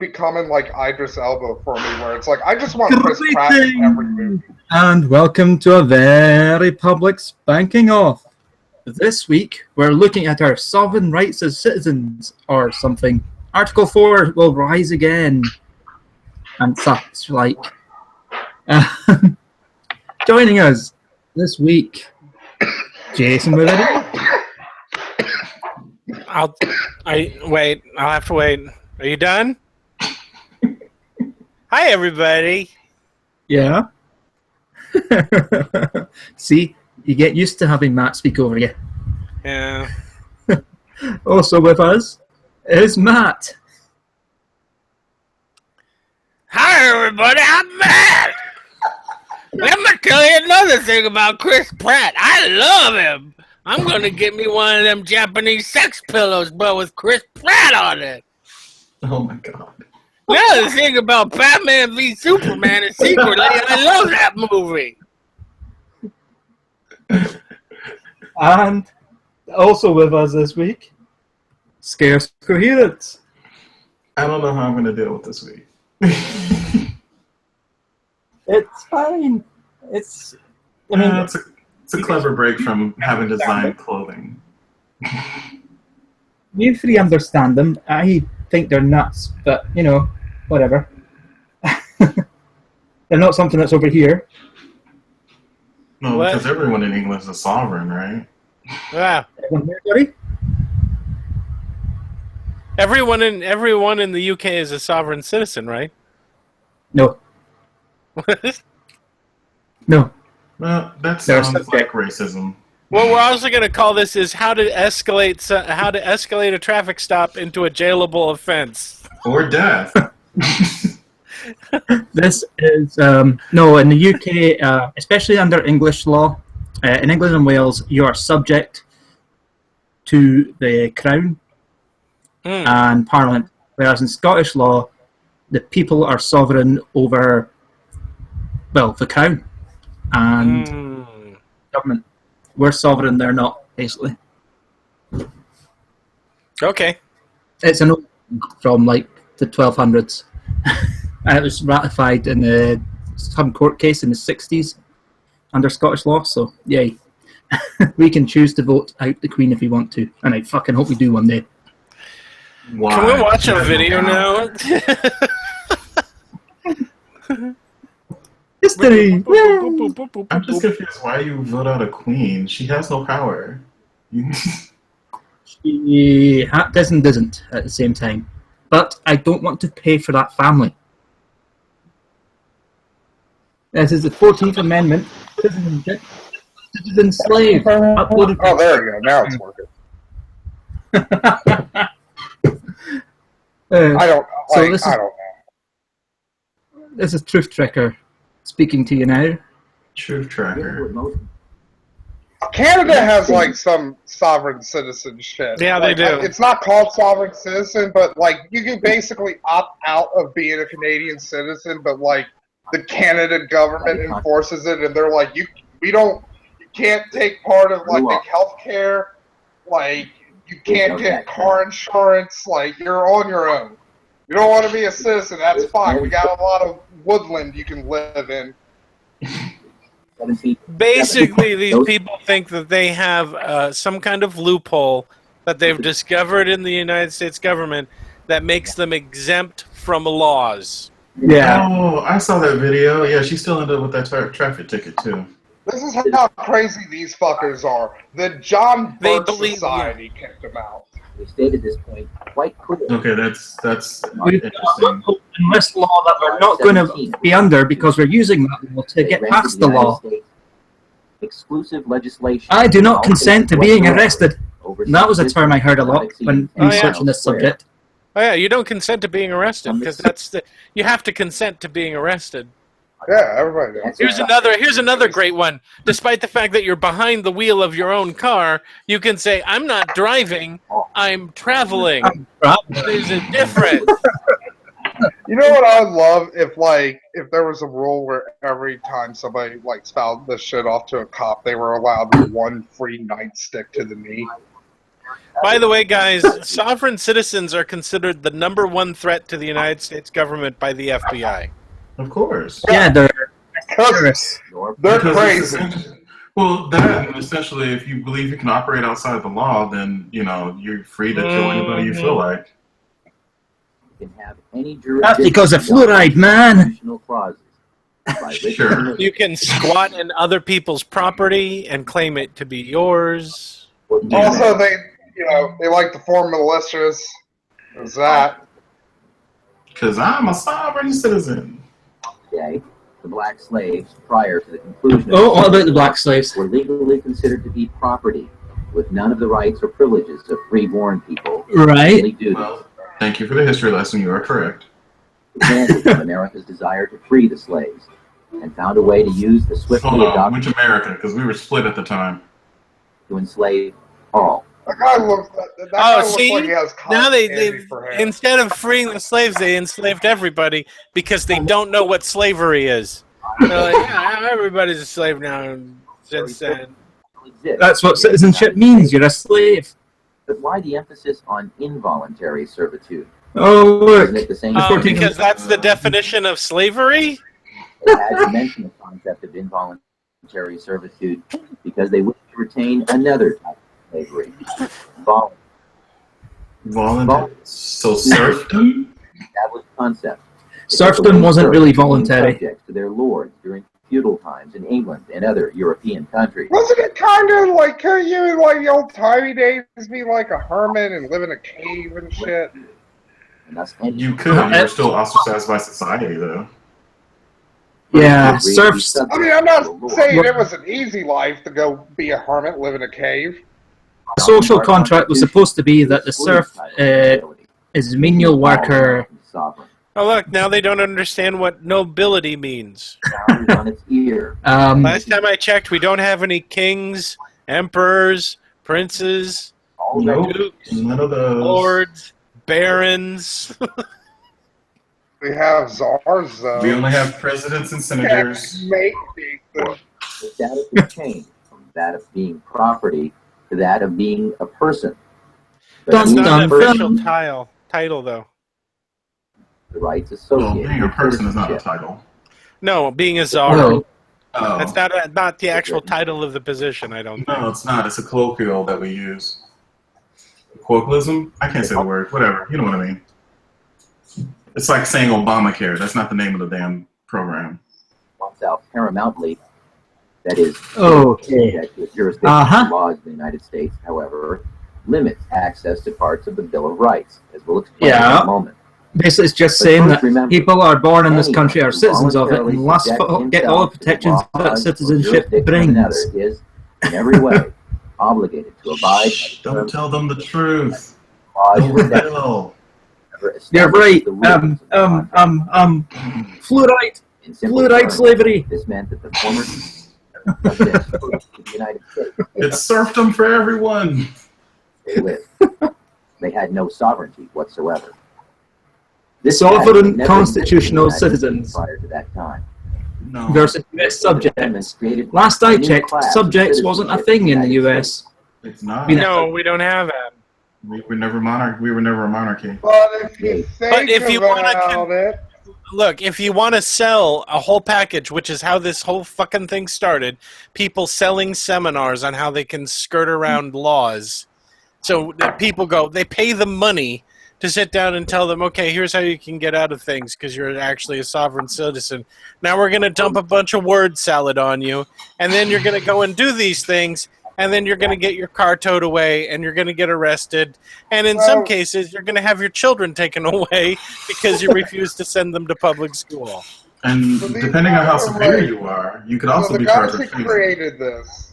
becoming like Idris Elba for me, where it's like I just want Chris Pratt in every movie. And welcome to a very public spanking off. This week, we're looking at our sovereign rights as citizens, or something. Article 4 will rise again. And such like. Joining us this week, Jason with it. I'll have to wait. Are you done? Hi, everybody. Yeah. See, you get used to having Matt speak over you. Yeah. Also with us is Matt. Hi, everybody. I'm Matt. Let me tell you another thing about Chris Pratt. I love him. I'm going to get me one of them Japanese sex pillows, but with Chris Pratt on it. Oh, my God. Yeah, the thing about Batman v Superman is secretly, I love that movie. And also with us this week, Scarce Coherence. I don't know how I'm going to deal with this week. It's fine. It's a clever break from having designed clothing. You three understand them. I think they're nuts, but, you know, whatever. They're not something that's over here. No, because everyone in England is a sovereign, right? Yeah. Everyone in the UK is a sovereign citizen, right? No. No. Well, that sounds like racism. What we're also going to call this is how to escalate a traffic stop into a jailable offense. Or death. This is no, in the UK, especially under English law, in England and Wales, you are subject to the Crown and Parliament, whereas in Scottish law, the people are sovereign over, well, the Crown and government. We're sovereign, they're not, basically. Okay. It's an old from like the 1200s. And it was ratified in some court case in the 60s under Scottish law, so yay. We can choose to vote out the Queen if we want to, and I fucking hope we do one day. Why? Can we watch a video now? History! I'm just confused why you vote out a queen. She has no power. She doesn't at the same time. But I don't want to pay for that family. This is the 14th Amendment. Citizen slave. Uploaded. Oh, there you go. Now it's working. I don't know. I don't know. This is Truth Tracker speaking to you now. Truth Tracker. Canada has like some sovereign citizen shit. Yeah, like, they do. It's not called sovereign citizen, but like you can basically opt out of being a Canadian citizen, but like the Canada government enforces it, and they're like, you can't take part of like the healthcare, like you can't get car insurance, like you're on your own. You don't want to be a citizen, that's fine. We got a lot of woodland you can live in. Basically, these people think that they have some kind of loophole that they've discovered in the United States government that makes them exempt from laws. Yeah. Oh, I saw that video. Yeah, she still ended up with that traffic ticket, too. This is how crazy these fuckers are. The John Birch Society kicked them out. We stated this point quite clearly. Okay, that's interesting. In this law that we're not going to be under because we're using that law to get past the law. Exclusive legislation. I do not consent to being arrested. And that was a term I heard a lot when researching this subject. Oh yeah, you don't consent to being arrested because you have to consent to being arrested. Yeah, everybody does. Here's another great one. Despite the fact that you're behind the wheel of your own car, you can say, "I'm not driving, I'm traveling." There's a difference. You know what I would love if there was a rule where every time somebody like spouted this shit off to a cop, they were allowed one free nightstick to the knee. By the way, guys, sovereign citizens are considered the #1 threat to the United States government by the FBI. Of course. Yeah, they're terrorists. They're Because it's crazy. well, that and essentially, if you believe you can operate outside the law, then you're free to kill anybody you feel like. Can have any That's because of fluoride, man. constitutional clauses. By Sure. You can squat in other people's property and claim it to be yours. Also, they like to form militias. There's that. Because I'm a sovereign citizen. Today, the black slaves, prior to the conclusion of Oh, what about the black slaves? were legally considered to be property, with none of the rights or privileges of free-born people. Right. Only duties. Well, thank you for the history lesson. You are correct. Advantage of America's desire to free the slaves, and found a way to use the swiftly Hold on, adopted which America? Because we were split at the time. to enslave all. That guy looks See? like he has Now cotton they candy for hair. instead of freeing the slaves, they enslaved everybody because they don't know what slavery is. They're like, yeah, everybody's a slave now since then. Exist. That's what citizenship means. You're a slave. But why the emphasis on involuntary servitude? Oh, look. Isn't it the same? Because that's the definition of slavery? They had to mention the concept of involuntary servitude because they wish to retain another type of slavery. Voluntary. So serfdom? Established concept. Serfdom wasn't really voluntary. Subjects to their lords during feudal times in England and other European countries. Wasn't it kind of like, could you in like the old timey days be like a hermit and live in a cave and shit? And thus, You could. You're still ostracized by society, though. Yeah, serfs. I mean, I'm not saying it was an easy life to go be a hermit, live in a cave. The social contract was supposed to be that the serf is a menial worker. Oh, look, now they don't understand what nobility means. On its ear. Last time I checked, we don't have any kings, emperors, princes, Nope. dukes, None of those. lords, barons. We have czars, though. We only have presidents and senators. Maybe. The status has changed from that of being property to that of being a person. But Dun, It's being not an dun, a official person, title, though. the rights Well, associated being a with person is not a citizenship. title. No, being a czar. No. Oh. That's not the actual title of the position, I don't think. No, it's not. It's a colloquial that we use. Colloquialism? I can't say the word. Whatever. You know what I mean. It's like saying Obamacare. That's not the name of the damn program. Wants out paramountly, that is, Okay. that the jurisdiction of laws in the United States, however, limits access to parts of the Bill of Rights, as we'll explain in Yeah. a moment. Basically, it's just But saying first that remember, people are born in this anyone country are who citizens of it voluntarily and must subjects get all the himself to protections that laws or citizenship jurisdiction of brings. another is, in every way, obligated to abide Shh, by the don't tell them the truth. laws Don't that rebel. You're right. the rules of the contract. Fluoride. In simple Fluoride terms, slavery. This meant that the former subjects to the United States It's serfdom for everyone. they lived. They had no sovereignty whatsoever. This Sovereign fact had never constitutional existed in the United citizens. States prior to that time. No. Versus US subjects. Last I checked, subjects wasn't a thing in the US. It's not. No, we don't have that. We were never monarch. We were never a monarchy. But if you think if you wanna about it, Look, if you want to sell a whole package, which is how this whole fucking thing started, people selling seminars on how they can skirt around laws. So that people they pay them money to sit down and tell them, okay, here's how you can get out of things because you're actually a sovereign citizen. Now we're going to dump a bunch of word salad on you, and then you're going to go and do these things, and then you're going to get your car towed away, and you're going to get arrested, and in some cases, you're going to have your children taken away because you refuse to send them to public school. And depending on how severe you are, you could also the be guys charged who with treason. created this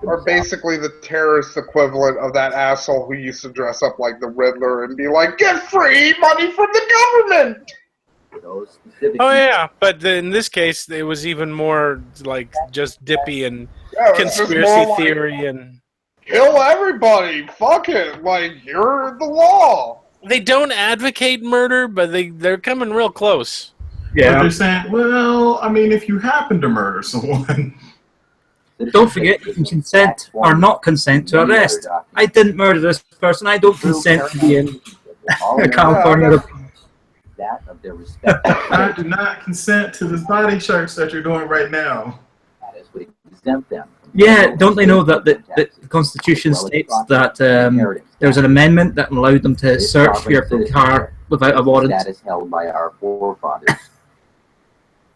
are basically the terrorist equivalent of that asshole who used to dress up like the Riddler and be like, get free money from the government! Oh yeah, but in this case, it was even more like just dippy and Yeah, it's just conspiracy more like, theory and kill everybody! Fuck it! Like, you're the law! they don't advocate murder, but they're coming real close. But they're saying, well, I mean, if you happen to murder someone, Don't forget, you can consent or not consent to arrest. I didn't murder this person. I don't consent to be in California. That of their respective I do not consent to this body search that you're doing right now. status would exempt them. Yeah, don't they know that the Constitution states that there's an amendment that allowed them to search for your car without a warrant? Status held by our forefathers.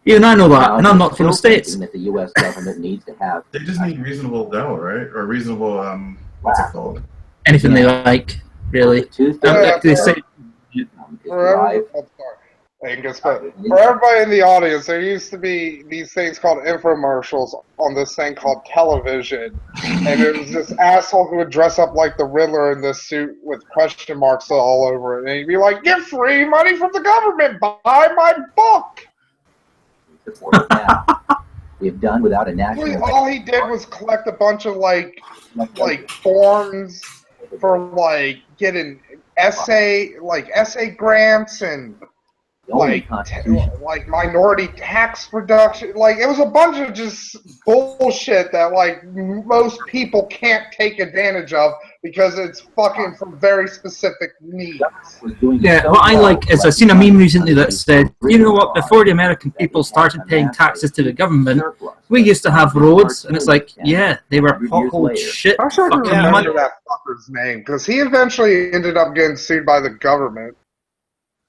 Even I know that, and I'm not from the States. That the U.S. government needs to have. They just need reasonable doubt, right? Or reasonable, what's it called? Anything they like, really. They say, For everybody in the audience, there used to be these things called infomercials on this thing called television, and it was this asshole who would dress up like the Riddler in this suit with question marks all over it, and he'd be like, "Get free money from the government, buy my book." We've done without a national. All he did was collect a bunch of like forms for like getting essay grants and like minority tax reduction. Like it was a bunch of just bullshit that like most people can't take advantage of because it's fucking for very specific needs. Yeah, what I like is I've seen a meme recently that said, you know what, before the American people started paying taxes to the government, we used to have roads, and it's like, yeah, they were potholed shit. I should remember that fucker's name, because he eventually ended up getting sued by the government.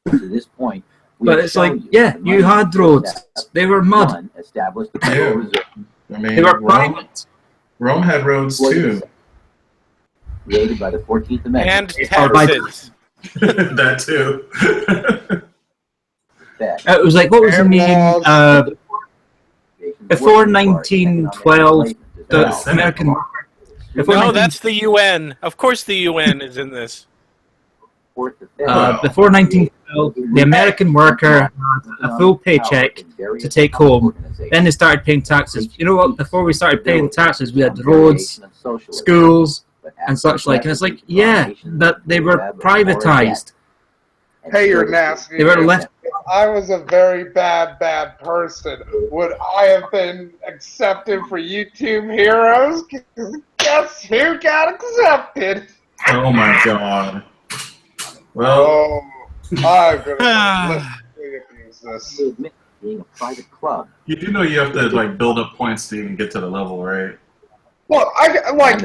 To this point, but it's like, yeah, you had roads. They were mud. Established the Yeah. Reserve. I mean, They were private. Rome had roads too. Created by the 14th Amendment. And taxes. That too. It was like, what was the name? Before 1912, the American... No, that's the UN. Of course the UN is in this. Before 1912, the American worker had a full paycheck to take home. Then they started paying taxes. You know what? Before we started paying taxes, we had roads, schools, and such like. And it's like, yeah, that they were privatized. Hey, you're nasty. They were left. If I was a very bad person, would I have been accepted for YouTube Heroes? Guess who got accepted? Oh my god. Well, I'm gonna abuse this. Being a private club. you do know you have to like build up points to even get to the level, right? Look,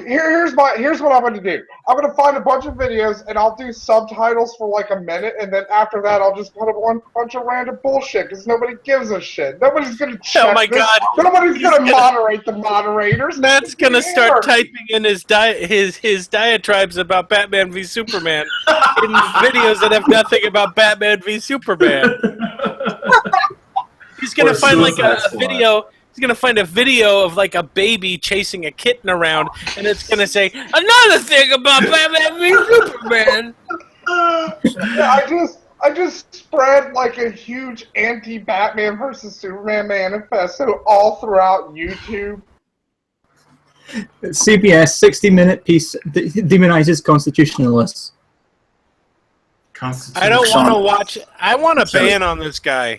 here's what I'm gonna do. I'm gonna find a bunch of videos and I'll do subtitles for like a minute, and then after that I'll just put up one bunch of random bullshit because nobody gives a shit. Nobody's gonna check. Oh my god! Nobody's gonna moderate the moderators. Matt's gonna start typing in his diatribes about Batman v Superman in videos that have nothing about Batman v Superman. He's gonna find like a video. He's gonna find a video of like a baby chasing a kitten around, and it's gonna say another thing about Batman v Superman. Yeah, I just spread like a huge anti-Batman versus Superman manifesto all throughout YouTube. CBS 60-minute piece demonizes constitutionalists. I don't want to watch. I want a ban on this guy.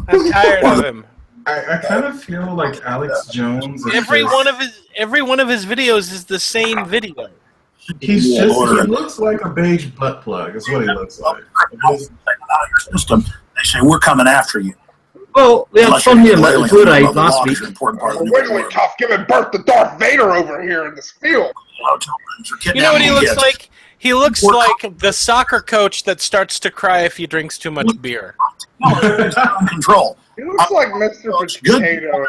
I'm tired of him. I kind of feel like Alex Jones. Every one of his videos is the same video. He looks like a beige butt plug. Is what he looks like. Out of your system, they say we're coming after you. Well, we had fun here about the fluoride last week. Wiggly tough giving birth to Darth Vader over here in this field. You know what he looks like? He looks like the soccer coach that starts to cry if he drinks too much beer. Control. He looks like Mr. Potato.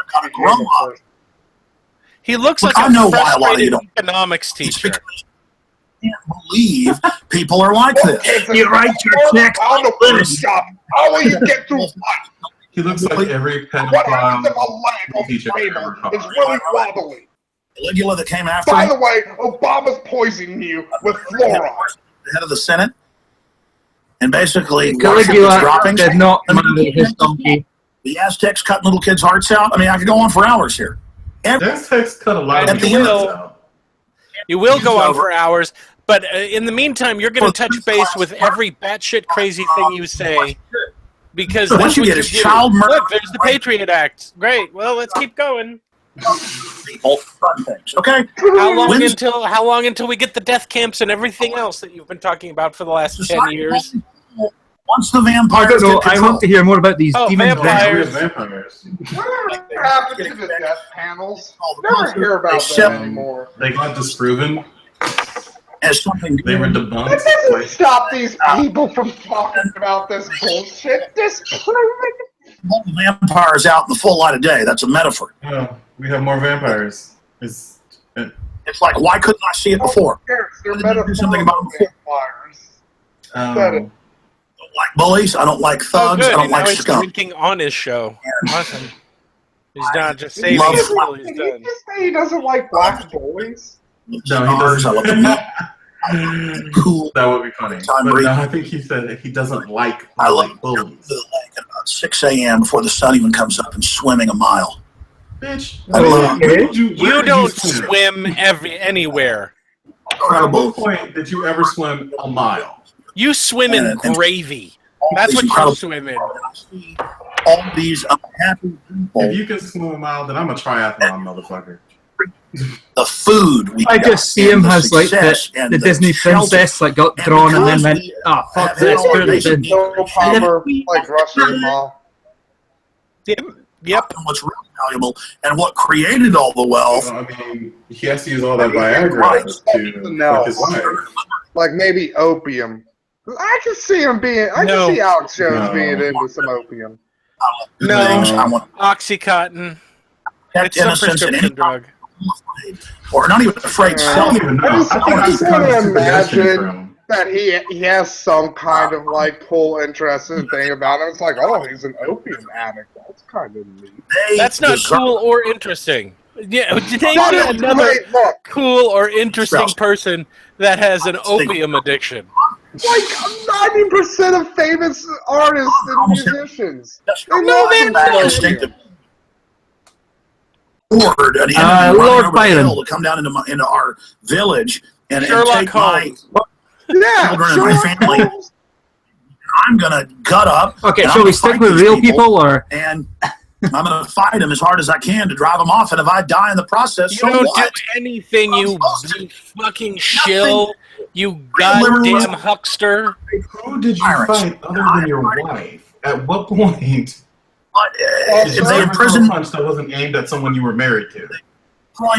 He looks like a frustrated economics teacher. I can't believe people are like this. You write your check. How will you get through? He looks like every What happens if a pedophile leg on teacher the ever table is really wobbly? Caligula that came after By him, the way, Obama's poisoning you with fluoride. the head of the Senate, and basically Caligula did not murder his donkey. The Aztecs cutting little kids' hearts out. I mean, I could go on for hours here. Aztecs cut a lot of You will. out. You will go on for hours, but in the meantime, you're going to touch base with every batshit crazy thing you say, because What that's you what get you is do. child murder. Look, there's the Patriot Act. Great. Well, let's keep going. people run things. Okay. How long until we get the death camps and everything else that you've been talking about for the last 10 years? Once the I vampires don't know. get I control, want to hear more about these demons. vampires. We have vampires. Whatever happened to the death panels? Never hear about them anymore. They got disproven. as something They were good. debunked. That doesn't stop these people from talking about this bullshit. Disproven. Vampires out in the full light of day. That's a metaphor. Yeah, we have more vampires. It's like, why couldn't I see it before? They're Do something about vampires. I don't like bullies. I don't like thugs. I don't like he's scum. drinking on his show. Awesome. He's not just saying Love he's fun. he's Did done. he just say he doesn't like black boys? No, he Stars, I love doesn't. the cool. That would be funny. Time But reading. no, I think he said that he doesn't like I love bullies. the lake at about 6 a.m. before the sun even comes up and swimming a mile. Bitch, I love where did You where did don't swim? swim anywhere. At what Incredible. point did you ever swim a mile? You swim in And- gravy. All That's these what you incredible- swim in. All these unhappy people. If you can swim a mile, then I'm a triathlon motherfucker. The food we I got just see him and the as like success and the Disney shelter. princess that got And drawn and then because went, we oh fuck have this, all put it basic in. needs. No Palmer, like Russian law. Yep. What's really valuable and what created all the wealth. I mean, he has to use all that Viagra to fuck his wife. Like maybe opium. I can see him being. I No. can see Alex Jones No. being into some opium. No. Things I want Oxycontin. to protect It's some innocence and prescription drug. or not even afraid to Yeah. I sell don't even know. I just- I think I he's just kind wanna of super destiny imagine- for him. That he has some kind of like pull interest in thing about him. It's like, oh, he's an opium addict. That's kind of neat. That's not deserve- cool or interesting. Yeah, name Look, another wait, look, cool or interesting Strauss. person that has an opium addiction. like 90% of famous artists and Almost musicians. That's They not know Van that Gogh. instinctive. Lord, an enemy Lord running over the Byron. hill to come down into our village and Sherlock take my Holmes. Yeah, children and sure. my family. I'm gonna gut up. Okay, and shall I'm we gonna stick fight with these real people or? And I'm gonna fight them as hard as I can to drive them off. And if I die in the process, You so don't what? do anything, you fucking shill. You Literally- goddamn huckster. Who did you Pirates. fight other than your wife? At what point But, did if you they ever imprison throw a punch that wasn't aimed at someone you were married to?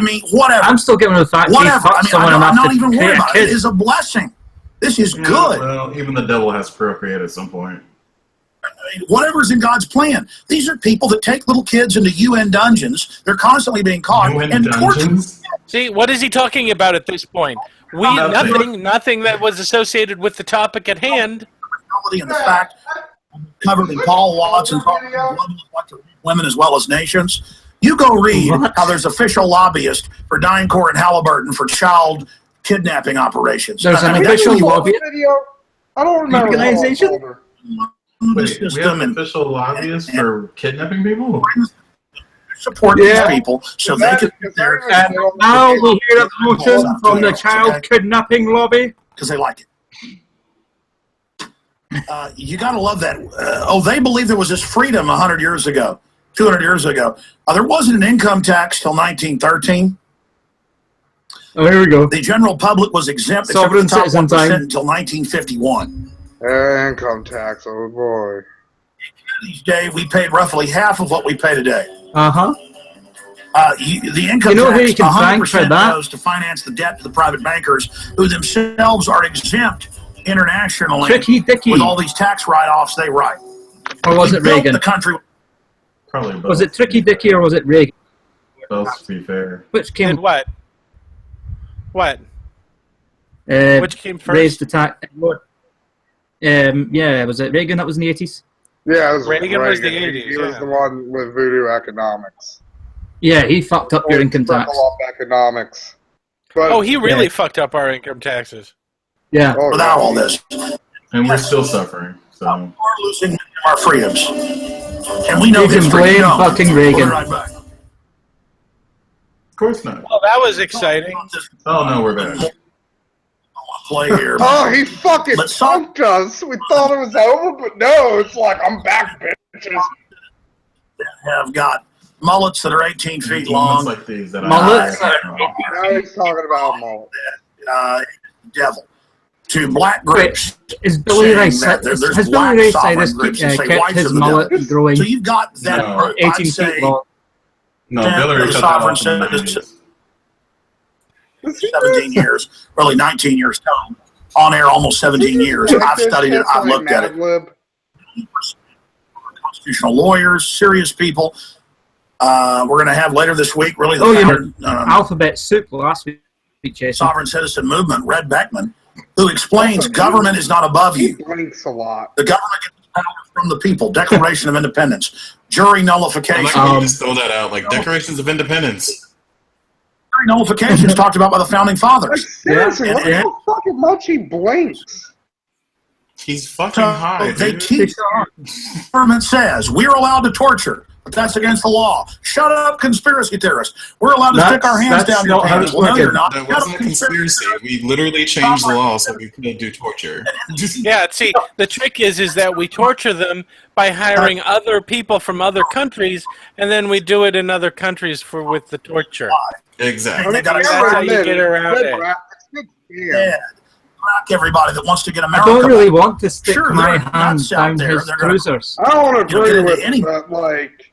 me, whatever. I'm still getting with the fact he Whatever. fucked I mean, someone I'm enough not to even worried create a about it. It kid. is a blessing. This is Yeah, good. Well, even the devil has to procreate at some point. I mean, whatever's in God's plan. These are people that take little kids into UN dungeons. They're constantly being caught UN and tortured. dungeons? See, what is he talking about at this point? Nothing that was associated with the topic at hand. And the fact covered in Paul Watson women as well as nations. You go read how there's official lobbyists for DynCorp and Halliburton for child kidnapping operations. There's an I mean, official that's lobby. Video. I don't remember. Organization? how old. the Wait, we have system an and official lobbyist for kidnapping people? support Yeah. these people so they can sit there And now we'll hear a motion from the child kidnapping lobby. because they like it. You got to love that. They believe there was this freedom 100 years ago, 200 years ago. There wasn't an income tax till 1913. Oh, here we go. The general public was exempt except for Sovereign the top citizen 1% time. until 1951. Income tax, oh boy. These days, we paid roughly half of what we pay today. Uh-huh. The income You know who tax you can thank for 100% that? goes to finance the debt to the private bankers, who themselves are exempt internationally Tricky Dicky. with all these tax write-offs they write. Or was We it built Reagan? The country. Probably both. Was it Tricky Dicky or was it Reagan? Both, to be fair. Which came And what? What? Which came first? raised the tax? Yeah, was it Reagan that was in the 80s? Yeah, it was Reagan was the Reagan. 80s, He was yeah. the one with voodoo economics. Yeah, he fucked up your income tax. Sprinkle up economics. But, Oh, he really fucked up our income taxes. Yeah. oh, Without yeah. all this, And we're still suffering. So we're losing our freedoms. And we know You can history. blame We know. fucking We'll Reagan. be right back. of course not. Well, that was exciting. Oh no, we're back. Play here. Oh, he fucking Let's punked us. We thought it was over, but no, it's like, I'm back, bitches. Have got mullets that are 18 feet Demons long. like these that Mullets I Now he's talking about mullet. Devil. To black grapes. Is Billy Ray saying that there's has black Billy Ray sovereign Cyrus groups that say kept whites his are the mullet devil. growing So you've got that No. group, 18 I'd feet say, long? No, Billy Ray the cut that sovereign off in the citizen, 90s. 17 years, really 19 years total. On air almost 17 years. I've studied it. I've looked at it. Constitutional lawyers, serious people. We're going to have later this week, really, the Alphabet Soup last week, Jason. sovereign citizen movement, Red Beckman, who explains government is not above He you. blinks a lot. The government gets power from the people. Declaration of Independence, jury I'm nullification. not going to just throw that out. Like, Declarations of Independence. Jury nullification is talked about by the founding Like, fathers. seriously, Yeah, look and- how fucking much he blinks. He's fucking So high, they dude. teach government says we're allowed to torture, but that's against the law. Shut up, conspiracy theorists. We're allowed to stick our hands That's down your not how pants. it's Well, no, working. you're not. That Shut wasn't up, a conspiracy. We literally changed the law so we could do torture. Yeah, see, the trick is that we torture them by hiring other people from other countries, and then we do it in other countries with the torture. Exactly. They gotta That's crack how you get around it. everybody that wants to get I America. don't really want to stick Sure, my there are hand nuts out down there. his They're gonna- trousers. I don't agree get into with any- it, but like,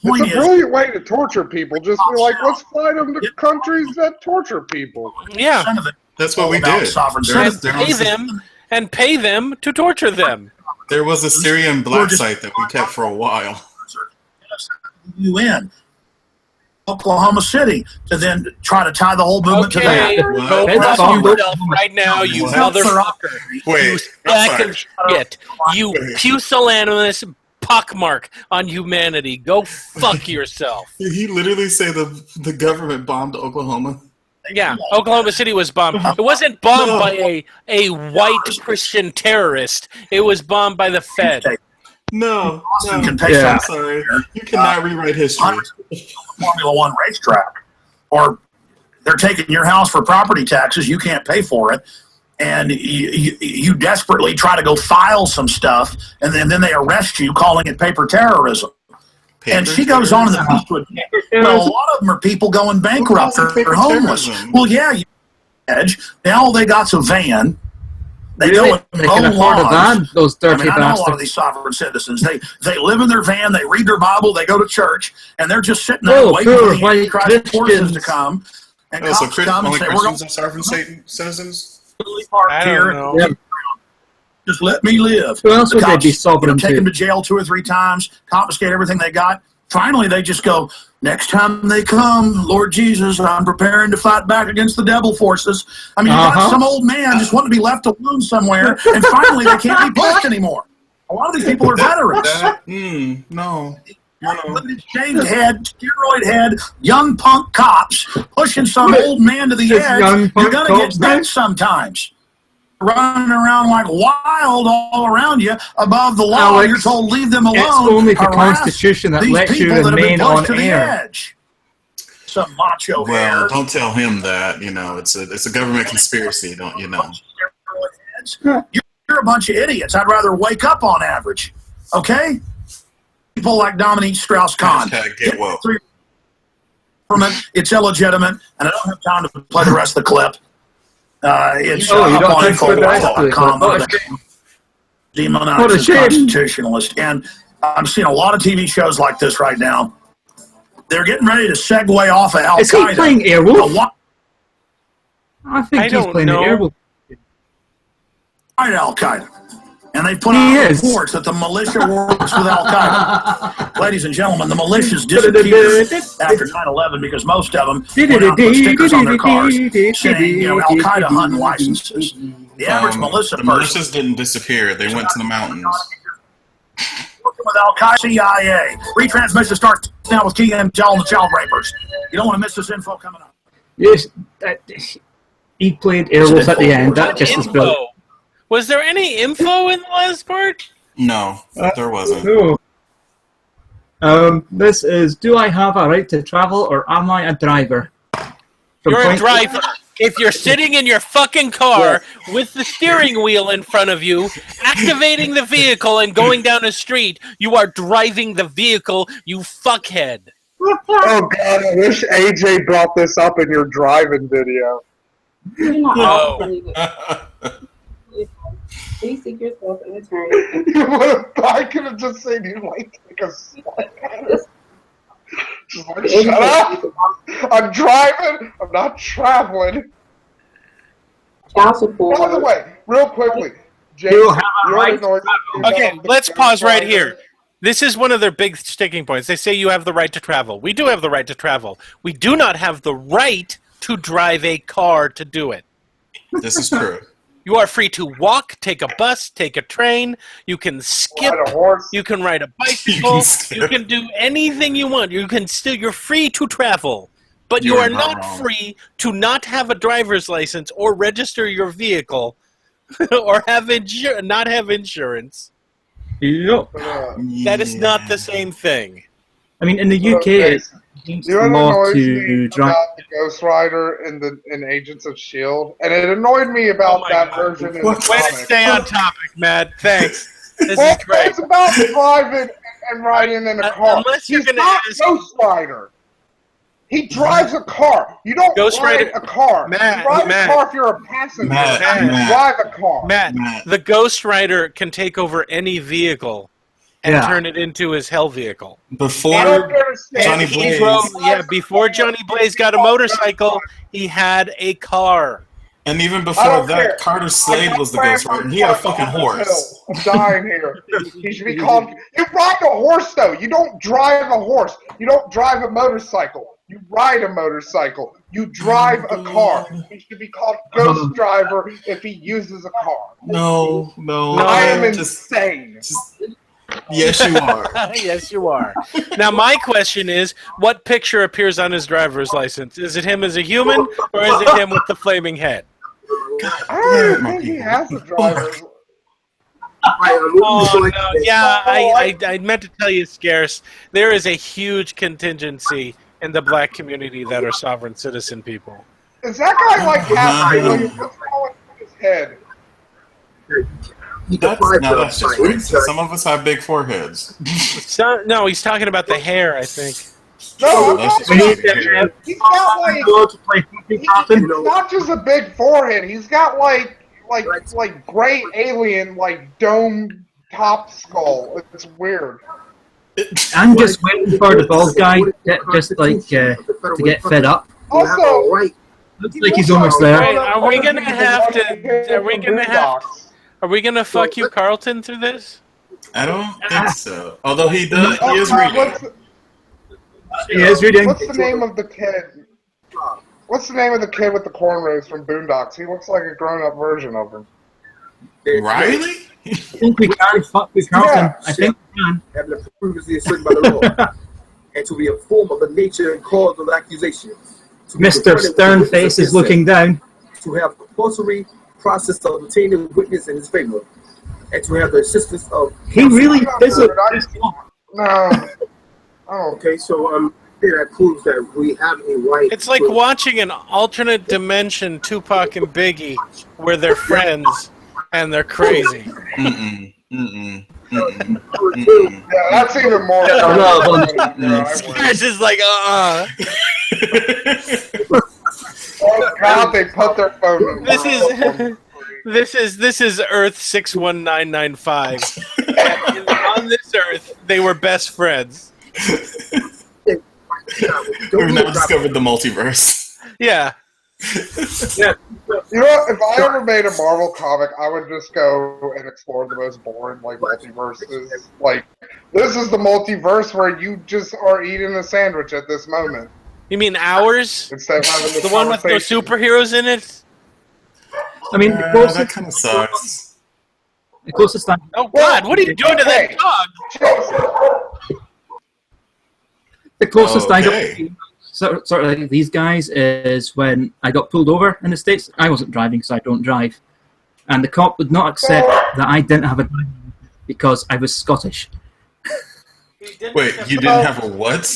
Point it's a is, brilliant way to torture people. Just be like, let's fly them to countries that torture people. Yeah, some of it That's what we about did. sovereign There was, citizenship. pay them to torture them. there was a Syrian black site that we kept for a while. UN, Oklahoma City, to then try to tie the whole movement to Okay, that. What? go That's fuck all. yourself right now, you What? motherfucker. You Wait, sack I'm of sorry. shit. You pusillanimous pockmark on humanity. Go fuck yourself. Did he literally say the government bombed Oklahoma? Yeah, Oklahoma City was bombed. It wasn't bombed No. by a white Christian terrorist. It was bombed by the Fed. No. Austin no. can pay Yeah. I'm sorry. You cannot rewrite history. hundreds of Formula One racetrack, or they're taking your house for property taxes. You can't pay for it, and you desperately try to go file some stuff, and then they arrest you, calling it paper terrorism. And she goes on in the piece to admit, well, a lot of them are people going bankrupt. They're homeless. terrorism? Well, yeah, you edge. Now they got some van. They Really? go and They can mow afford a lawns. van, those I dirty mean, I know a lot of bastards. these sovereign citizens. They live in their van, they read their Bible, they go to church, and they're just sitting there Oh, waiting poor for the white Antichrist forces to Christians. come. And Oh, so cops come and only say, we're going Christians are sovereign citizens? to park I here. don't know. Yeah. Just let me live. Who else The would they cops, be sovereign take them to? to jail 2 or 3 times, confiscate everything they got. Finally, they just go, next time they come, Lord Jesus, I'm preparing to fight back against the devil forces. I mean, you got some old man just wanting to be left alone somewhere, and finally they can't be pushed anymore. A lot of these people are veterans. No. Shaved head, steroid head, young punk cops pushing some old man to the Just young edge. punk You're going to cops, get man. bent sometimes. Running around like wild all around you above the law. Alex, You're told leave them alone. It's only the Harass Constitution that these lets you people that have been remain pushed on to the air. edge. Some macho Well, hair. don't tell him that. You know, it's a government conspiracy. Don't you know? You're a bunch of idiots. I'd rather wake up on average. Okay? People like Dominique Strauss-Kahn. Hashtag get woke. It's illegitimate, and I don't have time to play the rest of the clip. It's Oh, you up don't on think so, info.com. What a shame. Demonized as shame. constitutionalist. And I'm seeing a lot of TV shows like this right now. They're getting ready to segue off of Al-Qaeda. Is he playing Airwolf? A white I think I he's don't playing know. Airwolf. Al-Qaeda. And they put He out is. reports that the militia works with Al-Qaeda. Ladies and gentlemen, the militias disappeared after 9/11 because most of them went out and put stickers on their cars saying, Al-Qaeda hunting licenses. The average militia the person militias didn't disappear. They went to the mountains. working with Al-Qaeda, CIA. Retransmission starts now with Key and Jal and the Child Rapers. You don't want to miss this info coming up. Yes, he played Airwolf at the end. That just is brilliant. Info. Was there any info in the last part? No, there wasn't. No. This is, do I have a right to travel or am I a driver? From You're a point- driver. If you're sitting in your fucking car with the steering wheel in front of you, activating the vehicle and going down a street, you are driving the vehicle, you fuckhead. Oh god, I wish AJ brought this up in your driving video. You do not No. believe it. Please seek yourself an attorney. I could have just said you like take a just like, shut up! I'm driving. I'm not traveling. Child support. By the way, real quickly, Jason, You have a you already right know Okay, let's pause right here. This is one of their big sticking points. They say you have the right to travel. We do have the right to travel. We do not have the right to drive a car to do it. This is true. You are free to walk, take a bus, take a train. You can skip. Ride a horse. You can ride a bicycle. skip. You can do anything you want. You're free to travel. But you You are are not not wrong. free to not have a driver's license or register your vehicle or not have insurance. Yep. That is not the same thing. I mean, in the UK, it's against You the know what law annoys me to drive. about the Ghost Rider in Agents of S.H.I.E.L.D.? And it annoyed me about Oh my that God. version in What? the Way to comics. stay on topic, Matt. Thanks. This Well, is great. it's about driving and riding in a car. Unless you're He's gonna not ask- Ghost Rider. He drives a car. You don't Ghost ride Rider- a car. Matt, you ride Matt. a car if you're a passenger. Matt, you Matt. drive a car. Matt, Matt. the Ghost Rider can take over any vehicle and Yeah. turn it into his hell vehicle. I Before don't understand. Johnny He Blaze. drove- before Johnny Blaze got a motorcycle, he had a car. And even I before don't that, care. Carter Slade was the Ghost Rider, and he had a fucking horse. I'm dying here. He should be called. You ride a horse, though. You don't drive a horse. You don't drive a motorcycle. You ride a motorcycle. You drive a car. He should be called Ghost Driver if he uses a car. No. I am just, insane. yes, you are. Yes, you are. Now, my question is, what picture appears on his driver's license? Is it him as a human, or is it him with the flaming head? I don't even think he has a driver. Oh, no. Yeah, I meant to tell you, Scarce, there is a huge contingency in the black community that are sovereign citizen people. Is that guy like half alien? What's wrong with his head? That's just racist. Some of us have big foreheads. No, he's talking about the hair, I think. No, I'm That's just talking We need about. racist. He's got like. to play He's not just a big forehead. He's got like gray alien like dome top skull. It's weird. I'm just waiting for the bald guy to get fed up. Also, Looks like he's almost there. Wait, are we gonna have to? Are we gonna fuck you, Carlton, through this? I don't think so. Although he does, he is reading. He is reading. What's the name of the kid? What's the name of the kid with the cornrows from Boondocks? He looks like a grown-up version of him. Riley? I think we can fuck with Carlton. Yeah. I think we can. having previously asserted by the law, and to be informed of the nature and cause of the accusation. To be Mr. confronted with the Sternface witness is looking down. to have compulsory process of obtaining witness in his favor, and to have the assistance of. He really isn't. No. Oh, Okay, so that proves that we have a right. It's like watching an alternate dimension Tupac and Biggie where they're friends and they're crazy. yeah, that's even more. It's just like, Oh God, they put their phone in. This is Earth 61995. And on this Earth, they were best friends. We've now discovered the multiverse. Yeah. You know, if I ever made a Marvel comic, I would just go and explore the most boring like multiverses. Like, this is the multiverse where you just are eating a sandwich at this moment You mean ours? instead of having this The one with no conversation. superheroes in it? I mean, the That closest, kind of sucks. the closest thing. Oh God, what are you doing to that dog? The closest I got Okay. sort of like these guys is when I got pulled over in the States. I wasn't driving, so I don't drive. And the cop would not accept that I didn't have a driver because I was Scottish. Wait, you didn't have a what?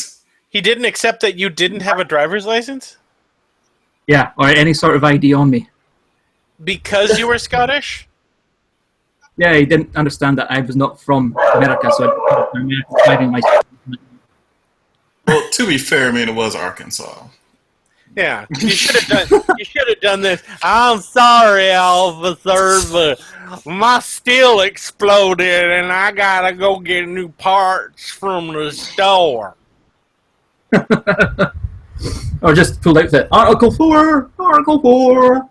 He didn't accept that you didn't have a driver's license? Yeah, or any sort of ID on me. Because you were Scottish? Yeah, he didn't understand that I was not from America, so I didn't have an American driving license. Well, Well, to be fair, I mean, it was Arkansas. Yeah, you should have done this. I'm sorry, officer, but my steel exploded, and I gotta go get new parts from the store. Or just pulled out the Article 4, Article 4,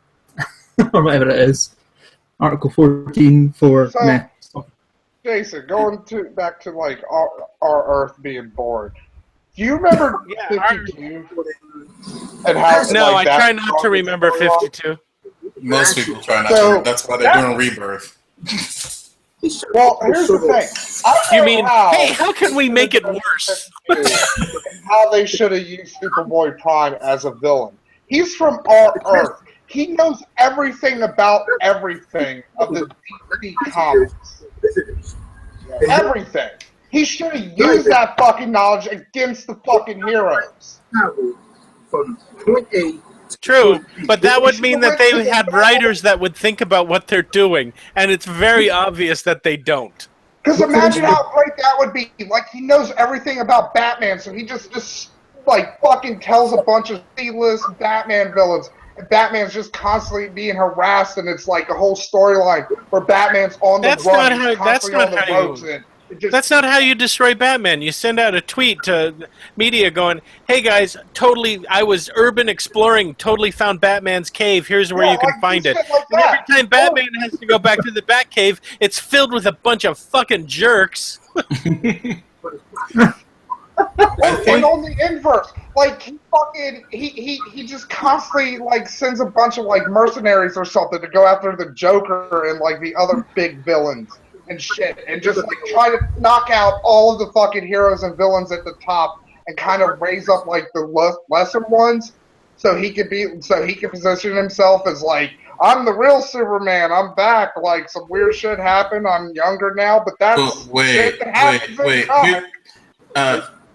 or whatever it is. Article 14 for meh. Jason, going back to like our Earth being bored. Do you remember 52? And how? No, like, I try not to remember 52. Most people try not to. That's why they're doing Rebirth. Well, here's the thing. You mean, hey, how can we make it worse? How they should have used Superboy Prime as a villain. He's from our Earth. He knows everything about everything of the DC comics. Everything. He should have used that fucking knowledge against the fucking heroes. From point A. True, but that would mean that they had writers that would think about what they're doing, and it's very obvious that they don't. Because imagine how great that would be. Like, he knows everything about Batman, so he just like, fucking tells a bunch of C-list Batman villains. And Batman's just constantly being harassed, and it's like a whole storyline where Batman's on the run. That's not how you destroy Batman. You send out a tweet to media going, hey guys, I was urban exploring, totally found Batman's cave, here's where you can find it. Like and every time Batman has to go back to the Batcave, it's filled with a bunch of fucking jerks. And on the inverse, like, he just constantly, like, sends a bunch of, like, mercenaries or something to go after the Joker and, like, the other big villains and shit, and just, like, try to knock out all of the fucking heroes and villains at the top and kind of raise up, like, the lesser ones so he can position himself as, like, I'm the real Superman, I'm back, like, some weird shit happened, I'm younger now, but that's wait.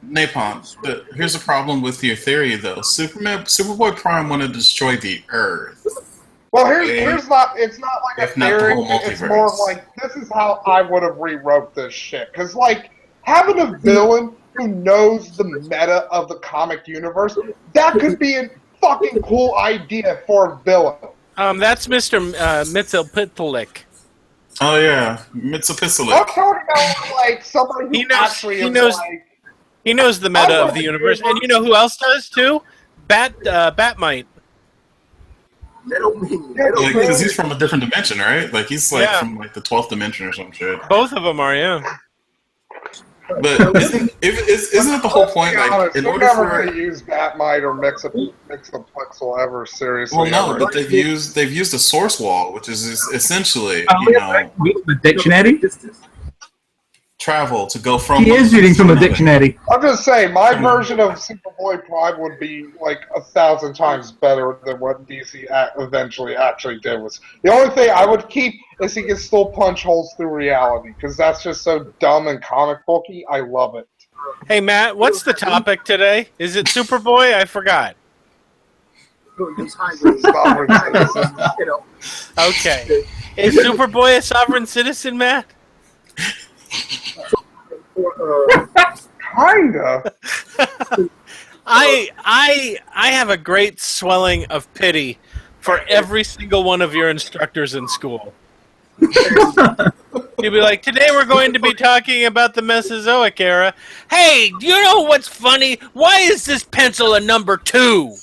Napalm, but here's the problem with your theory, though. Superboy Prime wanted to destroy the Earth. Well, it's not like a theory. It's more like, this is how I would have rewrote this shit. Because, like, having a villain who knows the meta of the comic universe, that could be a fucking cool idea for a villain. That's Mr. Mxyzptlk. Oh yeah, Mxyzptlk. I'm talking about, like, somebody who he knows the meta of the universe, and you know who else does too? Batmite. Because he's from a different dimension, right? Like, he's like from like the 12th dimension or some shit. Both of them are, yeah. But isn't it the whole point? Like, in order for to use Batmite or Mxyzptlk ever seriously. Well, no, but they've used a source wall, which is essentially the dictionary. Travel to go from. He is reading from a dictionary. I'm just saying, my version of Superboy Prime would be like 1,000 times better than what DC eventually actually did. Was the only thing I would keep is he can still punch holes through reality, because that's just so dumb and comic booky. I love it. Hey Matt, what's the topic today? Is it Superboy? I forgot. Sovereign citizen. Okay. Is Superboy a sovereign citizen, Matt? Kinda. I have a great swelling of pity for every single one of your instructors in school. You'd be like, today we're going to be talking about the Mesozoic era. Hey, do you know what's funny? Why is this pencil a number 2?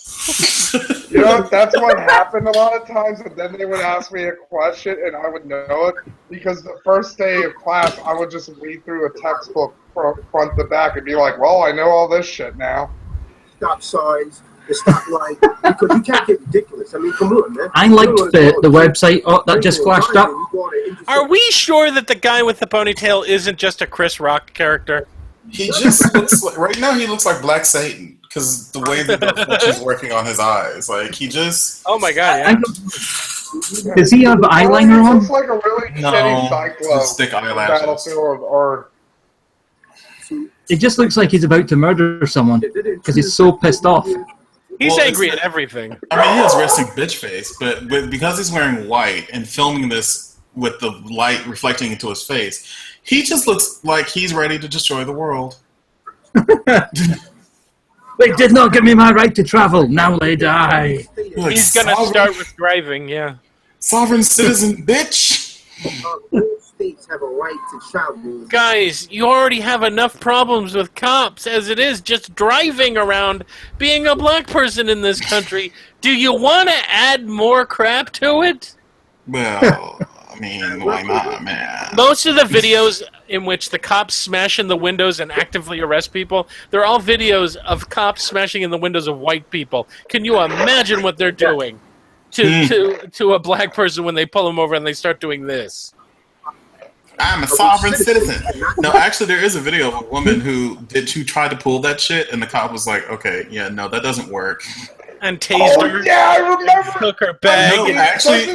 You know, that's what happened a lot of times, and then they would ask me a question, and I would know it, because the first day of class, I would just read through a textbook from front to back and be like, well, I know all this shit now. Stop signs, the stop line, because you can't get ridiculous. I mean, come on, man. I liked the website that just flashed up. Are we sure that the guy with the ponytail isn't just a Chris Rock character? He just looks like, right now he looks like Black Satan. Because the way that the is working on his eyes, like, he just... Oh my god, yeah. Does he have eyeliner on? He looks like a really shitty Cyclops. Stick eyelashes. It just looks like he's about to murder someone, because he's so pissed off. He's angry at everything. I mean, he has resting bitch face, but because he's wearing white and filming this with the light reflecting into his face, he just looks like he's ready to destroy the world. They did not give me my right to travel. Now they die. Like, He's gonna start with driving, yeah. sovereign citizen, bitch. All states have a right to travel. Guys, you already have enough problems with cops as it is just driving around being a black person in this country. Do you want to add more crap to it? Well, I mean, why not, man? Most of the videos in which the cops smash in the windows and actively arrest people, they're all videos of cops smashing in the windows of white people. Can you imagine what they're doing to a black person when they pull them over and they start doing this? I'm a sovereign citizen. No, actually, there is a video of a woman who tried to pull that shit, and the cop was like, "Okay, yeah, no, that doesn't work." And tased her. Yeah, I remember. Took her bag. No, and actually,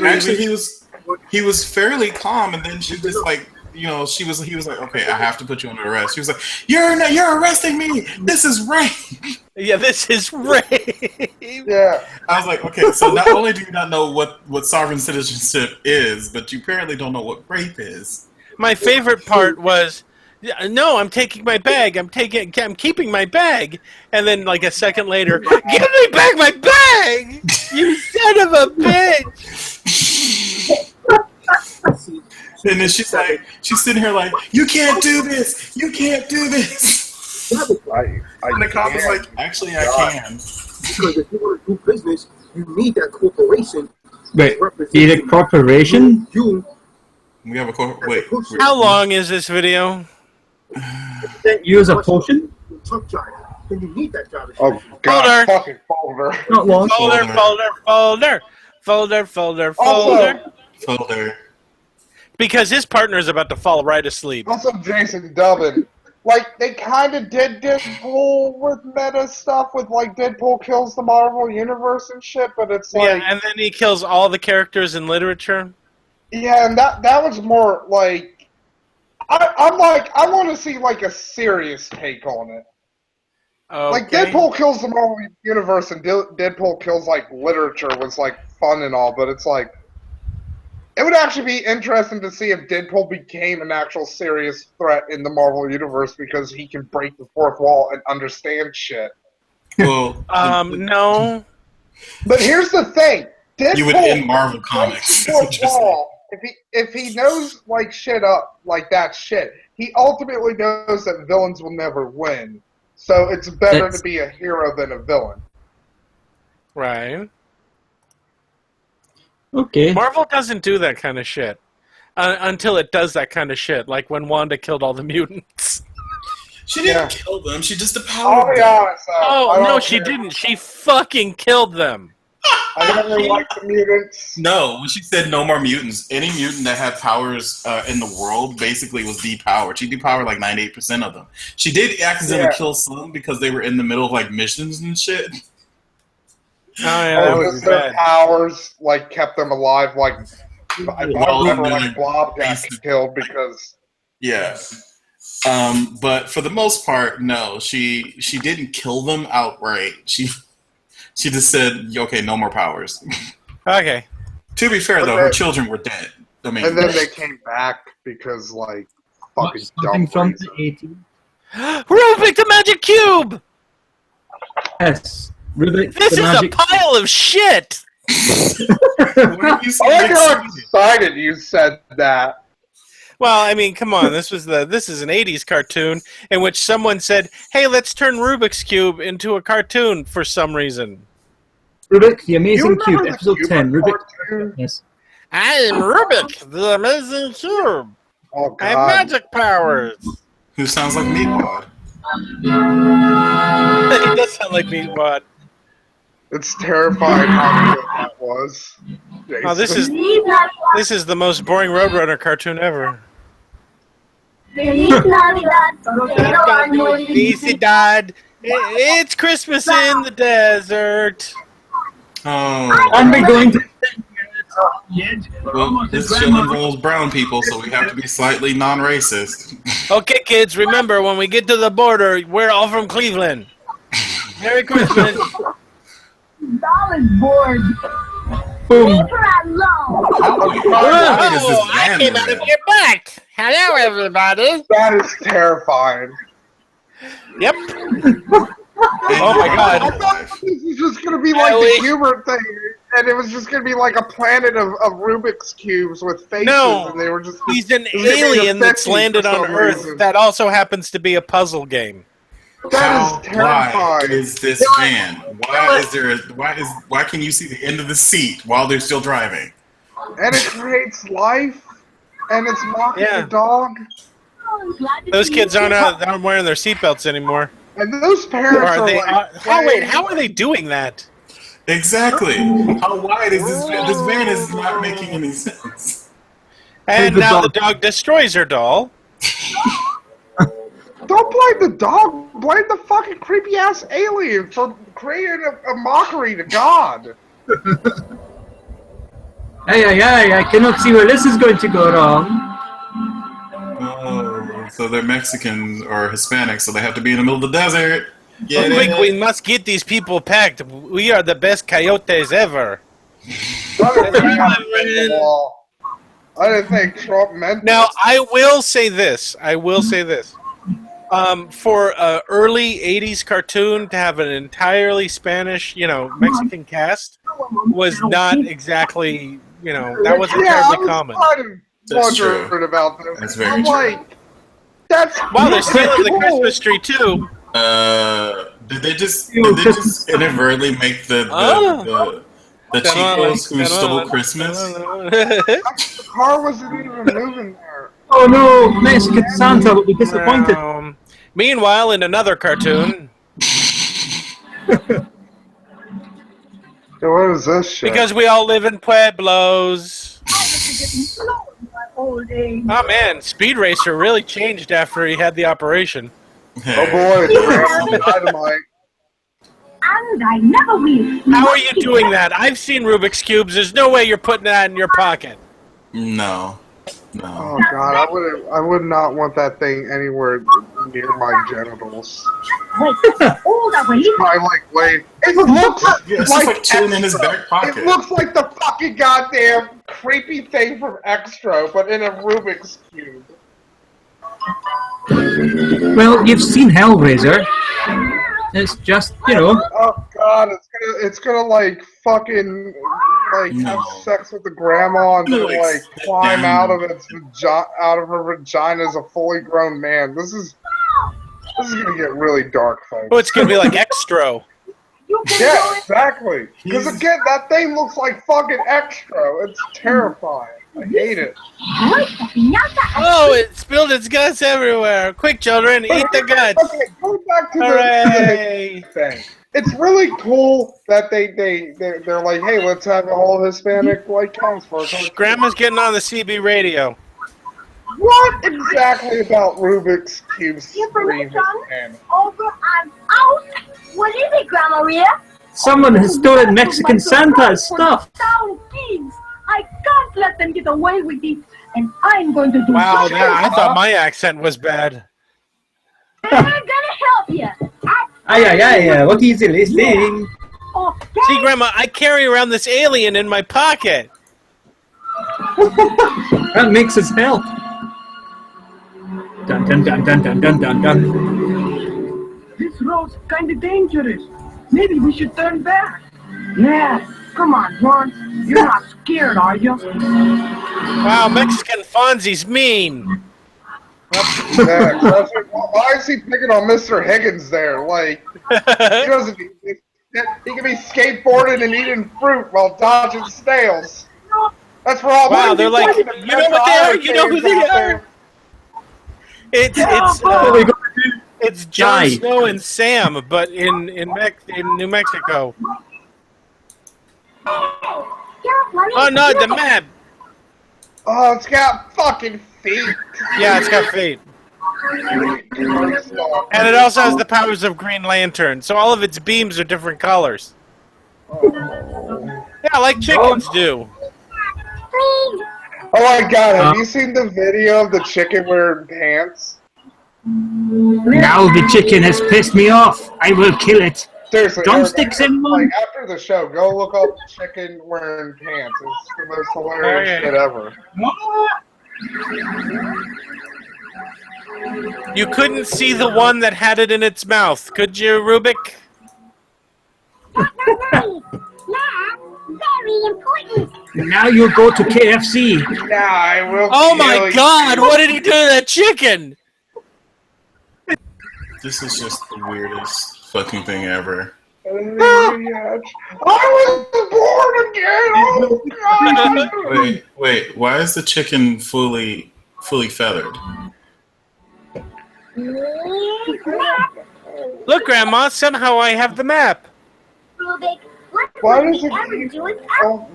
he was fairly calm, and then she just like, he was like, "Okay, I have to put you under arrest." She was like, "You're arresting me. This is rape." Yeah, this is rape. Yeah. I was like, okay, so not only do you not know what sovereign citizenship is, but you apparently don't know what rape is. My favorite part was, no, I'm taking my bag. I'm keeping my bag. And then, like a second later, give me back my bag, you son of a bitch. And then she's sitting here like, you can't do this. You can't do this. And the cop was like, actually, I can. Because if you want to do business, you need that corporation. Wait, need a corporation? We have a wait. How long is this video? Use a potion? Truck driver. Then you need that driver. Oh God, fucking folder. Not long. Folder. Because his partner is about to fall right asleep. Also, Jason Dubbin. Like, they kind of did Deadpool with meta stuff with, like, Deadpool kills the Marvel Universe and shit, but it's like... Yeah, and then he kills all the characters in literature. Yeah, and that was more, like... I'm like, I want to see, like, a serious take on it. Okay. Like, Deadpool kills the Marvel Universe and Deadpool kills, like, literature was, like, fun and all, but it's like... It would actually be interesting to see if Deadpool became an actual serious threat in the Marvel Universe because he can break the fourth wall and understand shit. Well, no. But here's the thing: Deadpool you would end Marvel Comics. Fourth wall, if he knows like shit up like that shit, he ultimately knows that villains will never win. So it's better to be a hero than a villain. Right. Okay. Marvel doesn't do that kind of shit until it does that kind of shit, like when Wanda killed all the mutants. She didn't kill them. She just depowered them. Yeah, no, she didn't. She fucking killed them. I never liked the mutants. No, when she said no more mutants, any mutant that had powers in the world basically was depowered. She depowered like 98% of them. She did accidentally kill some because they were in the middle of like missions and shit. Oh yeah, that was their bad. powers like kept them alive. Like I remember, like Blob got killed because but for the most part, no, she didn't kill them outright. She just said, okay, no more powers. Okay. To be fair, though, her children were dead. I mean, and then they came back because like fucking dumb from reason. the 80s. Rubik the Magic Cube. Yes. Rubik, This is magic... a pile of shit. I like how excited you said that. Well, I mean, come on. This is an 80s cartoon in which someone said, "Hey, let's turn Rubik's Cube into a cartoon for some reason." Rubik, the Amazing Cube, episode 10. Rubik. Yes. I am Rubik, the Amazing Cube. Oh God. I have magic powers. who sounds like Meatwad. He does sound like Meatwad. It's terrifying how good that was. Oh, this is the most boring Roadrunner cartoon ever. Felicidad. It's Christmas in the desert. Oh. And we're going to... Well, this show involves brown people, so we have to be slightly non-racist. Okay, kids, remember, when we get to the border, we're all from Cleveland. Merry Christmas. Doll is bored. Boom. Leave her alone. Oh, I came out of your back. Hello, everybody. That is terrifying. Yep. Oh my God. I thought this was just gonna be I like the wish- Hubert thing, and it was just gonna be like a planet of Rubik's cubes with faces, No, and they were just. he's an it was gonna be alien that's 50 landed for on some Earth reason. that also happens to be a puzzle game. That is Why terrifying. is this van? Why can you see the end of the seat while they're still driving? And it creates life, and it's mocking Yeah. the dog. Those kids aren't wearing their seatbelts anymore. And those Or parents are are they? like, How are they doing that? Exactly. How wide is this van? This van is not making any sense. And the now the dog- dog destroys her doll. Don't blame the dog. Blame the fucking creepy ass alien for creating a mockery to God. I cannot see where this is going to go wrong. Oh, so they're Mexicans or Hispanic, so they have to be in the middle of the desert. Get Quick, it? we must get these people packed. We are the best coyotes ever. I didn't think Trump meant Now, this. I will say this. For a early '80s cartoon to have an entirely Spanish, Mexican cast was not exactly, that wasn't terribly common. kind of That's wondering true. about this. That's very I'm true. like, that's Wow, they're stealing the cool. Christmas tree too. Did they just inadvertently make the Chicos who stole Christmas? The car wasn't even moving there. Oh no, Mexican Santa will be disappointed. Meanwhile, in another cartoon, So what is this shit? because we all live in pueblos. Old age. Oh man, Speed Racer really changed after he had the operation. Oh boy, it's Grandma Dynamite. And I never will. How are you doing that? I've seen Rubik's Cubes. There's no way you're putting that in your pocket. No. Oh god, I would not want that thing anywhere near my genitals. Wait, all the way. I like wait. It looks Yeah, it's like just like chilling in his back pocket. It looks like the fucking goddamn creepy thing from Extra, but in a Rubik's cube. Well, you've seen Hellraiser. It's just, Oh god, it's gonna like fucking like have sex with the grandma and then like climb out of her vagina as a fully grown man. This is gonna get really dark, folks. Oh, it's gonna be like Extra. Yeah, exactly. Because again, that thing looks like fucking Extra. It's terrifying. I hate it. Oh, it spilled its guts everywhere. Quick, children, eat the guts. Okay, go back to Hooray. the thing. It's really cool that they're like, hey, let's have a whole Hispanic like cast for us. Grandma's getting on the CB radio. What exactly about Rubik's Cube scream Hispanic? Over and out. What is it, Grandma Maria? someone has stolen Mexican Santa's stuff. I can't let them get away with it, and I'm going to do Wow, something. I thought my accent was bad. I'm gonna help you. What easy listening. Okay. See, Grandma, I carry around this alien in my pocket. That makes us help. Dun dun dun dun dun dun dun dun. This road's kind of dangerous. Maybe we should turn back. Yeah. Come on, Ron. You're not scared, are you? Wow, Mexican Fonzie's mean. Yeah, why is he picking on Mr. Higgins there? Like, he doesn't. He can be skateboarding and eating fruit while dodging snails. That's for all. Wow, they're like, you know what they are? You know who they are? It's Jon Snow and Sam, but in New Mexico. Oh no, the map. Oh, it's got fucking feet. Yeah, it's got feet. And it also has the powers of Green Lantern, so all of its beams are different colors. Yeah, like chickens do. Oh my god, have you seen the video of the chicken wearing pants? Now the chicken has pissed me off. I will kill it. Seriously, Drumsticks in one. Like, after the show, go look up chicken wearing pants. It's the most hilarious shit ever. You couldn't see the one that had it in its mouth, could you, Rubik? Very important. Now you'll go to KFC. Nah, I will. Oh my God! What did he do to that chicken? This is just the weirdest fucking thing ever. I was born again. Oh God! Wait. Why is the chicken fully feathered? Look, Grandma. Somehow I have the map. Rubik, what Why would does we it ever keep- do without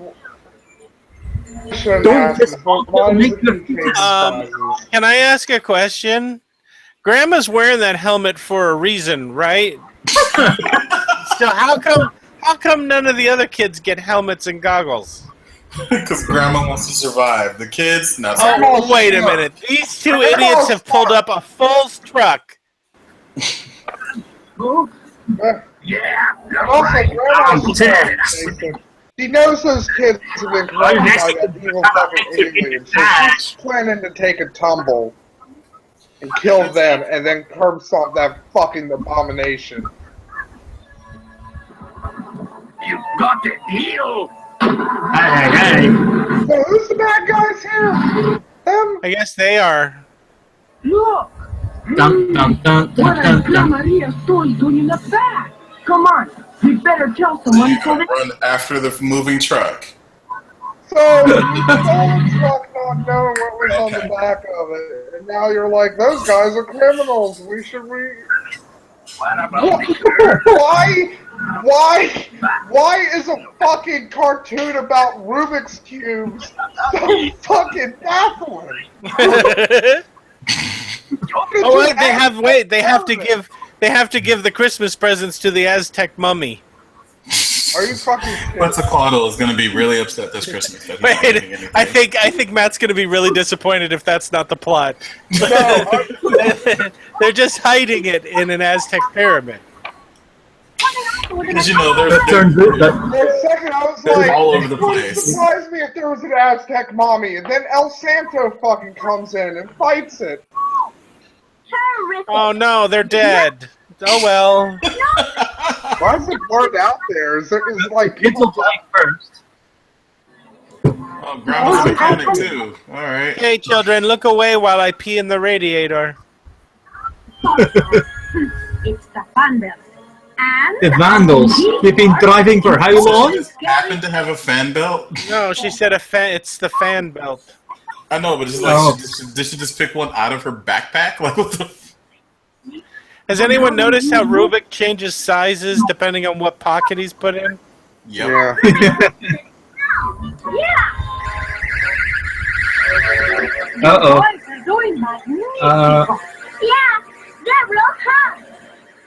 Don't make your fetus. Can I ask a question? Grandma's wearing that helmet for a reason, right? So how come none of the other kids get helmets and goggles? Because Grandma wants to survive. The kids, not so much. Oh, wait a minute. These two idiots have pulled up a full truck. Yeah. Also, Grandma's she knows those kids have been corrupted by that evil fucking alien, so she's planning to take a tumble and kill them, and then curb stomp that fucking abomination. You got to heal. Hey. So who's the bad guys here? Them? I guess they are. Look, Dun, dun, dun, what dun, I dun, Grandma dun. Maria's toy doing in the back? Come on, we better tell someone so that Run after the moving truck. So, the truck not knowing what was on the back of it, and now you're like, those guys are criminals. We should Why is a fucking cartoon about Rubik's cubes so fucking baffling? Oh wait, they have to give the Christmas presents to the Aztec mummy. Are you fucking kidding? Quetzalcoatl is going to be really upset this Christmas. That he's not Wait, getting anything. I think Matt's gonna be really disappointed if that's not the plot. They're just hiding it in an Aztec pyramid. Because you know they're Turns out that For a second, I was they're like, all over the it wouldn't place. surprise me if there was an Aztec mommy, and then El Santo fucking comes in and fights it. terrific. Oh no, they're dead. Oh well. Why is it blurred out there? Is it like kids people will die first. Oh, Grandma's mechanic too. All right. Hey children, look away while I pee in the radiator. It's the Vandals. And The Vandals. They've been driving for how She long? just happened to have a fan belt. No, she said it's the fan belt. I know, but it's like, Oh. did she just pick one out of her backpack? Like what the? Has anyone noticed how Rubik changes sizes depending on what pocket he's put in? Yep. Yeah. Uh-oh. boys are doing magnificent. Uh. Yeah, they're real hot.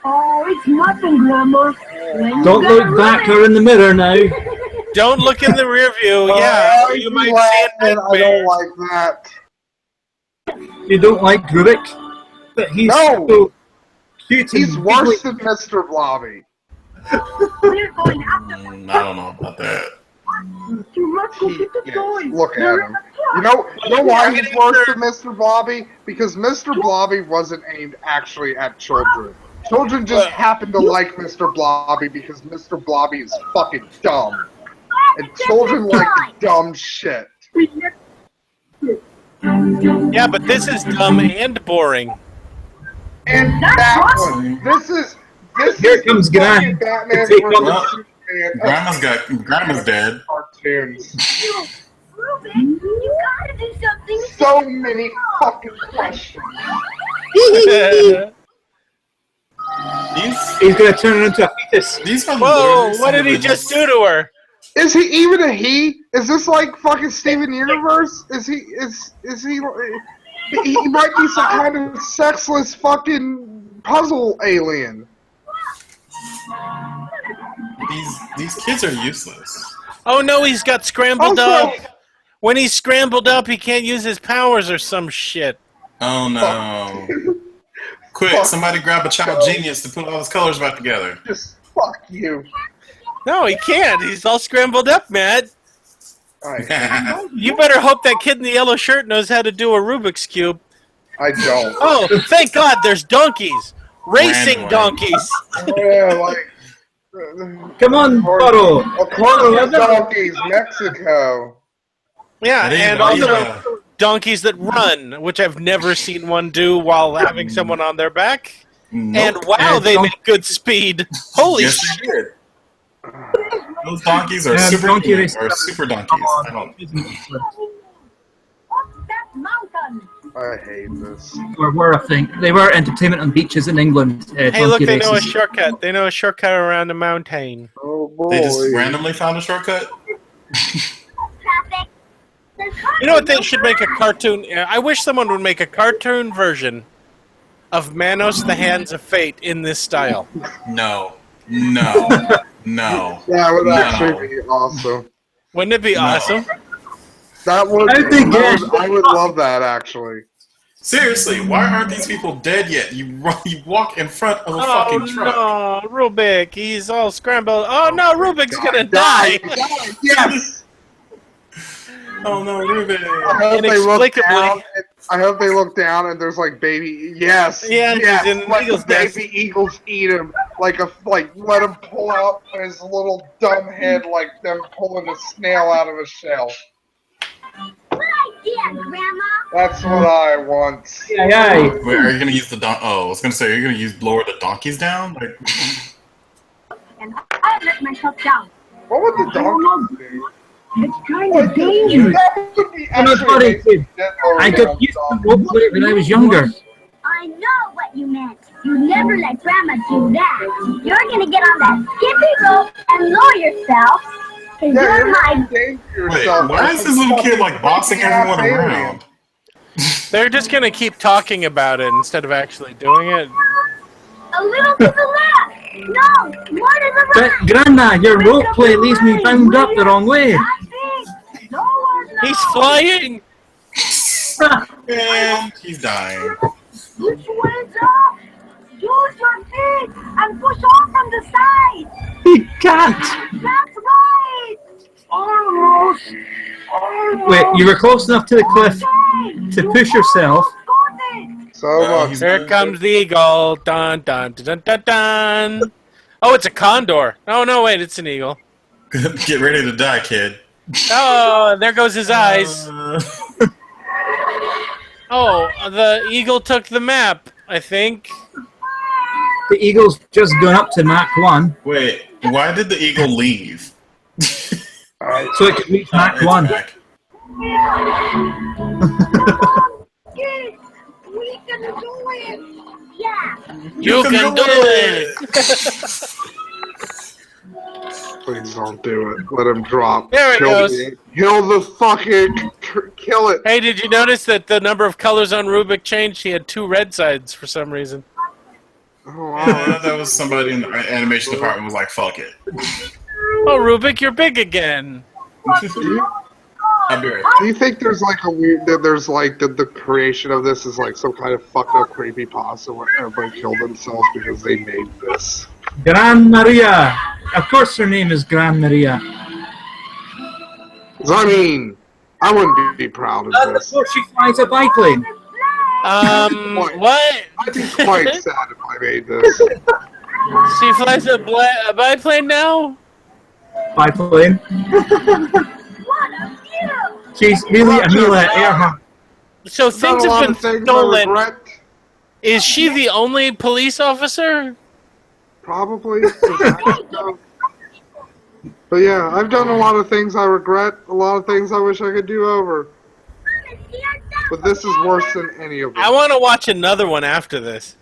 Oh, it's nothing, Grandma. When Don't you look got back Rubik- or in the mirror now. Don't look in the rear view. Yeah, you might see a I nightmare. don't like that. You don't like Rubik? But he's No. so cute and He's worse than Mr. Blobby. We're going after I don't know about that. You must go get the Yes, toys. look at They're in him. the truck. You know why he's worse than Mr. Blobby? Because Mr. Blobby wasn't aimed actually at children. Children just happen to like Mr. Blobby because Mr. Blobby is fucking dumb. And children like dumb shit. Yeah, but this is dumb and boring. And that one. This is Here comes fucking Gran Batman to take versus on- Superman of Grandma's dead. cartoons. Rubik, you gotta do something. So many fucking questions. He's going to turn her into a fetus. These are Whoa, literally what did some he of the- just do to her? Is he even a he? Is this like fucking Steven Universe? Is he? He might be some kind of sexless fucking puzzle alien. These kids are useless. Oh no, he's got scrambled Also- up. When he's scrambled up, he can't use his powers or some shit. Oh no! Quick, somebody grab a child genius to put all his colors back together. Just fuck you. No, he can't. He's all scrambled up, man. I You better hope that kid in the yellow shirt knows how to do a Rubik's Cube. don't. Oh, thank God, there's donkeys. Racing Random. donkeys. Yeah, like Come on, Burrow. Of course, it's donkeys, Mexico. Yeah, They and know, also yeah. donkeys that run, which I've never seen one do while having someone on their back. Nope. And wow, they make good speed. Holy Yes, shit! they did. Those donkeys are donkey superhuman, race. or super donkeys. I don't. I hate this. Were a thing. They were entertainment on beaches in England. Hey, look, donkey they know a races. shortcut. They know a shortcut around the mountain. Oh boy. They just randomly found a shortcut. You know what? They should make a cartoon. I wish someone would make a cartoon version of Manos: The Hands of Fate in this style. No. That would actually be awesome. Wouldn't it be awesome? That would. I would love that actually. Seriously, why aren't these people dead yet? You walk in front of a fucking truck. No, Rubik, he's all scrambled. Oh no, Rubik's gonna die. Yes. Oh no, Ruben. I hope they look down and there's like baby. Yes. Yeah, Yes. in Like eagle's the nest. baby eagles eat him. Like let him pull out his little dumb head like them pulling a snail out of a shell. That's what I want. Wait, are you gonna use the I was gonna say, are you gonna lower the donkeys down? Like, And I let myself down. What would the donkeys do? It's kind of dangerous. That would be actually I got used to rope play when I was younger. I know what you meant. You never let Grandma do that. You're gonna get on that skippy rope and lower yourself. Cause you're my... wait, why is this little kid like bossing everyone around? They're just gonna keep talking about it instead of actually doing it. A little to the left. No, more to the right. But Grandma, your rope play leaves me bound up the wrong way. He's flying. And he's dying. Which way's up? Use your feet and push off from the side. He can't. That's right. Almost. Wait, you were close enough to the cliff to push yourself. So much. Here comes the eagle. Dun dun dun dun dun. Oh, it's a condor. Oh no, wait, it's an eagle. Get ready to die, kid. Oh, there goes his eyes. Oh, the eagle took the map, I think. The eagle's just gone up to Mach 1. Wait, why did the eagle leave? So it could reach Mach 1. Back. We can do it. Yeah. You can do it. Please don't do it. Let him drop. There it goes. Kill the fucking. Kill it. Hey, did you notice that the number of colors on Rubik changed? He had 2 red sides for some reason. Oh, wow. That was somebody in the animation department was like, fuck it. Oh, Rubik, you're big again. I'll be right Do you think there's like a weird that there's like the creation of this is like some kind of fucked up creepy pasta where everybody killed themselves because they made this? Gran Maria. Of course her name is Gran Maria. I mean, I wouldn't be proud of this. Before she flies a biplane. What? I'd be quite sad if I made this. She flies a biplane now? Biplane. She's really Amelia Earhart. So things Not a lot have of been things I stolen. regret. Is she the only police officer? Probably. But yeah, I've done a lot of things I regret, a lot of things I wish I could do over. But this is worse than any of them. I want to watch another one after this.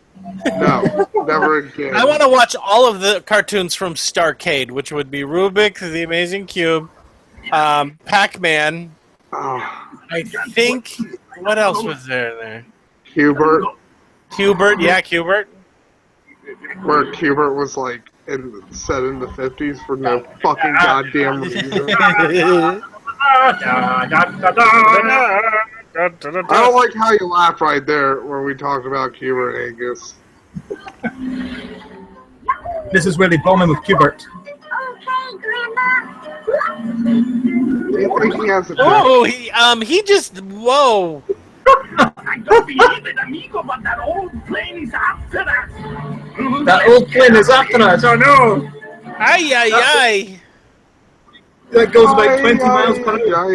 No, never again. I want to watch all of the cartoons from Starcade, which would be Rubik, The Amazing Cube, Pac-Man. Oh, I think, what else was there? Hubert, Hubert, yeah, Hubert. where Hubert was like set in the 50s for no fucking goddamn reason. I don't like how you laugh right there when we talked about Hubert, Angus. This is where they bomb him with Hubert. Okay, Grandma. Do you think he has a Oh, he just, whoa. I don't believe it, amigo, but that old plane is after us. That old plane is after us. Oh no! Ay, ay, ay. That goes about 20 miles per hour.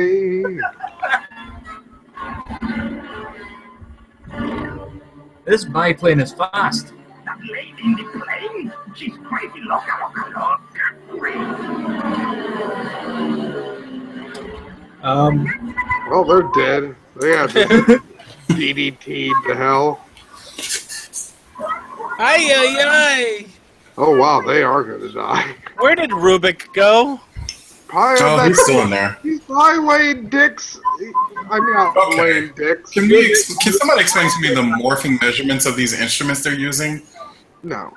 This biplane is fast. That lady in the plane, she's crazy. Loca. Well, they're dead. They had this DDT to hell. Ay, ay, ay. Oh wow, they are gonna die. Where did Rubik go? Probably Oh, that, he's still in there. He's probably laying dicks. I mean, not laying dicks. Can somebody explain to me the morphing measurements of these instruments they're using? No.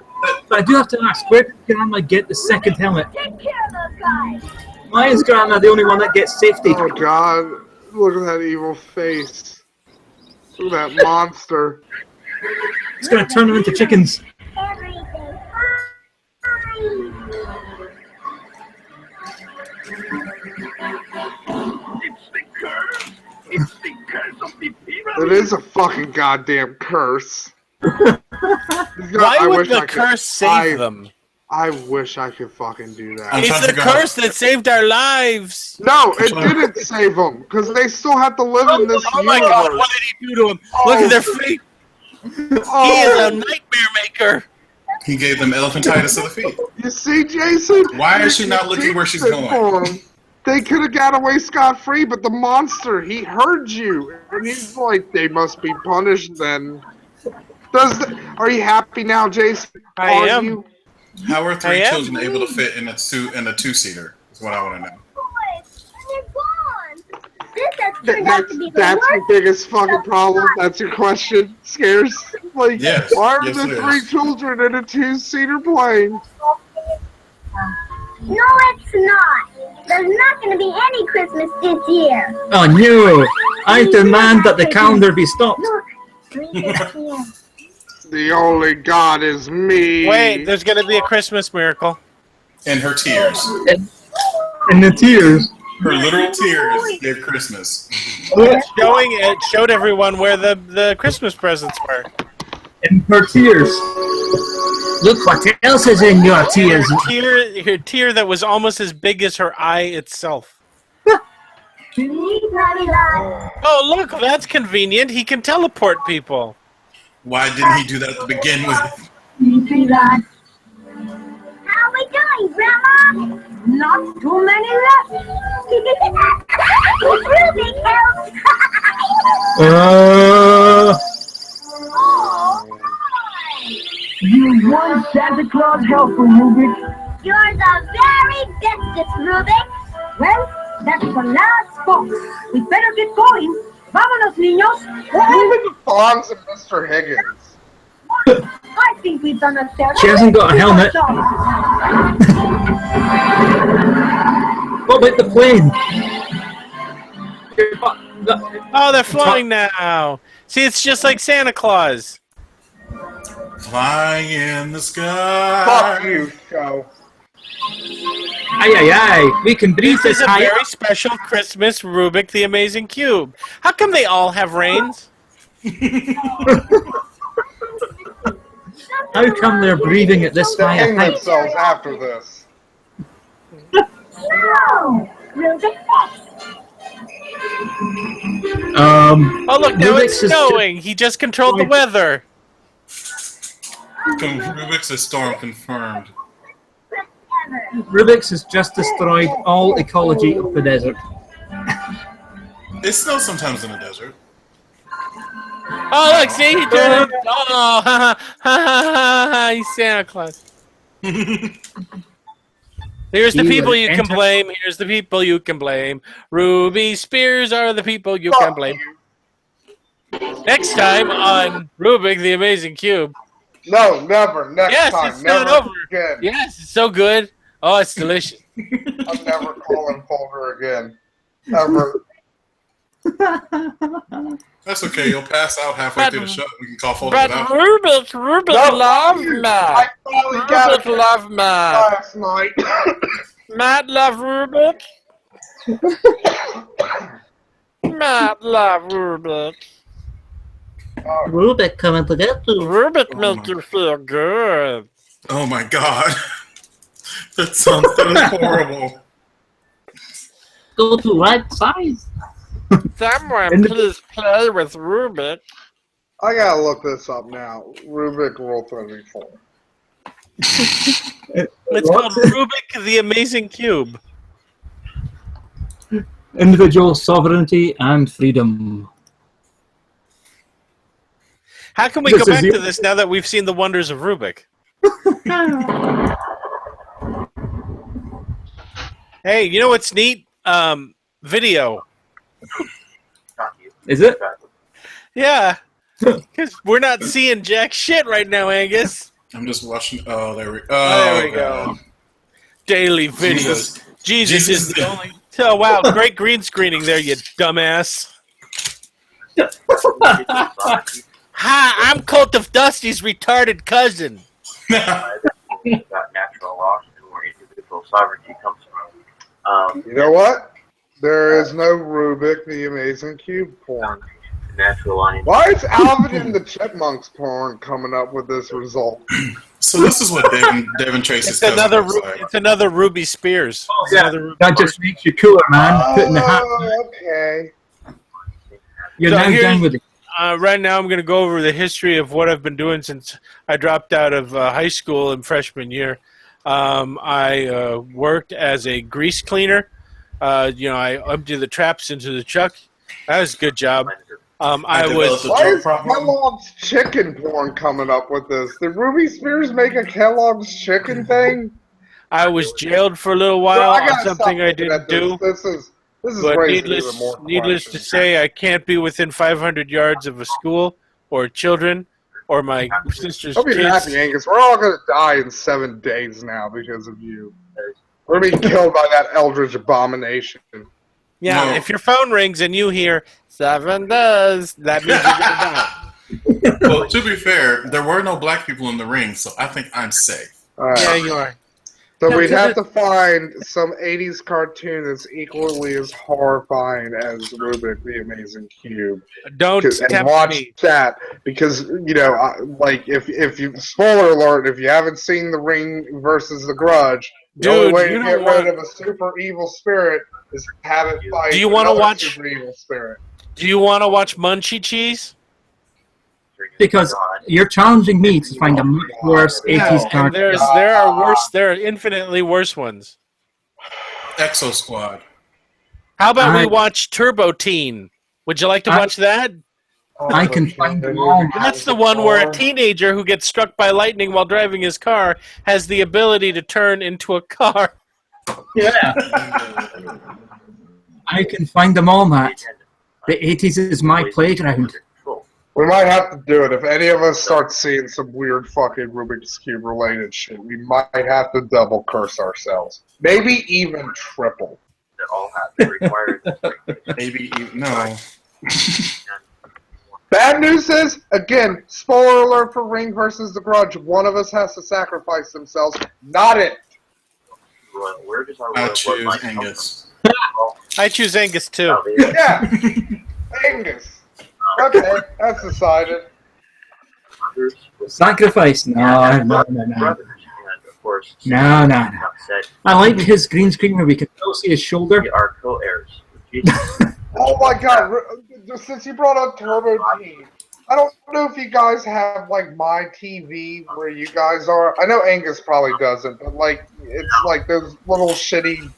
But I do have to ask, where did Grandma get the second helmet? Take care of those guys. Why is Grandma the only one that gets safety? Oh God! Look at that evil face. Look at that monster. It's gonna turn them into chickens. Everything's fine. It's the curse of the pyramid. It is a fucking goddamn curse. Why would the curse save them? I wish I could fucking do that. It's the curse that saved our lives. No, it didn't save them because they still have to live in this Oh my universe. God! What did he do to them? Look at their feet. He is a nightmare maker. He gave them elephantitis of the feet. You see, Jason? Why is she not looking where she's going? They could have got away scot-free, but the monster, he heard you. And he's like, they must be punished then. Are you happy now, Jason? I am. You? How are three children able to fit in a two-seater? Is what I want to know. Boys, they're gone. This has turned out to be the That's worst. your biggest fucking problem? That's your question? Scares? Like, Yes, why are yes, there it three is. children in a two-seater plane? No, it's not. There's not going to be any Christmas this year. Oh no! I demand that the calendar be stopped. Look, Rita's here. The only God is me. Wait, there's going to be a Christmas miracle. And her tears. And the tears. Her literal tears gave Christmas. It showed everyone where the Christmas presents were. And her tears. Look what else is in your tears. Her tear that was almost as big as her eye itself. Oh, look, that's convenient. He can teleport people. Why didn't he do that to begin with? How are we doing, Grandma? Not too many left. Rubik helps. You won Santa Claus helper, Rubik. You're the very bestest, Rubik. Well, that's the last box. We better get going. Vámonos, niños. Even the Fonz and Mr. Higgins. I think we've done a terrible She hasn't got a helmet. job. What about the plane? Oh, they're flying now. See, it's just like Santa Claus. Flying in the sky. Fuck you, show. Aye, aye, aye. We can breathe This is this a high very up. special Christmas Rubik the Amazing Cube. How come they all have reins? How come they're breathing at this They high hang a height? themselves after this. No, Rubik. Oh, look, now Rubik's it's is snowing. He just controlled the weather. Rubik's is storm confirmed. Rubik's has just destroyed all ecology of the desert. It snows sometimes in the desert. Oh, look, see? He turned it. Oh, ha, ha, ha, ha, he's Santa Claus. Here's the He people was you can blame. Here's the people you can blame. Ruby Spears are the people you can blame. Next time on Rubik the Amazing Cube. No, never. Next Yes, time. it's Never not over. again. Yes, it's so good. Oh, it's delicious. I'm never calling Folger again. Ever. That's okay. You'll pass out halfway through the show. We can call Folder But without. Rubik No, love I Matt. finally got Rubik it love Matt. last night. Matt love Rubik. Matt love Rubik. Rubik coming to get you. Rubik make you feel good. Oh my God. That is horrible. Go to right size. Someone please play with Rubik. I gotta look this up now. Rubik Rule 34. It's called Rubik the Amazing Cube. Individual sovereignty and freedom. How can we This go is back the- to this now that we've seen the wonders of Rubik? Hey, you know what's neat? Video. Is it? Yeah. Because we're not seeing jack shit right now, Angus. I'm just watching. Oh, there we. There we God. go. Daily videos. Jesus is the only. Oh, wow. Great green screening there, you dumbass. Hi, I'm Cult of Dusty's retarded cousin. That natural law and where individual sovereignty comes from. You know what? There is no Rubik the Amazing Cube porn. Natural line. Why is Alvin and the Chipmunks porn coming up with this result? So this is what Devin Tracy's It's cousin looks like. it's another Ruby Spears. It's Yeah, another Ruby that just makes you cooler, man. Putting the hat. Oh, okay. You're So now here's- down with it. Right now, I'm going to go over the history of what I've been doing since I dropped out of high school in freshman year. I worked as a grease cleaner. I emptied the traps into the truck. That was a good job. I was. Why is Kellogg's chicken porn coming up with this? Did Ruby Spears make a Kellogg's chicken thing? I was jailed for a little while Bro, I on gotta something stop I looking didn't at this. do. This is But raising even more needless to questions. say, I can't be within 500 yards of a school or children or my sister's I'll be kids. happy, Angus. We're all gonna die in 7 days now because of you. We're being killed by that eldritch abomination. Yeah, No. if your phone rings and you hear 7 days, that means you're gonna die. Well, to be fair, there were no black people in the ring, so I think I'm safe. Yeah, you are. So we'd have to find some 80s cartoon that's equally as horrifying as Rubik the Amazing Cube. Don't And tempt watch me. that because like if you spoiler alert, if you haven't seen The Ring versus The Grudge, the only Dude, way you to don't get want- rid of a super evil spirit is to have it fight Do you wanna another watch- super evil spirit. Do you want to watch Munchie Cheese? Because you're challenging me to find a much worse 80s And cartoon. there are worse. There are infinitely worse ones. Exo Squad. How about we I- watch Turbo Teen? Would you like to I- watch that? I can find them all. That's the one where a teenager who gets struck by lightning while driving his car has the ability to turn into a car. Yeah. I can find them all, Matt. The 80s is my playground. We might have to do it. If any of us start seeing some weird fucking Rubik's Cube related shit, we might have to double curse ourselves. Maybe even triple. That all have to require Maybe no. Bad news is, again, spoiler alert for Ring versus The Grudge, one of us has to sacrifice themselves, not it. Where does our I royal choose bloodline come Angus. I choose Angus too. from? Yeah, Angus. Okay, that's decided. Brothers with Sacrifice? No, no, no, no. brothers, and of course, No, no, no. said I like his green screen where we can still see his shoulder. we are co-heirs with Jesus. Oh my god, since you brought up Turbo Teen, I don't know if you guys have, like, My TV where you guys are. I know Angus probably doesn't, but, like, it's like those little shitty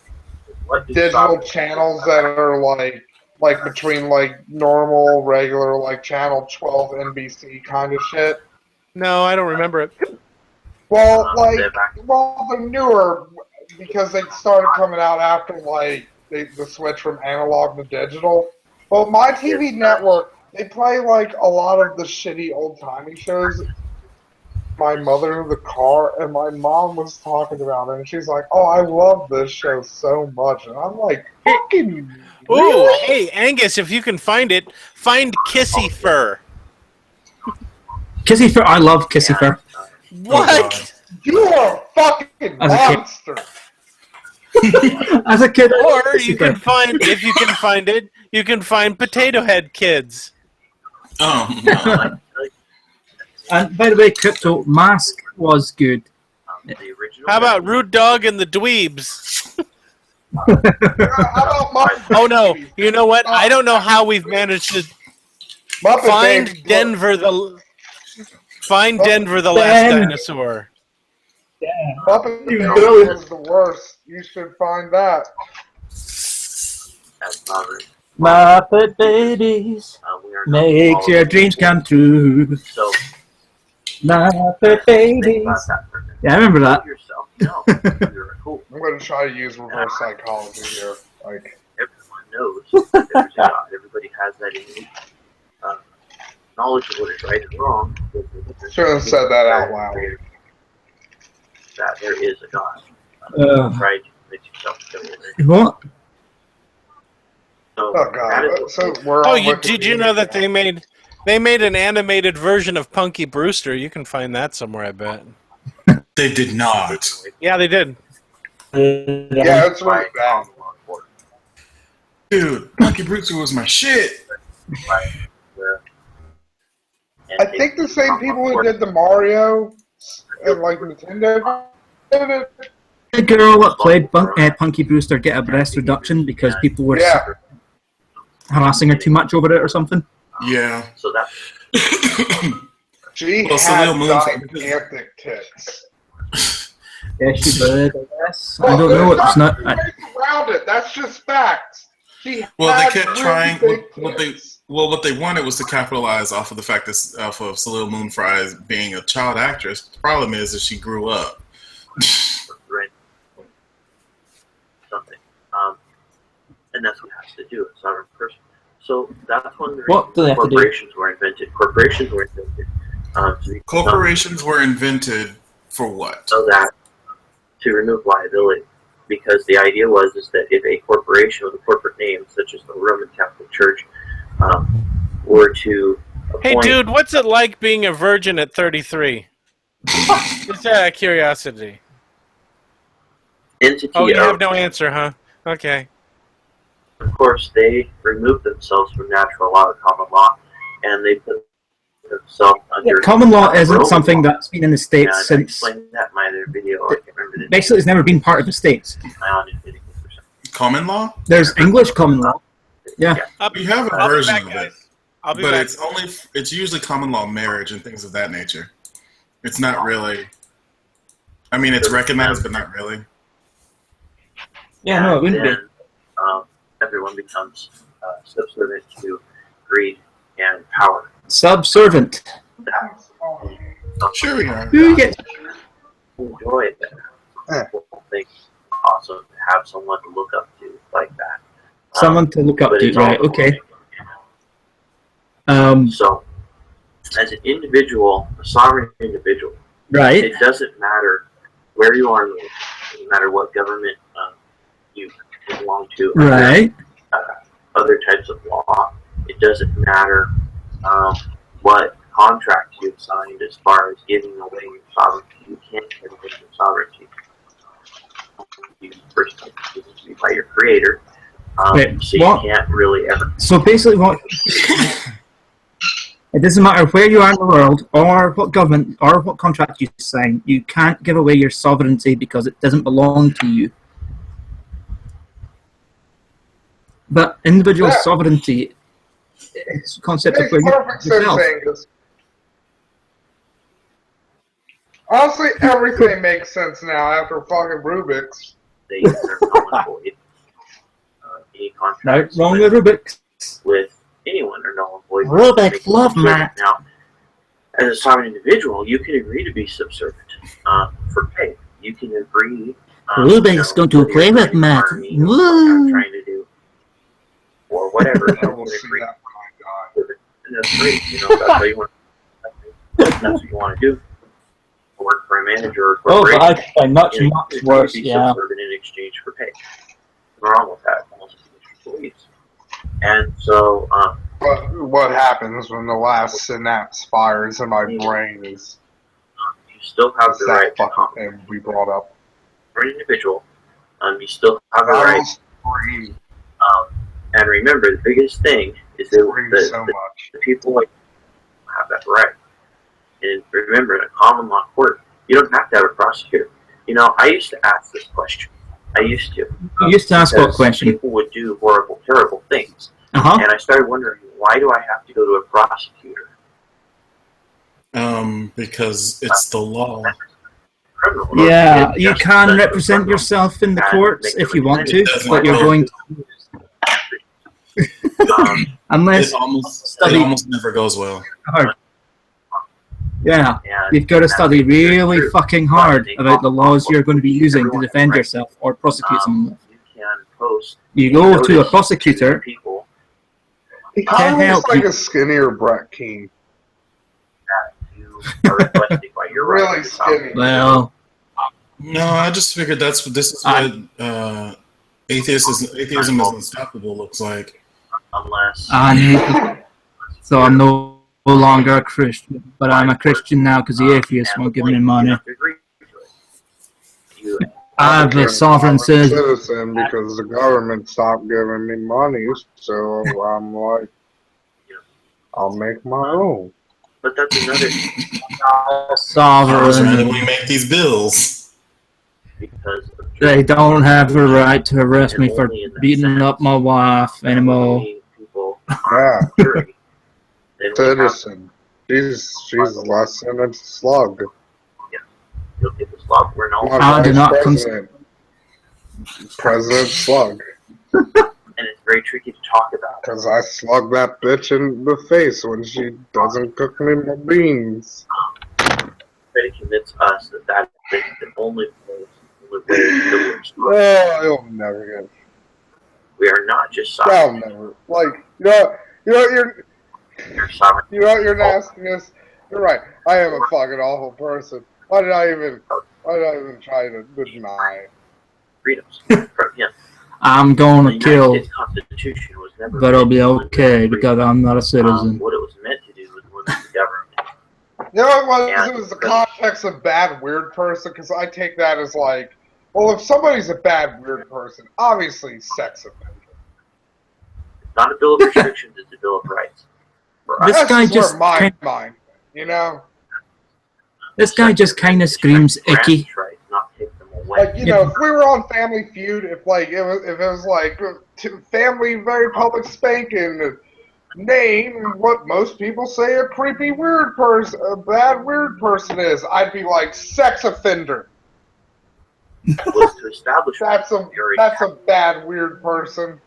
What is digital sovereignty? channels that are, like between, like, normal, regular, like, channel 12 NBC kind of shit. No, I don't remember it. Well, like, they're newer because they started coming out after, like, the switch from analog to digital. Well, My TV network, they play, like, a lot of the shitty old-timey shows. My mother in the car, and my mom was talking about it, and she's like, oh, I love this show so much. And I'm like, fucking Ooh, really? hey Angus, if you can find it, find Kissy Fur. Kissy Fur, I love Kissy Fur. What? You are a fucking As a kid. monster. As a kid, I Or loved Kissy you Fur. can find, if you can find it, you can find Potato Head Kids. Oh no. And by the way, Crypto Mask was good. The original. How about Rude Dog and the Dweebs? How about Muppet Oh no! Babies? You know what? I don't know how we've managed to Muppet find Babies. Denver the last dinosaur. Muppet You Babies know it. was the worst. You should find that. That's sovereign. Muppet Babies We are not makes your following dreams the come true. So Muppet think Babies. about that for a minute. Yeah, I remember that. Yourself, no, you're cool. I'm going to try to use reverse psychology here. Like, Everyone knows that there's a God. Everybody has that innate knowledge of what is right and wrong. shouldn't have said that out loud. That there is a God. Try to convince yourself that there is. What? So, Oh God! So we're Oh, on did you know that they made an animated version of Punky Brewster? You can find that somewhere, I bet. They did not. Yeah, they did. Yeah, it's really bad. Dude, Punky Brewster was my shit. I think the same people who did the Mario and like Nintendo did it. The girl that played Punky Brewster get a breast reduction because people were harassing her too much over it or something. Yeah. So that She Well, had Salil Moon- gigantic tits. Yeah, she did, I guess. I don't know. It's not. Around it. That's just facts. She Well, they had kept really trying. big What they wanted was to capitalize off of the fact that off of Salil Moon Fries being a child actress. The problem is that she grew up. right. Something. And that's what it has to do. It's not a person. So that's when the What do they have to do? corporations were invented. Corporations were invented. Corporations were invented for what? So that to remove liability, because the idea was that if a corporation with a corporate name, such as the Roman Catholic Church, were to appoint, Hey, dude, what's it like being a virgin at 33? Just out of curiosity. entity Oh, you of, have no answer, huh? Okay. of course, they removed themselves from natural law, common law, and they put themselves under Common law isn't Roman something law. that's been in the And States I since. explained that in my other video. I can't remember the Basically, it's never been part of the States. Common law? There's English common law. Yeah. We have a I'll be version back, of it, guys. I'll be but back. it's usually common law marriage and things of that nature. It's not really. I mean, it's recognized, but not really. Yeah, no, it wouldn't be. then, everyone becomes subservient to greed and power. Subservient. Sure we are. Who gets Enjoy it. People think it's awesome to have someone to look up to like that. someone to look up But to? it's Right, all- okay. So, as an individual, a sovereign individual, Right. it doesn't matter where you are in the world. It doesn't matter what government you belong to. Right. Other types of law. It doesn't matter what contracts you've signed as far as giving away your sovereignty. You can't give away your sovereignty. You first have to give it to you by your creator. Wait, so what? you can't really ever. So basically, what it doesn't matter where you are in the world, or what government, or what contract you sign. You can't give away your sovereignty because it doesn't belong to you. But individual sovereignty is a concept of Makes where you perfect sense, yourself. Angus. Honestly, everything makes sense now after fucking Rubik's. They are null and void. Any No, contracts wrong with Rubik's. with anyone are null and void. Rubik's love, Subservient. Matt. Now, as a sovereign individual, you can agree to be subservient for pay. You can agree. Rubik's going to whether play you're with trying to Matt. harm me or what Woo. I'm trying to do, or whatever. I You will can see agree. that when I die. And that's great. You know, that's what you want. That's what you want to do. Work for a manager or a Oh, corporation. but I find much, You know, much you can worse, be yeah. subservient in exchange for pay. What's wrong with that? Most employees. And so, What happens when the last synapse fires in my brain is you still have the that right to fucking thing we brought up. for an individual. You still have a I right. was free. And remember, the biggest thing is that So much. the people like have that right. And remember, in a common law court, You don't have to have a prosecutor. You know, I used to ask this question. I used to. You used to ask what question? People would do horrible, terrible things. Uh-huh. And I started wondering, why do I have to go to a prosecutor? Because it's the law. Yeah, you can represent yourself in the courts if you want to, but you're going to unless it almost never goes well. hard. Yeah, you've got to study really fucking hard about the laws you're going to be using to defend yourself or prosecute someone. You go to a prosecutor He to kind of help looks like you. a skinnier Brett King. Really skinny. Well, No, I just figured this is what atheism is unstoppable looks like. Unless so I'm no longer a Christian, but I'm a Christian now because the atheists won't give me money. I'm a sovereign citizen because the government stopped giving me money, so I'm like, I'll make my own. But that's another sovereign. We make these bills. Because they don't have the right to arrest me for beating up my wife anymore. Yeah. Citizen. She's less than a slug. You'll get the slug. We're no I do not President Slug. And it's very tricky to talk about. Because I slug that bitch in the face when she doesn't cook me my beans. Try to convince us that is the only way that Oh, you'll never get. We are not just I'll never. Like, your nastiness. You're right. I am a fucking awful person. Why did I even try to deny it? Freedoms from him. I'm going to kill, Constitution was never but it'll be okay because I'm not a citizen. What it was meant to do was limit the government. You know what it was? It was the context of bad, weird person, because I take that as like, well, if somebody's a bad, weird person, obviously sex offender. It's not a bill of restrictions, it's a bill of rights. This guy just mind, you know? This guy just kind of screams icky. Like, you know, if we were on Family Feud, if it was like family very public spanking, name what most people say a creepy weird person, a bad weird person is, I'd be like sex offender. Was to establish that's a bad weird person.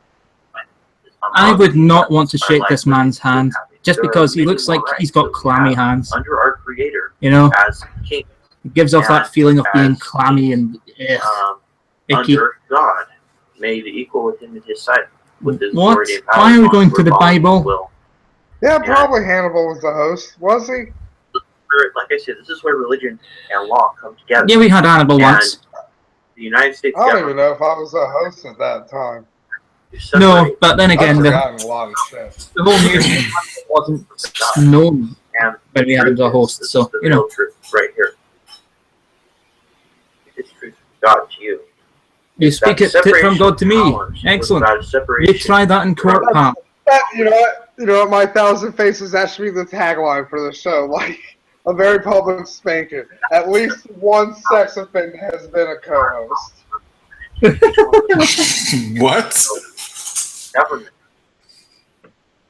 I would not want to shake this man's hand just because he looks like he's got clammy hands. Under our Creator, you know, as king, it gives off that feeling of being clammy and icky. Under God, made equal with him in his sight. With his What? authority and power, Why are we going to the Bible? Yeah, probably Hannibal was the host. Was he? Like I said, this is where religion and law come together. Yeah, we had Hannibal once. The United States I don't even know if I was a host at that time. No, but then again, I've forgotten a lot of shit. The whole nation wasn't known when we had him as a host, so, you know. Right here. It's truth from God to you. You speak it from God to me. Excellent. You try that in court, pal. You know what? My 1,000 faces, that should be the tagline for the show. Like, a very public spanking. At least one sex offender has been a co-host. What? Government.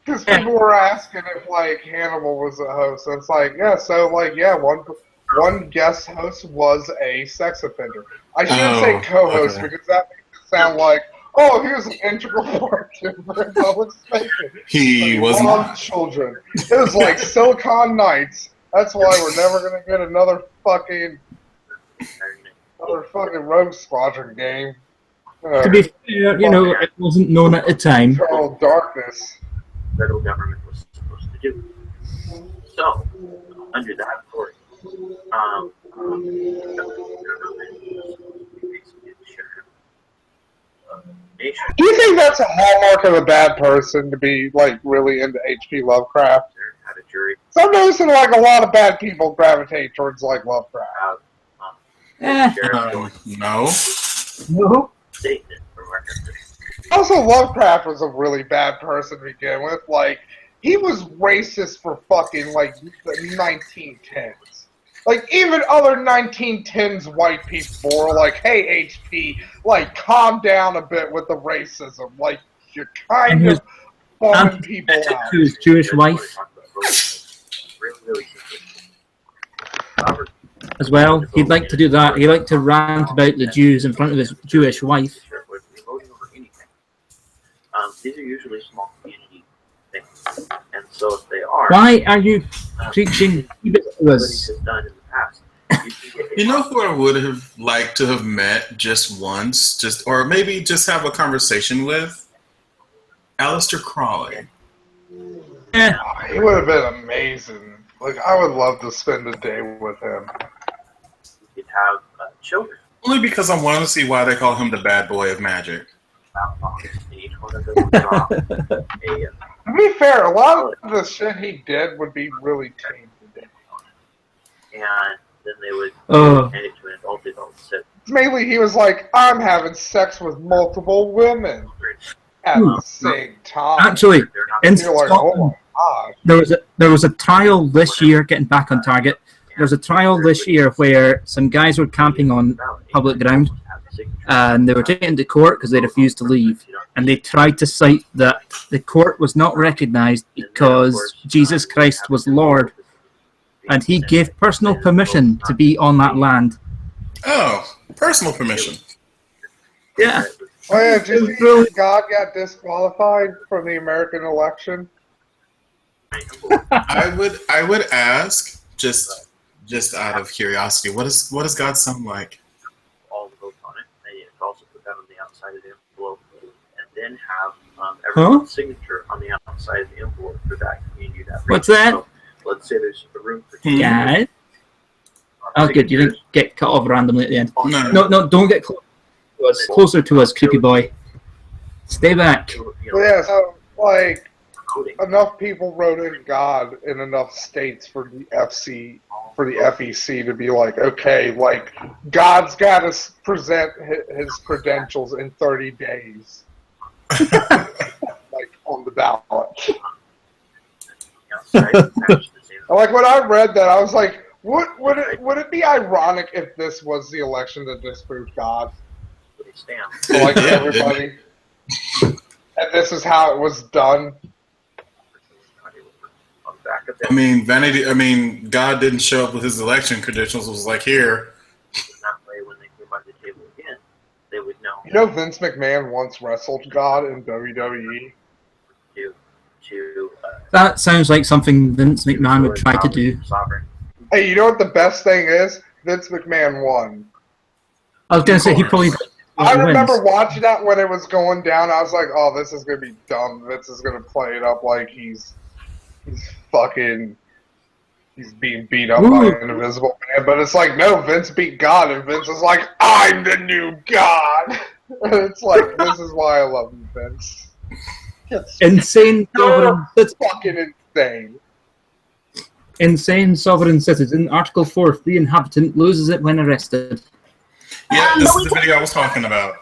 Because people were asking if, like, Hannibal was a host. And it's like, yeah, so, like, yeah, one guest host was a sex offender. I shouldn't say co-host because that makes it sound like, oh, he was an integral part to the public spanking. He was not. Children. It was like Silicon Knights. That's why we're never going to get another fucking Rogue Squadron game. To be fair, you know, it wasn't known at the time. Eternal darkness. Federal government was supposed to do. So, under that authority, do you think that's a hallmark of a bad person to be like really into H.P. Lovecraft? So I'm noticing like a lot of bad people gravitate towards like Lovecraft. No. No. Also, Lovecraft was a really bad person to begin with. Like, he was racist for fucking like the 1910s. Like, even other 1910s white people were like, hey, HP, like, calm down a bit with the racism. Like, you're kind of bumming people out. To his Jewish wife as well. He'd like to do that. He'd like to rant about the Jews in front of his Jewish wife. These are usually small community things, and so if they are, why are you preaching to us? You know who I would have liked to have met just once, or maybe just have a conversation with? Aleister Crowley. Yeah. He would have been amazing. Like, I would love to spend a day with him. You could have children. Only because I wanted to see why they call him the bad boy of magic. To be fair, a lot of the shit he did would be really tainted. And then they would hand it to an adult sit. Mainly, he was like, I'm having sex with multiple women at the same time. Actually, in You're like, Scotland, oh my God. there was a trial this year, getting back on target, there was a trial this year where some guys were camping on public ground, and they were taken to court because they refused to leave. And they tried to cite that the court was not recognized because Jesus Christ was Lord, and he gave personal permission to be on that land. Oh, personal permission. Yeah. Oh yeah, did you see God got disqualified from the American election? I would ask, just out of curiosity, what does God sound like? All the votes on it. They also put that on the outside of the envelope, and then have everyone's signature on the outside of the envelope for that community. What's that? So, let's say there's a room for 2 Guys. Oh, good. You didn't get cut off randomly at the end. No, don't get closer to us, creepy boy. Stay back. Well, yeah, so, like, enough people wrote in God in enough states for the FEC to be like, okay, like, God's got to present his credentials in 30 days. Like, on the ballot. Like, when I read that, I was like, would it be ironic if this was the election that disproved God? So, like, everybody. And this is how it was done. I mean, God didn't show up with his election credentials. It was like, here. That way, when they came by the table again, they would know. You know, Vince McMahon once wrestled God in WWE. That sounds like something Vince McMahon would try to do. Hey, you know what the best thing is? Vince McMahon won. I was going to say, he probably... I remember watching that when it was going down. I was like, oh, this is going to be dumb. Vince is going to play it up like he's being beat up by an invisible man. But it's like, no, Vince beat God, and Vince is like, I'm the new God. And it's like, this is why I love you, Vince. Insane sovereign citizen. Fucking insane. Insane sovereign citizen. Article 4, free inhabitant loses it when arrested. Yeah, this is the video I was talking about.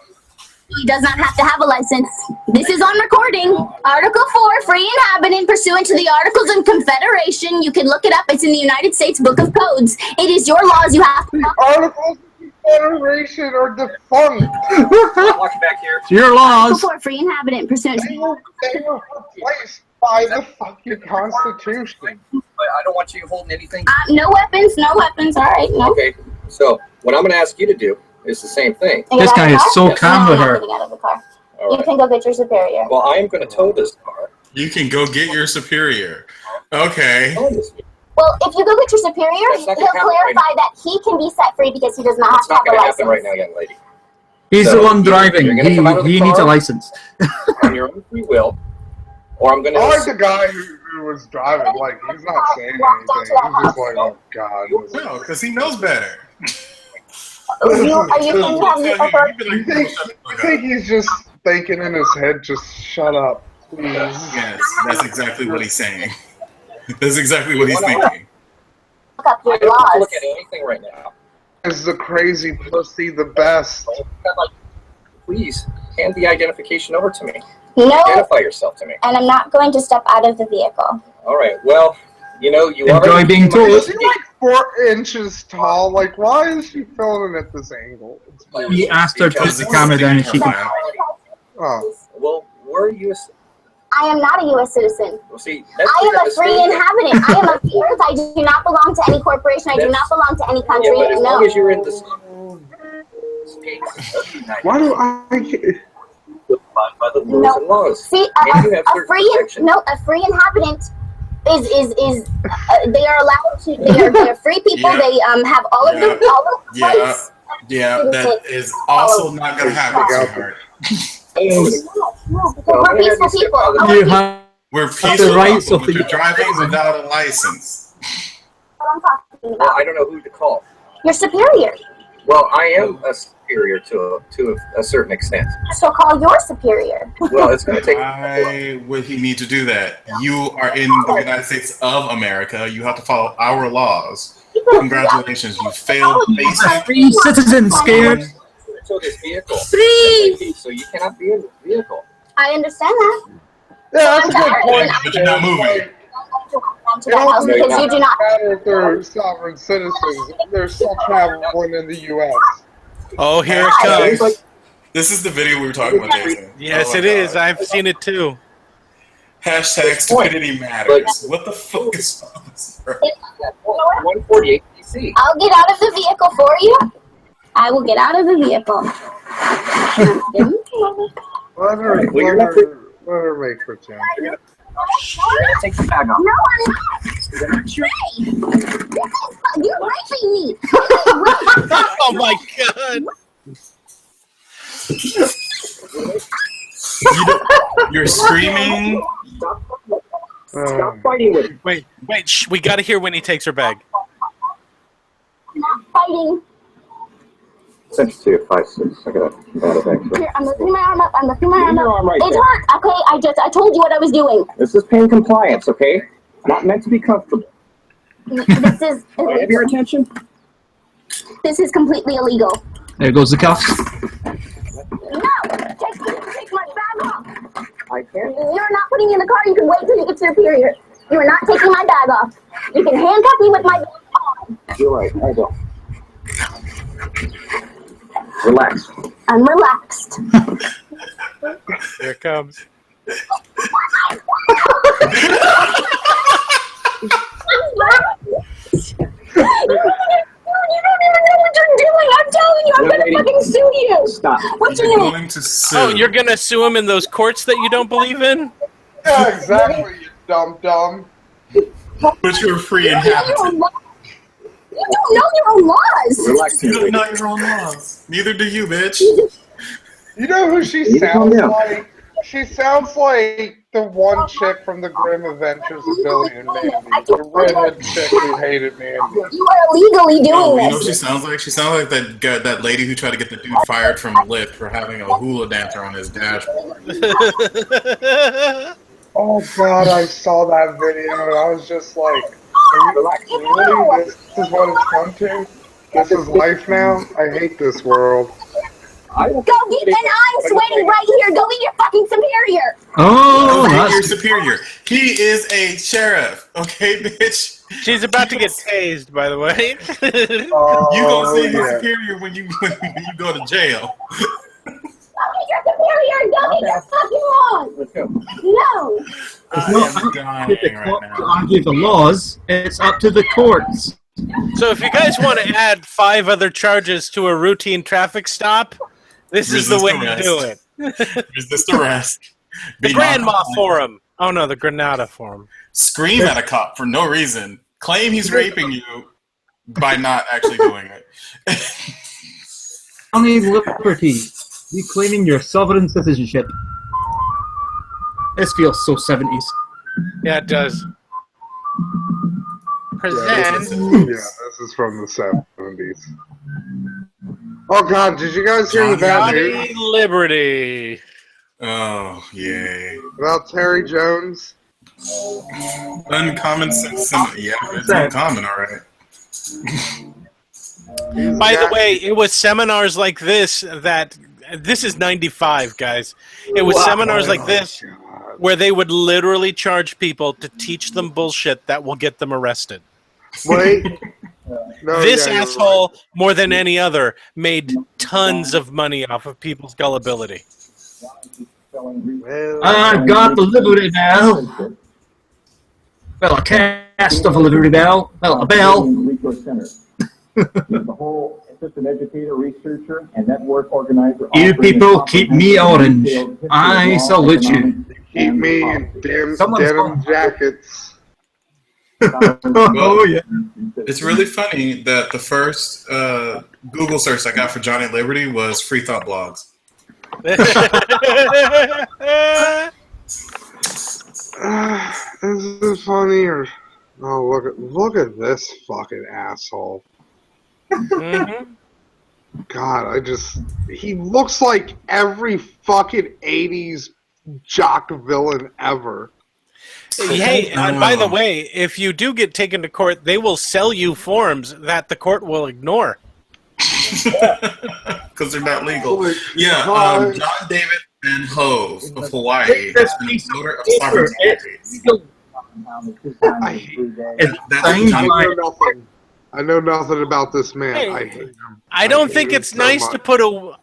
He does not have to have a license. This is on recording. Article 4, free inhabitant pursuant to the Articles of Confederation. You can look it up. It's in the United States Book of Codes. It is your laws. You have to... Articles of Confederation are defunct. Watch back here. It's your laws. Article 4, free inhabitant pursuant to... They were replaced by the fucking Constitution. I don't want you holding anything. No weapons. No weapons. All right. No. Okay. So what I'm going to ask you to do is the same thing. This guy is so calm with her. Getting out of the car. You can go get your superior. Well, I am going to tow this car. You can go get your superior. Okay. Well, if you go get your superior, he'll clarify that he can be set free because he does not have to have a license. It's not going to happen right now, young lady. He's the one driving. He needs a car license. On your own free will, or I'm going to... I like the guy who was driving. Like, he's not saying anything. He's just like, oh, God. No, because he knows better. You think he's just thinking in his head, just shut up, please? Yes, that's exactly what he's saying. That's exactly what he's thinking. Look up your I don't laws. look at anything right now. Is the crazy pussy the best? Please, hand the identification over to me. No. Identify yourself to me. And I'm not going to step out of the vehicle. All right, well, you know, you Enjoy already... being told. Is he like 4 inches tall. Like, why is she filming at this angle? It's weird. He asked her to put the camera down and she can. Oh. Well, we're U.S. I am not a U.S. citizen. Well, see, that's I am a free inhabitant. I am of the earth. I do not belong to any corporation. I do not belong to any country. Yeah, but as long as you're in the states of the United Why do I? by the rules and laws. See, And you have a certain free protections. a free inhabitant is they are allowed to. They're free people. Yeah. They have all of the rights. Yeah, that is also not going to happen, sweetheart. We're peaceful people. You have We're the peaceful rights people, of but the. you're driving without a license. What I'm talking Well, about. I don't know who to call. You're superior. Well, I am a superior to a certain extent. So call your superior. Well, it's going to take. Why would he need to do that? You are in the United States of America. You have to follow our laws. Congratulations, you failed basic. Free citizen scared. So this vehicle. Free. So you cannot be in this vehicle. I understand that. Yeah, that's a good point. But you're not moving. To that house because you do not. matter if they're sovereign citizens. They're still traveling in the U.S. Oh, here it comes. This is the video we were talking about, Jason. Yes, Oh my it is. God. I've seen it too. Hashtag stupidity matters. What the fuck is wrong with this, bro? 148 DC. I'll get out of the vehicle for you. I will get out of the vehicle. Let her make pretend. You're gonna take the bag off. No, I'm not. Hey, you're raping me. Oh my god. You're screaming. Stop fighting with me. Wait, shh, we gotta hear when he takes her bag. I'm not fighting. Sent it to you 5-6. I got it actually. Here, I'm lifting my arm up. I'm lifting my arm Your up. arm right It there. hurt. Okay, I told you what I was doing. This is pain compliance, okay? Not meant to be comfortable. This is Do I have your attention? this is completely illegal. There goes the cuffs. No, take my bag off. I can't. You're not putting me in the car. You can wait till you get to your period. You are not taking my bag off. You can handcuff me with my bag on. You're right. I will. Relax. I'm relaxed. Here it comes. You don't even know what you're doing. I'm telling you, I'm gonna fucking sue you. Stop. What's You're your name? going to sue. Oh, you're gonna sue him in those courts that you don't believe in? Yeah, exactly, you dumb. But you're a free inhabitant. You don't know your own laws. Relax. You don't know your own laws. Neither do you, bitch. You know who she You calm sounds down. like? She sounds like the one chick from the Grim Adventures of Billy and Mandy. The redhead chick who hated Mandy. You are illegally doing Oh, you know what this. she sounds like? She sounds like that lady who tried to get the dude fired from Lyft for having a hula dancer on his dashboard. Oh god, I saw that video and I was just like, are you really? This is what it's come to? This is life now? I hate this world. Go get, and I'm sweating right here. Go get your fucking superior. Oh, You're that's superior. He is a sheriff, okay, bitch? She's about to get tased, by the way. You gonna see his yeah. superior when you go to jail. Go get your superior. Go get your fucking laws. Let's go. No. it's not I'm up dying to the right court now. to argue the laws. It's up to the courts. So if you guys want to add 5 other charges to a routine traffic stop, this is the Resist way you arrest. do it. Resist arrest. The Be Grandma non-violent. Forum. Oh no, the Granada Forum. Scream at a cop for no reason. Claim he's raping you by not actually doing it. Only liberty. Reclaiming your sovereign citizenship. This feels so 70s. Yeah, it does. Yeah, Present. this is from the 70s. Oh god, did you guys hear the bad news Johnny Liberty. Oh, yay. about Terry Jones? Uncommon sense. Yeah, it's uncommon, all right. By the way, it was seminars like this that this is 95, guys. It was seminars like this where they would literally charge people to teach them bullshit that will get them arrested. Wait. No, This yeah, you're asshole, more than any other, made tons of money off of people's gullibility. right. I've got the Liberty Bell. Well, a cast of a Liberty Bell. Well, a bell. The whole assistant educator, researcher, and network organizer. You people keep me orange. I salute you. Keep me in denim jackets. Oh, yeah. It's really funny that the first Google search I got for Johnny Liberty was free thought blogs. Is this funny or? Oh, look at this fucking asshole. Mm-hmm. God, he looks like every fucking 80s jock villain ever. Hey, and by the way, if you do get taken to court, they will sell you forms that the court will ignore. Because they're not legal. Yeah, John David Van Hove of Hawaii has been a voter of sovereignty. I know nothing about this man. Hey, I hate him. I don't think it's nice to put a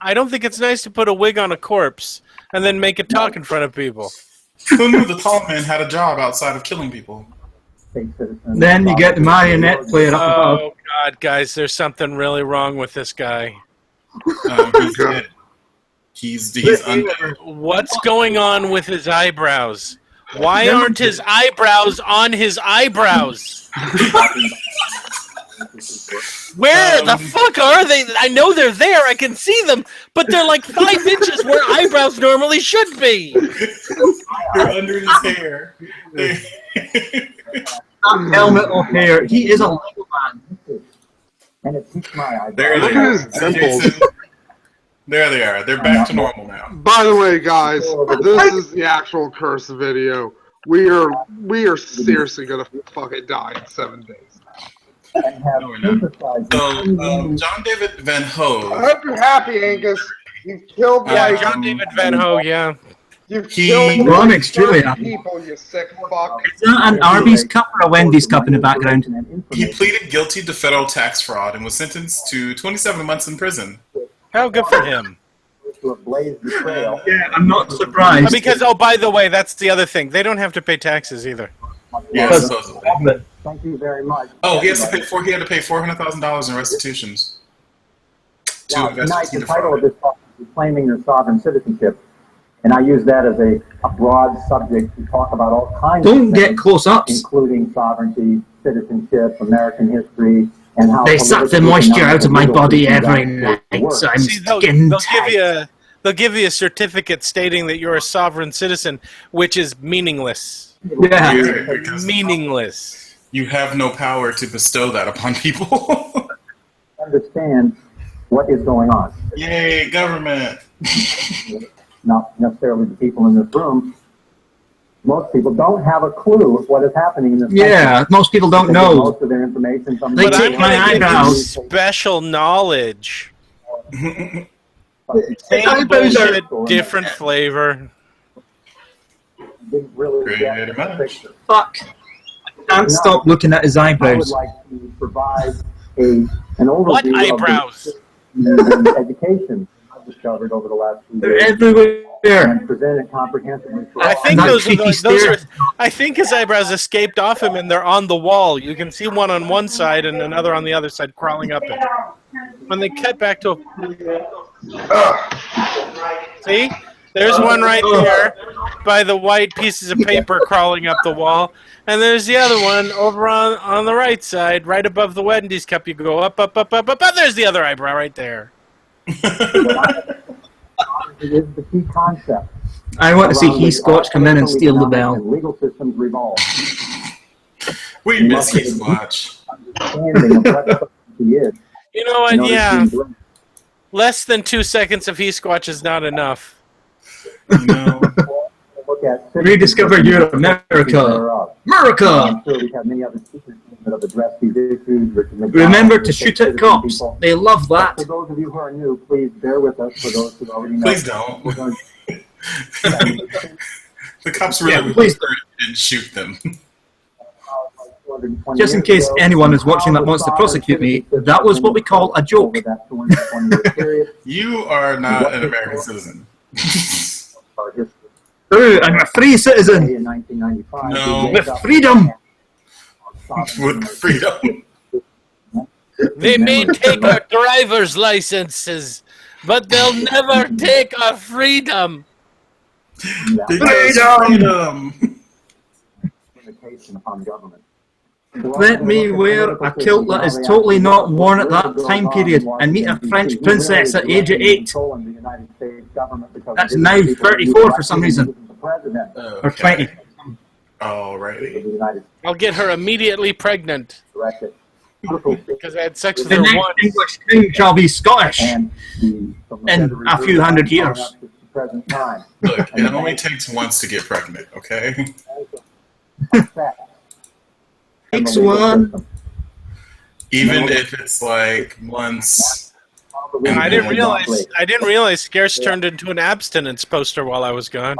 wig on a corpse and then make it talk in front of people. Who knew the tall man had a job outside of killing people? Then you get the marionette player up above. Oh God, guys, there's something really wrong with this guy. He's dead. He's undead. What's going on with his eyebrows? Why aren't his eyebrows on his eyebrows? Where the fuck are they? I know they're there. I can see them, but they're like 5 inches where eyebrows normally should be. They're under his hair. That helmet or hair. He is a Lego man. And it keeps my eyes. There they are. There they are. They're back to normal now. By the way, guys, this is the actual curse video. We are seriously gonna fucking die in 7 days. No, we're not. So, John David Van Hove. I hope you're happy, Angus. You've killed John David Van Ho, yeah. You've killed I'm extremely happy. people, you sick fuck. Is that an Arby's cup or a Wendy's cup in the background? He pleaded guilty to federal tax fraud and was sentenced to 27 months in prison. How good for him. Yeah, I'm not surprised. Because, by the way, that's the other thing. They don't have to pay taxes either. Yeah, supposedly. Thank you very much. Oh, he had to pay $400,000 in restitutions to Tonight, investors. the title of this talk is Claiming Your Sovereign Citizenship, and I use that as a broad subject to talk about all kinds of things, get close-ups, including sovereignty, citizenship, American history, and how they suck the moisture out of my body every night, so I'm skin tight. They'll give you a certificate stating that you're a sovereign citizen, which is meaningless. Yeah. Meaningless. You have no power to bestow that upon people. Understand what is going on. Yay, government. Not necessarily the people in this room. Most people don't have a clue of what is happening in this country. Yeah, most people don't know. Most of their information from They take my eyebrows. Special knowledge. Same eyebrows bullshit, different flavor. Didn't really get the picture. Fuck. I can't stop looking at his I would eyebrows. like to provide an overview What of eyebrows? the education I've discovered over the last few They're years everywhere. and present it comprehensively. for I all. think Not those creepy are stare. I think his eyebrows escaped off him and they're on the wall. You can see one on one side and another on the other side crawling up it. When they cut back to see? There's one right there by the white pieces of paper crawling up the wall. And there's the other one over on the right side, right above the Wendy's cup. You go up. There's the other eyebrow right there. It is the key concept. I want to see He Scotch come in and steal the bell. And legal systems revolve. We miss He Scotch. Understanding of what sovereignty is. You know what? Yeah. Less than 2 seconds of He Squatch is not enough. No. Rediscover your America. America! I'm sure we have many other speakers that have addressed these issues. Remember to shoot at cops. They love that. For those of you who are new, please bear with us. For those who already know, Please don't. The cops really Yeah, please. didn't shoot them. just in case anyone is watching that wants to prosecute me, that was what we call a joke. You are not an American citizen. Ooh, I'm a free citizen. No. With freedom. With freedom. They may take our driver's licenses, but they'll never take our freedom. Freedom. Let me wear a kilt that is totally not worn at that time period and meet a French princess at age of 8. That's now 34 for some reason. Or 20. Alrighty. I'll get her immediately pregnant. Because I had sex with The her next once. English king shall be Scottish in a few hundred years. Look, it only takes once to get pregnant, okay? Takes one. Even if it's like months. And I didn't realize Scarce turned into an abstinence poster while I was gone.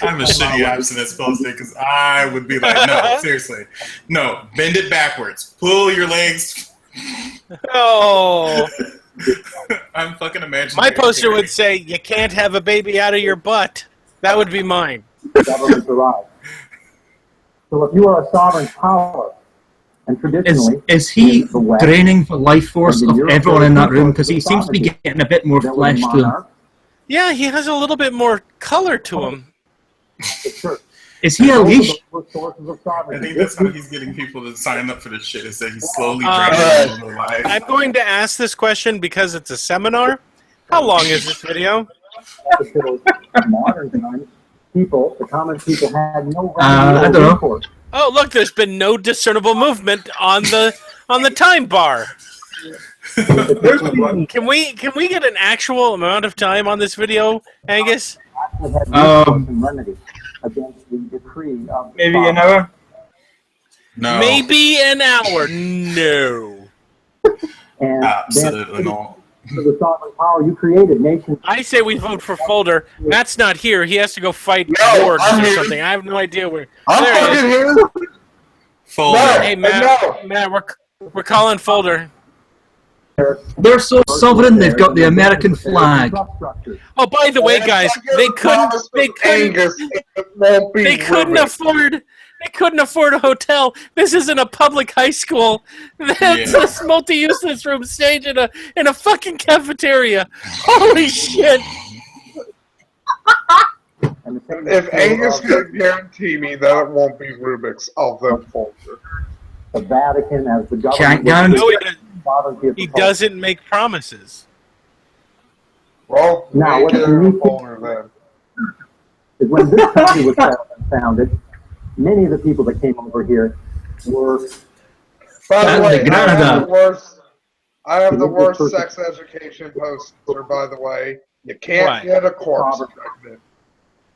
I'm a shitty abstinence poster because I would be like, no, seriously. No, bend it backwards. Pull your legs. Oh. I'm fucking imagining. My poster would say, you can't have a baby out of your butt. That would be mine. So if you are a sovereign power, and traditionally... Is he draining the life force of everyone in that room? Because he seems to be getting a bit more flesh to him. Yeah, he has a little bit more color to him. Is he a leash? I think that's how he's getting people to sign up for this shit, is that he's slowly draining their life. I'm going to ask this question because it's a seminar. How long is this video? Modern times, the common people had no I don't know. Oh, look, there's been no discernible movement on the time bar. Can we get an actual amount of time on this video, Angus? Maybe an hour? No. Maybe an hour. No. Absolutely not. The sovereign power you created, nations. I say we vote for Folder. Matt's not here. He has to go fight wars or something. I have no idea where. There he is. Folder. Hey, Matt, we're calling Folder. They're so sovereign, they've got the American flag. Oh, by the way, guys, they couldn't afford a hotel. This isn't a public high school. It's a multi-useless room stage in a fucking cafeteria. Holy shit! If Angus can guarantee me that it won't be Rubik's, I'll vote Folder. The Vatican as the government. Can't guarantee. He doesn't make promises. Well, now what's unique is when this country was founded, many of the people that came over here were. By the way, I have the worst sex education poster. By the way, you can't get a corpse pregnant.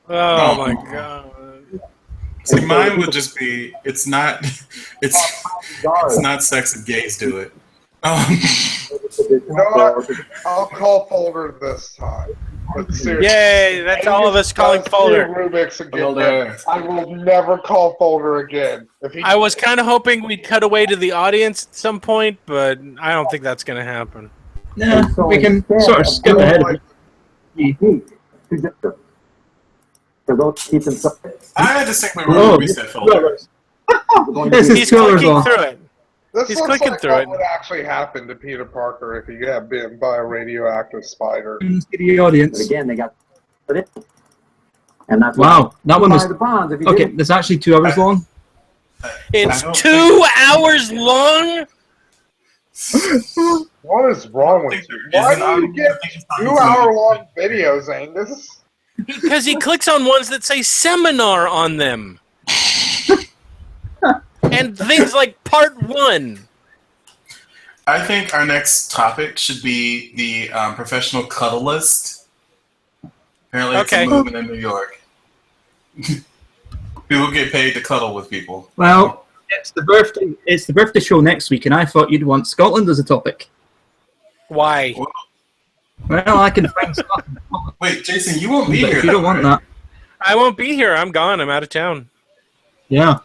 Oh my god. See, mine would just be it's not sex if gays do it. You know what? I'll call Folder this time. But seriously, yay! That's all of us calling Folder. Rubik's again. I will never call Folder again. I was kind of hoping we'd cut away to the audience at some point, but I don't think that's going to happen. Yeah, we can sort of skip ahead of it. I had to simply remember we said Folder. He's clicking through it. This He's looks clicking like through what it. would actually happen to Peter Parker if he got bitten by a radioactive spider. The audience. But again, they got it. And that's wow, that one was okay. It's actually 2 hours long. It's 2 hours long. What is wrong with you? Why do you get 2-hour-long videos, Angus? Because he clicks on ones that say seminar on them. And things like part 1. I think our next topic should be the professional cuddleist. Apparently it's a movement in New York. People get paid to cuddle with people. Well, it's the birthday show next week, and I thought you'd want Scotland as a topic. Why? Well, I can find stuff. Wait, Jason, you won't be But here. if you don't want that. I won't be here. I'm gone. I'm out of town. Yeah.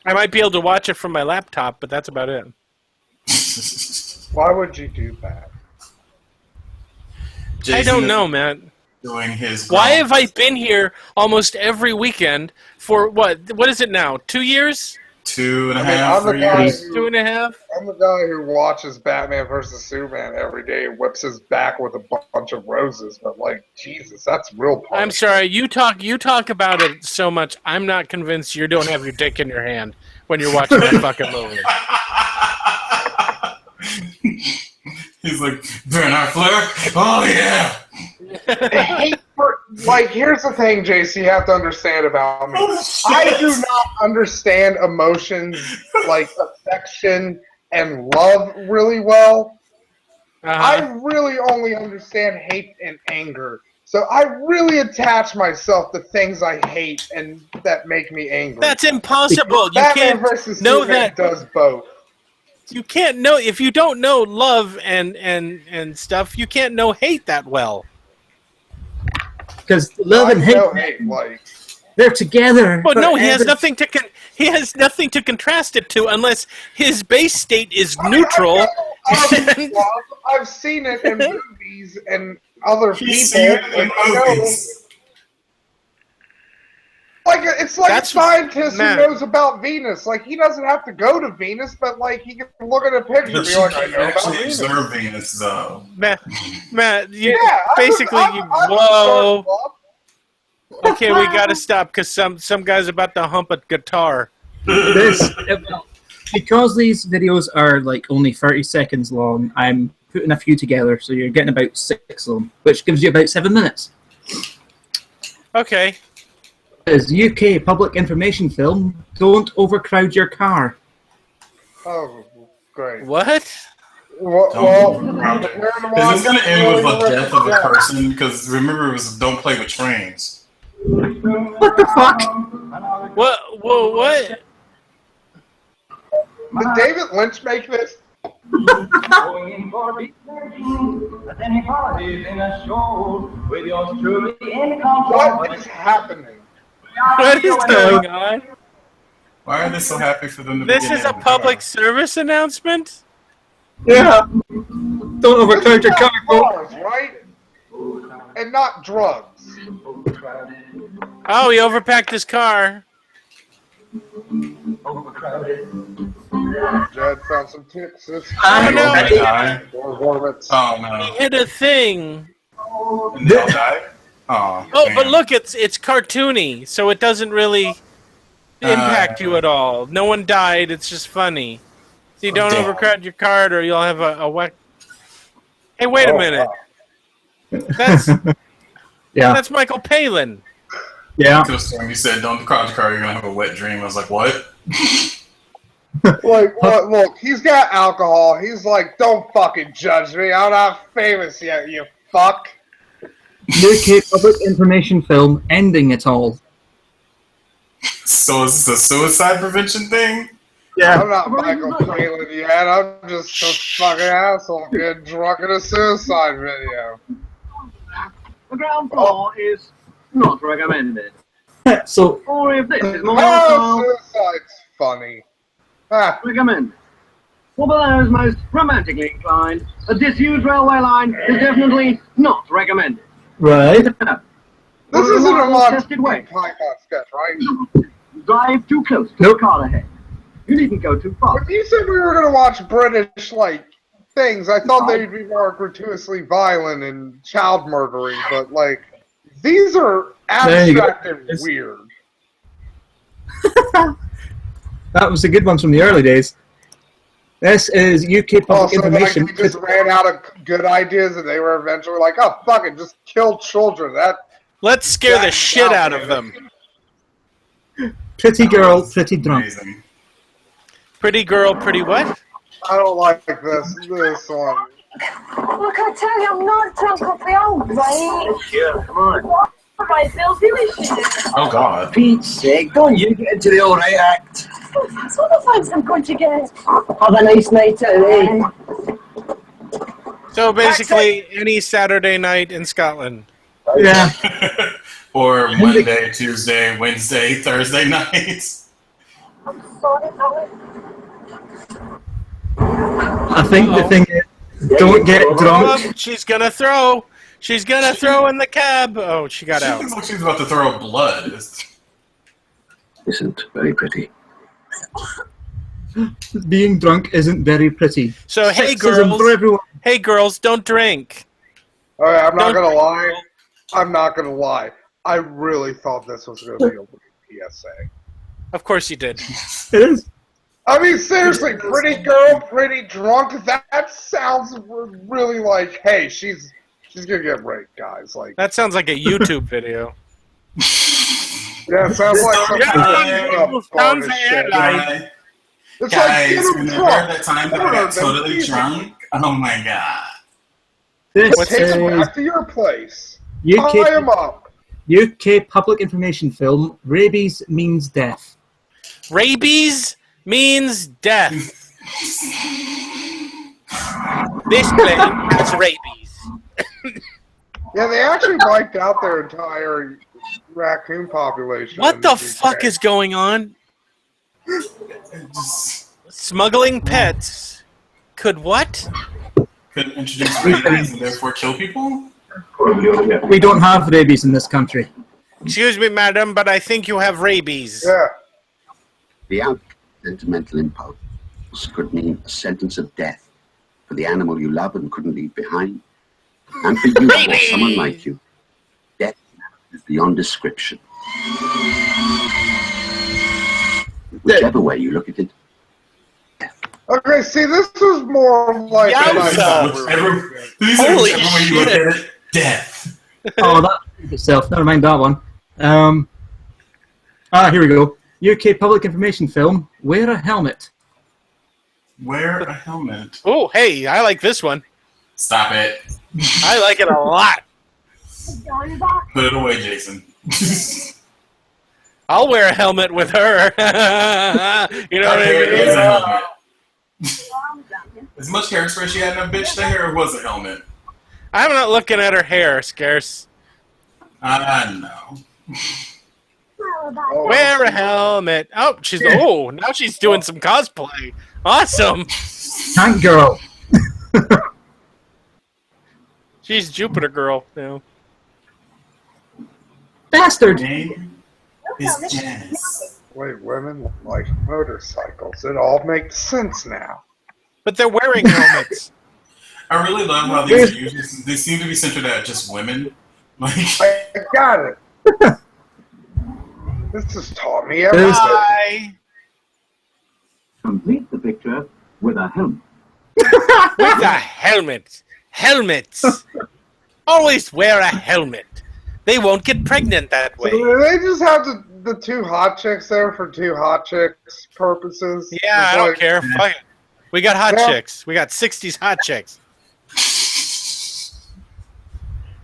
I might be able to watch it from my laptop, but that's about it. Why would you do that? Jason I don't know, man. Doing his. Why have I been here almost every weekend for what? What is it now? 2 years? 2.5 I'm the 3 guy years. who- 2.5? I'm the guy who watches Batman versus Superman every day and whips his back with a bunch of roses. But like, Jesus, that's real punishment. I'm sorry. You talk about it so much. I'm not convinced you don't have your dick in your hand when you're watching that fucking movie. He's like, Bernard Fleur? Oh, yeah! Like, here's the thing, JC, you have to understand about me. I do not understand emotions like affection and love really well. I really only understand hate and anger. So I really attach myself to things I hate and that make me angry. That's impossible. You Batman can't versus know Superman that. does both. You can't know if you don't know love and stuff. You can't know hate that well. Because love and hate, like they're together. Well, no, he has forever. nothing to he has nothing to contrast it to unless his base state is neutral. I've seen it in movies and other He's people. seen it in and I know- movies. Like it's like That's- a scientist Matt. who knows about Venus. Like he doesn't have to go to Venus, but like he can look at a picture and But be she like, I can know about actually Venus. observe Venus, though. Matt, you Yeah, basically I'm you a whoa. sharp Okay, we gotta stop because some guy's about to hump a guitar. Because these videos are like only 30 seconds long, I'm putting a few together, so you're getting about 6 of them, which gives you about 7 minutes. Okay. Is UK public information film Don't Overcrowd Your Car. Oh, great. What? Well, Is this going to end with the death of a person? Because remember, it was Don't Play with Trains. What the fuck? What? Whoa, what? Did David Lynch make this? What is happening? What is going on? Why are they so happy for them to This be is a public service announcement? Yeah. Don't overcrowd your car, Cars, right? And not drugs. Oh, he overpacked his car. Jed found some ticks. Oh, no. Oh, no. He hit a thing. And they all died? Oh, But look, it's cartoony, so it doesn't really impact you at all. No one died. It's just funny. So you don't Damn. overcrowd your card, or you'll have a whack. Hey, wait a minute. That's Yeah. that's Michael Palin. Yeah. You said, don't crowd your car, you're going to have a wet dream. I was like, what? Like, look, he's got alcohol. He's like, don't fucking judge me. I'm not famous yet, you fuck. UK public information film Ending It All. So is this a suicide prevention thing? Yeah. I'm not Michael Palin yet. I'm just a fucking asshole getting drunk in a suicide video. The ground floor is not recommended. So, Or if this is more Oh, suicide's funny. Ah. recommended. For those most romantically inclined, a disused railway line is definitely not recommended. right. This isn't a Well-tested way. Python sketch, right? Drive too close to the car ahead. You needn't go too far. When you said we were going to watch British, like, things, I thought they'd be more gratuitously violent and child murdering, but, like, these are There you go. abstract and weird. That was the good ones from the early days. This is UK public Also, like, information. they just ran out of good ideas, and they were eventually like, oh, fuck it, just kill children. Let's scare the That's shit out of it. them. Pretty girl, pretty drunk. Amazing. Pretty girl, pretty what? I don't like this one. Look, I tell you, I'm not drunk off the old, right? Yeah, come on. Right, Bill, silly shit. Oh, God. Pete's sake, don't you get into the all right act. That's what the folks I'm going to get. Have a nice night out, eh? So basically, any Saturday night in Scotland. Yeah. Or Monday, Tuesday, Wednesday, Thursday nights. I think the thing is, don't get drunk. Oh, she's gonna throw. She's gonna throw in the cab. Oh, she got out. She looks like she's about to throw blood. Isn't very pretty. Being drunk isn't very pretty. So hey Sexism girls, for everyone. hey girls, don't drink. All right, I'm not Don't gonna drink, lie. girl. I'm not gonna lie. I really thought this was gonna be a PSA. Of course you did. It is. I mean, seriously, pretty girl, pretty drunk. That sounds really like, hey, she's gonna get raped, guys. Like That sounds like a YouTube video. yeah, it sounds like some Sounds like It's Guys, like get 'em remember drunk. that time that I got totally drunk? Oh my god. This Take them is back to your place. UK, Tie them up. UK public information film. Rabies means death. Rabies means death. This plane has rabies. Yeah, they actually wiped out their entire raccoon population. What in the UK. fuck is going on? Smuggling pets could what? Could introduce rabies and therefore kill people? We don't have rabies in this country. Excuse me, madam, but I think you have rabies. Yeah. The sentimental impulse could mean a sentence of death for the animal you love and couldn't leave behind. And for you or someone like you, death is beyond description. Whichever way you look at it. Okay, see, this was more like Holy shit! Death. Oh, that itself. Never mind that one. Here we go. UK public information film. Wear a helmet. Wear a helmet. Oh, hey, I like this one. Stop it. I like it a lot. Put it away, Jason. I'll wear a helmet with her. You know what I Hair is a mean? helmet. As much hairspray she had in that bitch, the hair was a helmet. I'm not looking at her hair, Scarce. I know. Wear a helmet. Oh, now she's doing some cosplay. Awesome. Tank girl. She's Jupiter girl now. Bastard. Name is Janice. Wait, women like motorcycles. It all makes sense now. But they're wearing helmets. I really love how these are usually, they seem to be centered at just women. Like, I got it. This has taught me everything. Bye. Complete the picture with a helmet. With a helmet. Helmets. Always wear a helmet. They won't get pregnant that way. So they just have the two hot chicks there for two hot chicks purposes. Yeah, It's I don't like- care. Fuck it. We got hot Yeah. chicks. We got 60s hot chicks.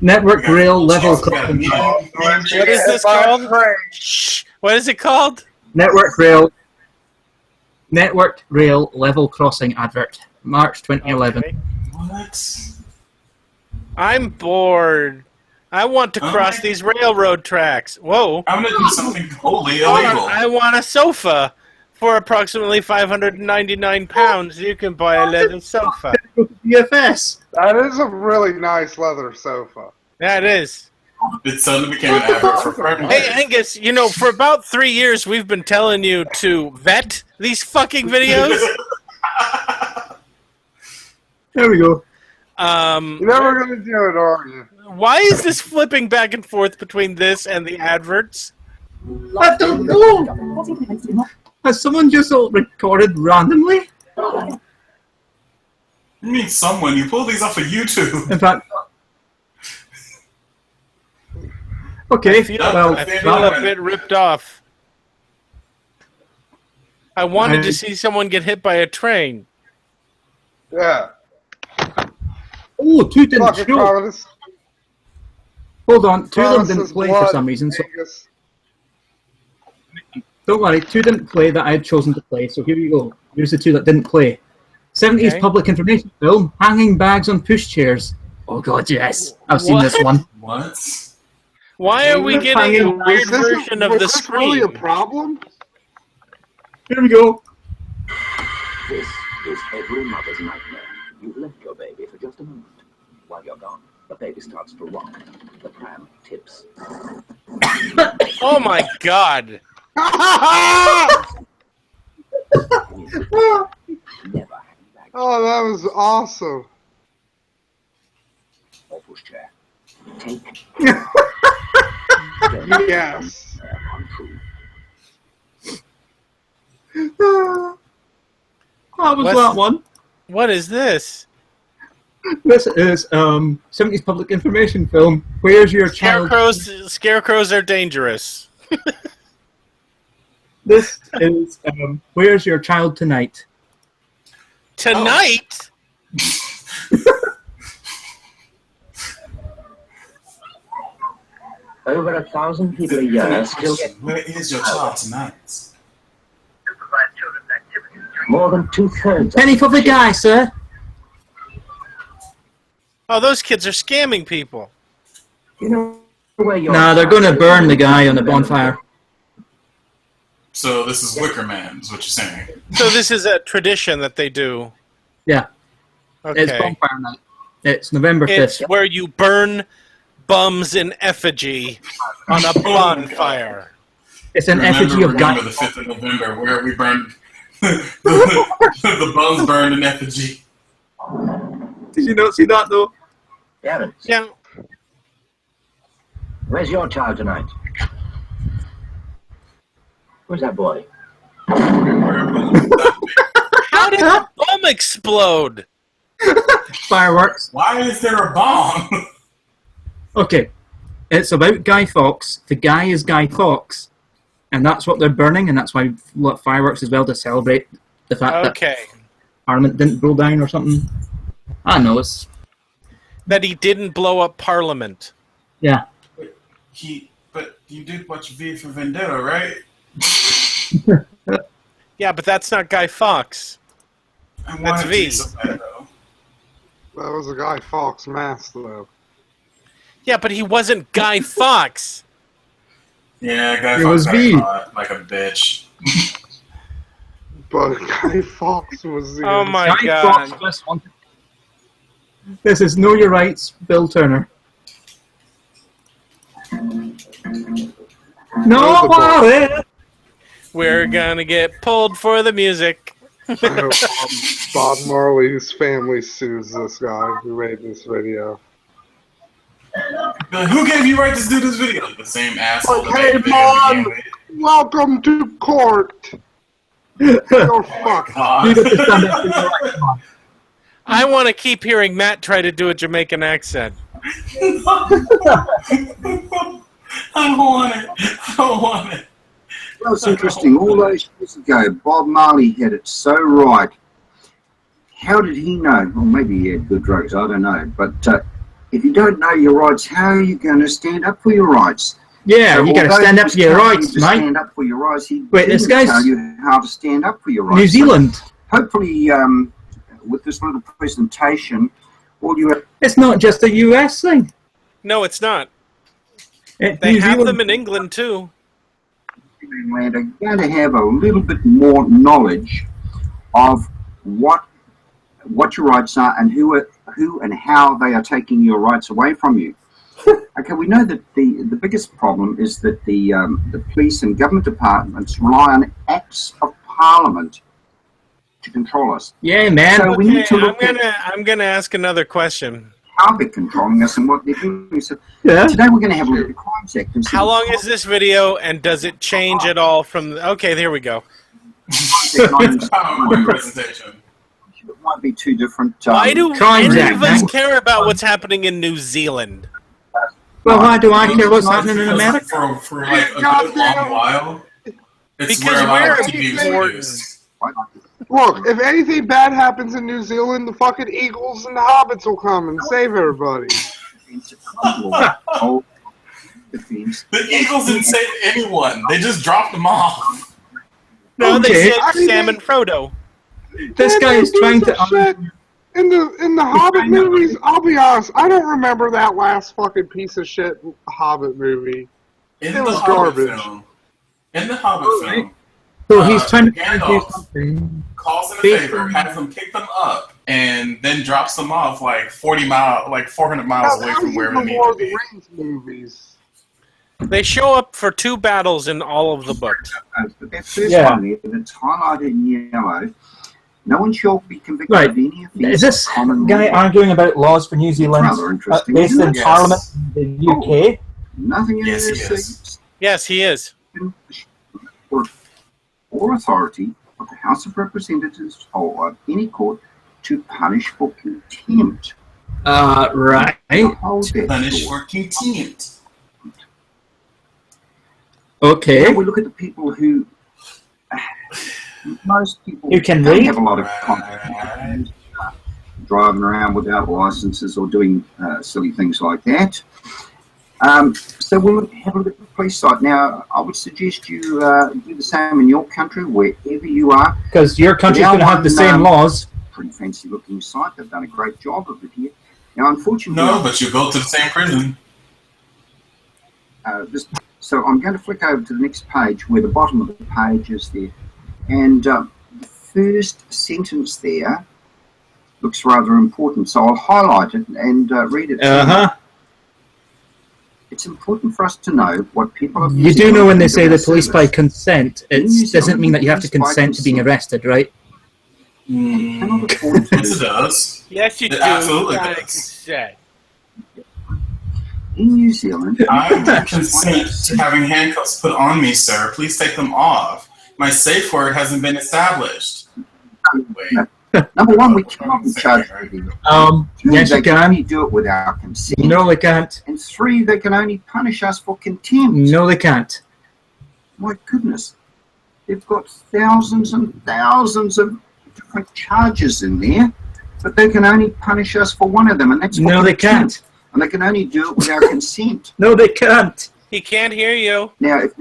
Network rail level we got crossing. What is this called? Shh. What is it called? Network rail level crossing advert. March 2011. Okay. what? I'm bored. I want to cross these railroad tracks. Whoa. I'm gonna do something wholly illegal. I want a sofa. For approximately 599 pounds, you can buy a leather sofa. BFS. That is a really nice leather sofa. Yeah, it is. It suddenly became an advert for furniture. Hey, Angus, for about 3 years, we've been telling you to vet these fucking videos. There we go. You're never gonna do it, are you? Why is this flipping back and forth between this and the adverts? I don't know. Has someone just recorded randomly? You mean someone? You pulled these off of YouTube. In fact. Okay. I feel a bit ripped off. I wanted to see someone get hit by a train. Yeah. Oh, two didn't Fucking show. Providence. Hold on, two of them Providence didn't is play blood, for some reason. So Angus. don't worry, two didn't play that I had chosen to play. So here you go. Here's the two that didn't play. '70s Okay. public information film, hanging bags on pushchairs. Oh God, yes, I've seen this one. What? Why are we getting a weird Was version of the this really a screen? problem? Here we go. This is every mother's nightmare. You've left your baby for just a moment. While you're gone, the baby starts to rock. The pram tips. Oh my God! Oh, that was awesome. Or pushchair. Take. Yes. That was that one. What is this? This is 70s public information film. Where's your child? Scarecrows are dangerous. This is Where's Your Child Tonight? Tonight? Over 1,000 people a year still get. Where is your child tonight? More than 2/3. Penny for the guy, sir. Oh, those kids are scamming people. You know where your Nah, they're going to burn the guy on the bonfire. So this is Wicker Man, is what you're saying. So this is a tradition that they do. Yeah. Okay. It's bonfire night. It's November 5th. It's where you burn bums in effigy on a bonfire. It's an effigy of Remember guy. the 5th of November, where we burned the bums burned in effigy. Did you not see that though? Yeah. Yeah. Where's your child tonight? Where's that boy? How did the bomb explode? Fireworks. Why is there a bomb? Okay. It's about Guy Fawkes. The guy is Guy Fawkes. And that's what they're burning, and that's why fireworks as well, to celebrate the fact Okay. that Parliament didn't blow down or something. I don't know. It's, That he didn't blow up Parliament. yeah. But you did watch V for Vendetta, right? Yeah, but that's not Guy Fawkes. That's V. That was a Guy Fawkes mask, though. Yeah, but he wasn't Guy Fawkes. Yeah, Guy It Fawkes was got V. caught like a bitch. But Guy Fawkes was the... Oh my Guy God. Fawkes plus one. This is Know Your Rights, Bill Turner. Nobody. We're gonna get pulled for the music. I hope Bob Marley's family sues this guy who made this video. Who gave you right to do this video? The same asshole that made Hey, the video to begin Mom! with. Welcome to court! You're fucked. You get to stand up for your rights, man. I want to keep hearing Matt try to do a Jamaican accent. I don't want it. I don't want it. Well, it's interesting. All those years ago, Bob Marley had it so right. How did he know? Well, maybe he had good drugs. I don't know. But if you don't know your rights, how are you going to stand up for your rights? Yeah, So you got to although stand he up was for your telling rights, you to mate. Stand up for your rights. He Wait, this didn't guy's tell you how to stand up for your rights. New Zealand. So hopefully, with this little presentation, all you have It's not just a US thing. No, it's not. They New have Zealand- them in England too. land are going to have a little bit more knowledge of what your rights are and who and how they are taking your rights away from you. Okay, we know that the biggest problem is that the police and government departments rely on acts of parliament to control us. Yeah, man. So we need to look I'm gonna ask another question. how they're controlling us and what they're doing. So Yeah. today we're going to have a look at the crime sector. and see How what long is this video, and does it change at all from? Okay, there we go. PowerPoint presentation. It might be two different. Why do Crimes any Act, of us man. care about what's happening in New Zealand? Well, why do I care what's happening in America? For like a good long while, it's Because where a lot we're of TV was important. used. Look, if anything bad happens in New Zealand, the fucking eagles and the hobbits will come and save everybody. The Eagles didn't save anyone. They just dropped them off. No, Okay. they said Sam and Frodo. This guy is trying to. Shit. In the Hobbit movies, I'll be honest, I don't remember that last fucking piece of shit Hobbit movie. It was garbage. In the Hobbit film, So he's trying to do Gandalf something. calls in a favor, has them kick them up, and then drops them off like 400 miles away from wherever they need to be. Rings movies. They show up for 2 battles in all of the books. But that first one there, that's highlighted in yellow, no one shall be convicted Right. of any offence. Is this of common guy law. arguing about laws for New Zealand rather interesting, based isn't in it? Parliament in the UK? Nothing in Yes, this he is. says Yes, he is. or authority of the House of Representatives or of any court to punish for contempt. Right. Punish for contempt. Okay. Now we look at the people who, most people You can don't read? have a lot of confidence, driving around without licenses or doing silly things like that. So we'll have a look at the police side. Now, I would suggest you do the same in your country, wherever you are. Because your country's going to have the same laws. Pretty fancy looking site. They've done a great job of it here. Now, unfortunately... No, but you go to the same prison. So I'm going to flick over to the next page where the bottom of the page is there. And the first sentence there looks rather important. So I'll highlight it and read it. It's important for us to know what people of New You do Zealand know when they think say of the our police by service. consent, it doesn't mean that you have to consent to being arrested, right? Yes, it does. Yes, you It do. absolutely Gotta does. consent. In New Zealand, I consent to having handcuffs put on me, sir. Please take them off. My safe word hasn't been established. Wait. number one, we cannot be charged with it. Two, yes, they you can can. only do it without consent. No, they can't. And 3, they can only punish us for contempt. No, they can't. My goodness. They've got thousands and thousands of different charges in there, but they can only punish us for one of them, and that's for No, they contempt. can't. And they can only do it without consent. No, they can't. He can't hear you. Now, if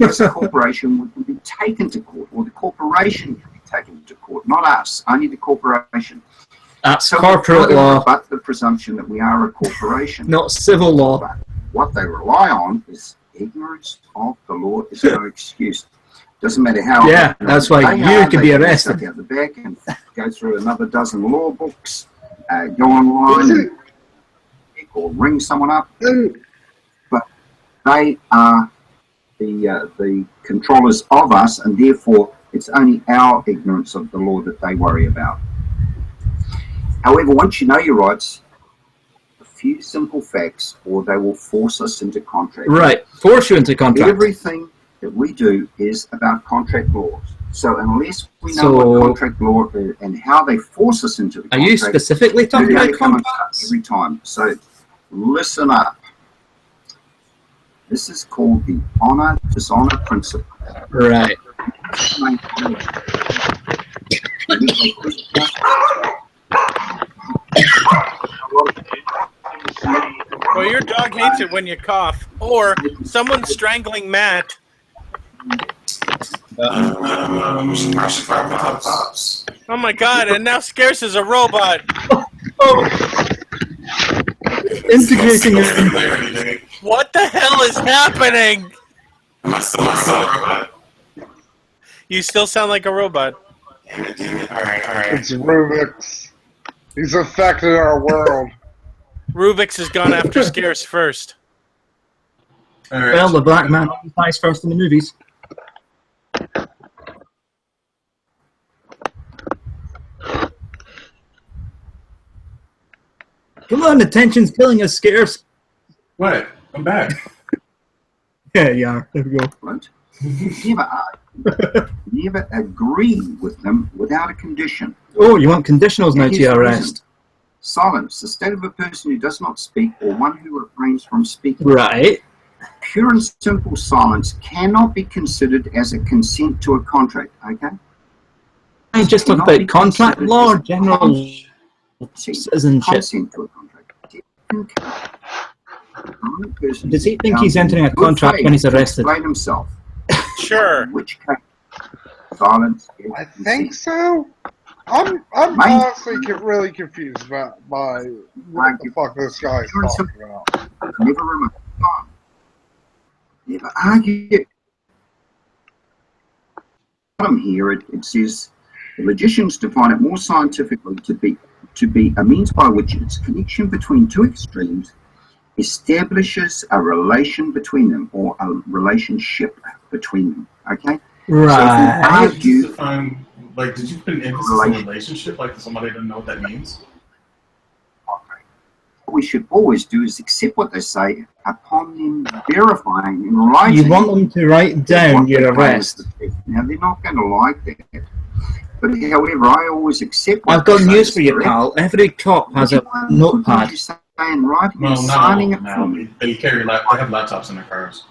as a corporation would be taken to court, or the corporation can be taken to court, not us, only the corporation. That's So corporate we've got to law, rebut the presumption that we are a corporation. not civil law. But what they rely on is ignorance of the law is no excuse. Doesn't matter how. Yeah, that's why they you are, could they be can arrested. Stuck out the back and go through another dozen law books, go online and or ring someone up. But they are the controllers of us, and therefore it's only our ignorance of the law that they worry about. However, once you know your rights, a few simple facts, or they will force us into contract. Right, force you into contract. Everything that we do is about contract laws. So unless we know what contract law is and how they force us into the Are contract, you specifically talking they're about gonna come contracts? every time. So listen up. This is called the honor-dishonor principle. Right. Well, your dog hates it when you cough, or someone's strangling Matt. Oh my god, and now Scarce is a robot. Integrating it. What the hell is happening? Am I still a robot? You still sound like a robot. Damn it. Alright. It's Rubik's. He's affected our world. Rubik's has gone after Scarce first. Alright. Well, the black man always dies first in the movies. Come on, the tension's killing us, Scarce. What? I'm back. Yeah, you are. There we go. Never agree with them without a condition. Oh, you want conditionals now Here's to your the arrest. reason. Silence. The state of a person who does not speak or one who refrains from speaking. Right. Pure and simple silence cannot be considered as a consent to a contract, okay? I just talk about contract law or general citizenship. Consent to a contract. Does he think he's entering a contract when he's arrested? Explain himself. Sure. Which case? Silence. I think so. I'm honestly really confused by what the fuck this guy's talking about. Never remember. Never argue. Here it says the logicians define it more scientifically to be a means by which its connection between two extremes establishes a relation between them, or a relationship between them. Okay. Right. So if you define, like, did you put an emphasis on relationship? Like, somebody doesn't know what that means? What we should always do is accept what they say upon them verifying and writing. You want them to write down your arrest. Now, they're not going to like that. But however, I always accept what I've got they say news is for you, correct. pal. Every cop has a notepad. You say and writing Well, and no, signing it now for me. they carry they have laptops in their cars.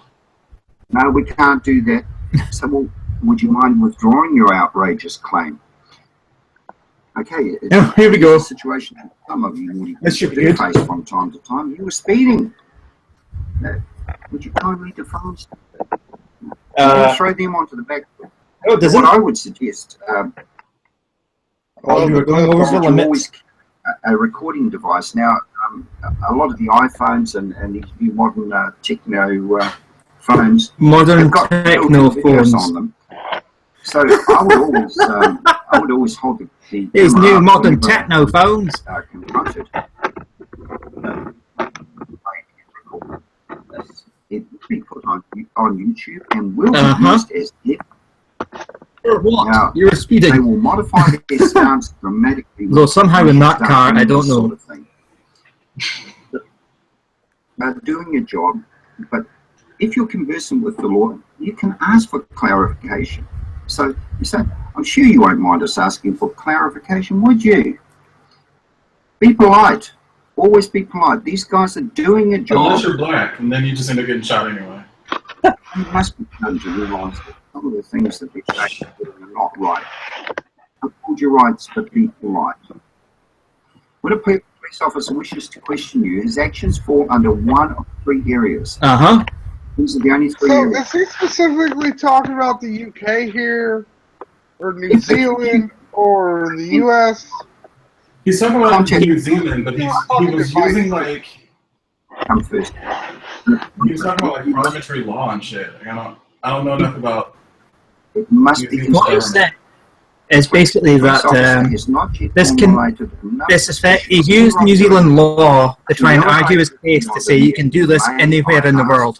No, we can't do that. So, well, would you mind withdrawing your outrageous claim? Okay, here we go. A situation that some of you would This should be do good. face from time to time. You were speeding. Would you kindly define? Throw them onto the back. Oh, does what it? I would suggest. Oh, you were going over the limit. Always a recording device. Now, a lot of the iPhones and these new modern techno phones, Modern have got techno videos phones. on them. So I would always hold the These camera new up modern whenever, techno phones. confronted. It will be put on YouTube and will be used as if. What? Now, You were speeding. They will modify their stance dramatically. Though somehow in that car, I don't know. Sort of thing. They're doing a job, but if you're conversing with the law, you can ask for clarification. So you say, I'm sure you won't mind us asking for clarification, would you? Be polite. Always be polite. These guys are doing a job. Unless you're black, and then you just end up getting shot anyway. You must be come to realise that some of the things that they're saying are not right. Uphold your rights, but be polite. When a police officer wishes to question you, his actions fall under one of three areas. These are the only three So areas. is he specifically talking about the UK here, or New Zealand, or the US? He's talking about New Zealand, but he was using like. Come first. He was talking about like parliamentary law and shit. Like, I don't know enough about. It must be What he said is basically that he's used New Zealand law to try and argue his case to say you can do this anywhere in the world.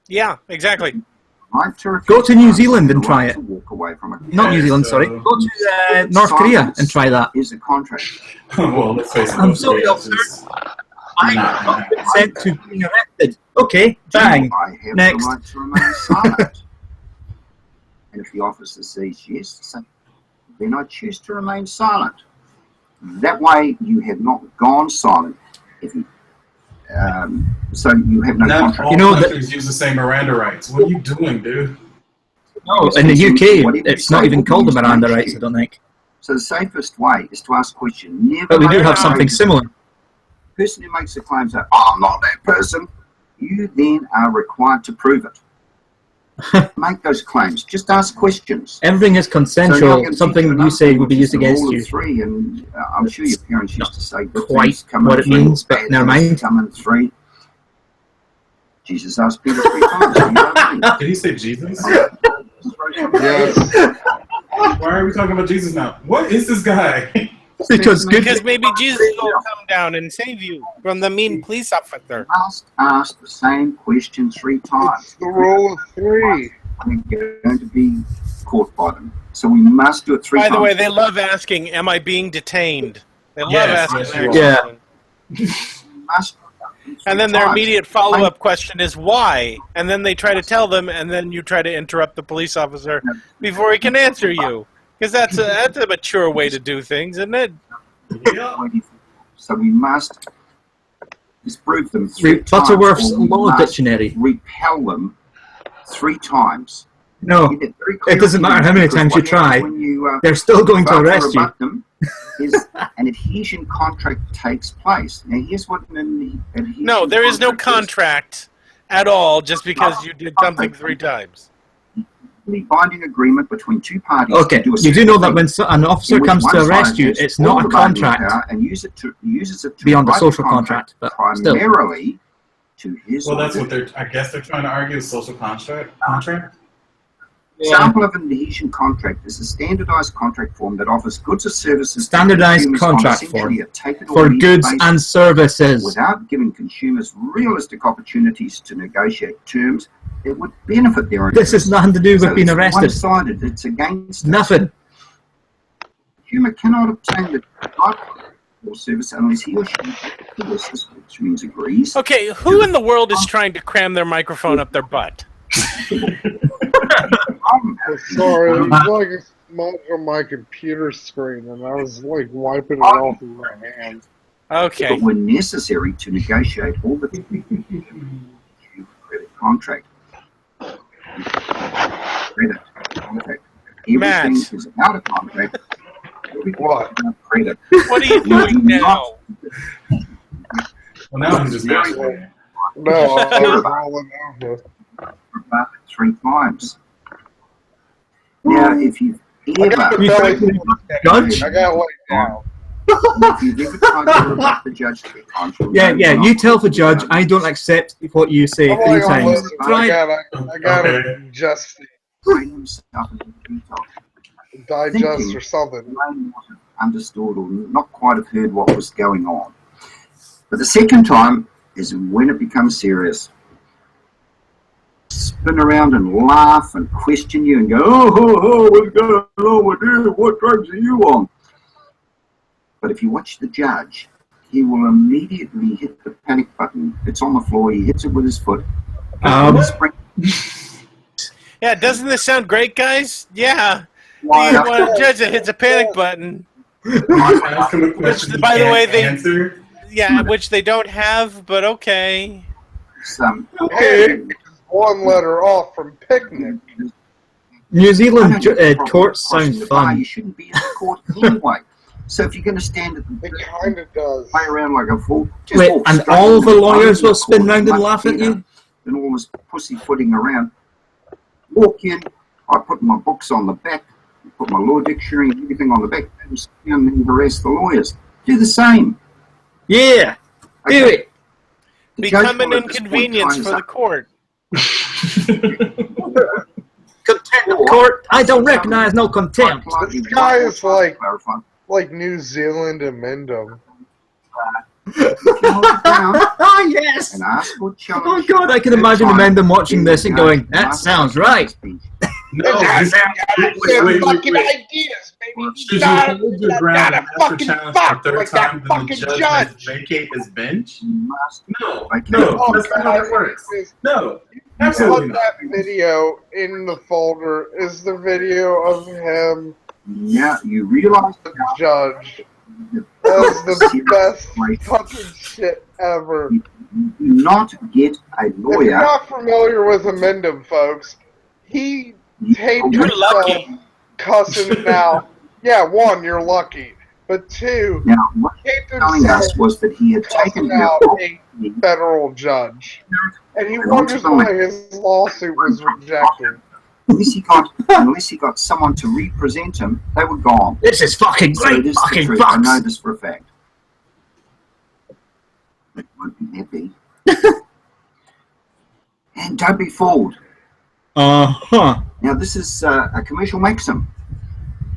Yeah, exactly. Go to New Zealand and try it. Not New Zealand, sorry. Go to North Korea and try that. Is a contract. Well, let's face it. I'm sorry, officer. I'm not consent to being arrested. Okay, bang. Next. And if the officer says yes, then I choose to remain silent. That way, you have not gone silent. If you, so you have no contract. You know, countries use the same Miranda rights. What are you doing, dude? No, in the UK, it's not even called the Miranda rights, I don't think. So the safest way is to ask questions. Never. But we do have something similar. The person who makes the claim says, "Oh, I'm not that person." You then are required to prove it. Make those claims. Just ask questions. Everything is consensual. Something you say will be used against you. Three, and I'm sure your parents used to say quite what it means, but never mind. Come in three. Jesus asked Peter 3 times. Did he say Jesus? Yes. Why are we talking about Jesus now? What is this guy? Because maybe Jesus will come down and save you from the mean police officer. Must ask the same question 3 times. It's the rule of 3. We're going to be caught by them. So we must do it 3 times. By the way, they love asking, am I being detained? They love asking that question. And then their immediate follow-up question is why? And then they try to tell them, and then you try to interrupt the police officer before he can answer you. Because that's a mature way to do things, isn't it? Yeah. So we must disprove them 3 times. Butterworth's Law Dictionary. Repel them 3 times. No, You get very clear it doesn't matter how many because times you what happens try. when you, They're still going to start arrest you. rebut them is an adhesion contract takes place. Now, here's what an adhesion No, there is no contract contract at all just because you did something 3 times. The binding agreement between two parties. Okay, to do a you do certain know that thing, when an officer in which comes to one arrest side you, has it's all not a the bargaining contract power and uses it to beyond the write social contract contract, but still. primarily to his. Well, or that's her. what I guess they're trying to argue is social contract. Example of an adhesion contract is a standardized contract form that offers goods or services Standardized to consumers on contract essentially form a take it or for leave it goods basis, and services. without giving consumers realistic opportunities to negotiate terms that would benefit their interests. This has nothing to do with So being it's arrested. one-sided. It's against Nothing. The consumer cannot obtain the type or service unless he or she which means agrees. Okay, who in the world is trying to cram their microphone up their butt? Sorry, it was like a smudge on my computer screen, and I was like wiping it off with my hand. Okay. But when necessary to negotiate all the credit contract. Credit contract. Everything Matt. is out of contract. What? Credit. What are you doing now? Well, now he's just masturbating. No, I was rolling over. About 3 times. Now, if you've I got the ever belly Judge? I got laid down. if you've ever tried to rebut the judge 3 times, Yeah, you tell the judge, I don't accept what you say I'm 3 like, times. listen, Try I gotta Okay. just train himself into the detail. digest or something. Brain wasn't understood or not quite have heard what was going on. But the second time is when it becomes serious. Spin around and laugh and question you and go, what's going on with you? What drugs are you on? But if you watch the judge, he will immediately hit the panic button. It's on the floor. He hits it with his foot. Yeah, doesn't this sound great, guys? Yeah. Why? You want a judge that hits a panic button. Ask him a question. Which, by the way, they answer. Yeah, which they don't have, but okay. Hey, one letter off from picnic. New Zealand torts sound fun. You shouldn't be in the court anyway. So if you're going to stand at the It kind of does. play around like a fool, Wait, and all the lawyers will spin round and laugh at you? And all this pussyfooting around. Walk in, I put my books on the back, put my law dictionary and everything on the back, and then harass the lawyers. Do the same. Yeah, do it. Become an inconvenience for the court. Contempt of court. I don't recognize no contempt. This guy is like New Zealand amendum. Yes. Oh God, I can imagine Amanda watching this and going, "That sounds right." No, fucking ideas, baby. Should you hold your ground and ask for challenge for a third time, then the judge has to vacate his bench? No, that's not how it works. No, absolutely not. That video in the folder is the video of him. Yeah, you realize the judge. That's the best fucking shit ever. Do not get a lawyer. If you're not familiar with Amendum, folks, he taped himself cussing out. Yeah, 1, you're lucky. But 2, now, what he taped telling us was that he had taken out a federal judge. And he wonders why his lawsuit was rejected. Unless he got someone to represent him, they were gone. This is fucking great, So fucking I fucks. know this for a fact. It won't be happy. And don't be fooled. Uh-huh. Now this is a commercial maxim.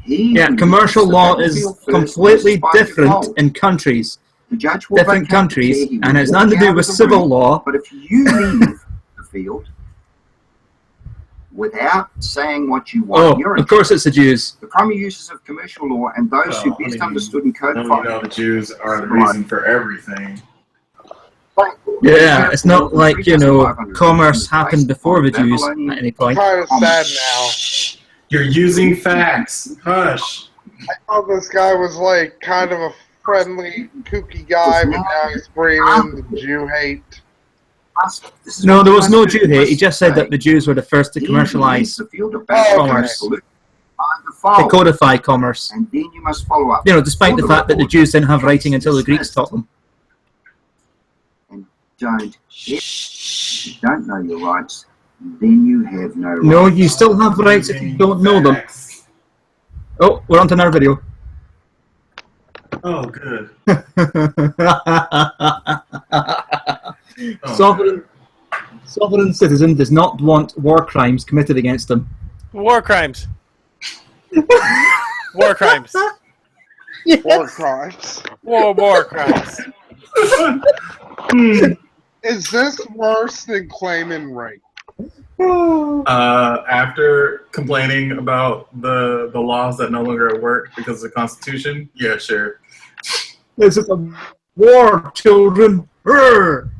Yeah, commercial law is completely different in countries. The judge will Different vacate the countries, chair, he will and it's walk nothing to do out with of the civil room, law. But if you leave the field without saying what you want, you're in Of course it's the Jews. the primary uses of commercial law and those who best understood and codified. The Jews are the reason for everything. Yeah, it's not like, commerce happened before the Jews at any point. Kind of sad now. You're using facts. Hush. I thought this guy was like kind of a friendly, kooky guy, but now he's bringing in the Jew hate. No, there was no Jew hate. He just said that the Jews were the first to commercialize commerce, to codify commerce. And then you must follow up. You know, despite the fact that the Jews didn't have writing until the Greeks taught them. Don't know your rights, then you have no rights. No, you still have rights if you don't know them. Oh, we're on to another video. Oh, good. Sovereign citizen does not want war crimes committed against them. War crimes. War crimes. Yes. War crimes. War crimes. Is this worse than claiming rape? After complaining about the laws that no longer work because of the Constitution, yeah, sure. This is a war, children. Urgh.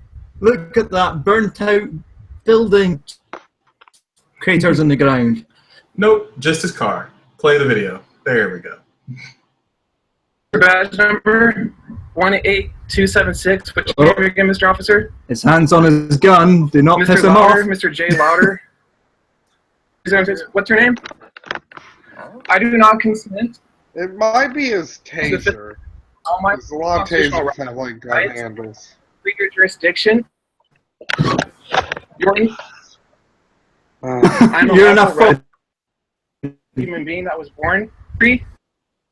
Look at that burnt out building, craters in the ground. Nope, just his car. Play the video. There we go. Badge number 18276. Which name again, Mr. Officer? His hands on his gun. Do not piss Mr. him Lauder, off. Mr. J. Lauder. What's your name? I do not consent. It might be his taser. There's a lot of tasers have like gun handles. Your jurisdiction. You're enough a human being that was born free.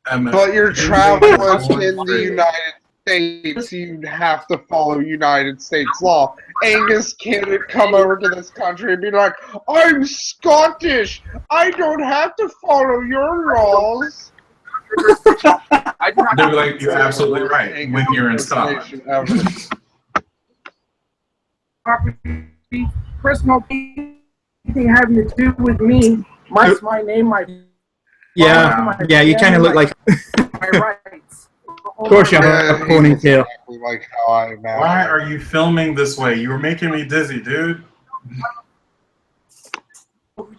But you're traveling in the United States. You have to follow United States law. Angus can't come over to this country and be like, I'm Scottish. I don't have to follow your laws. They're like, you're absolutely right when you're in Scotland. Personal thing having to do with me. My name, Yeah, yeah, you kind of look like. my rights. Of course, you have a ponytail. Like how I imagine. Why are you filming this way? You were making me dizzy, dude.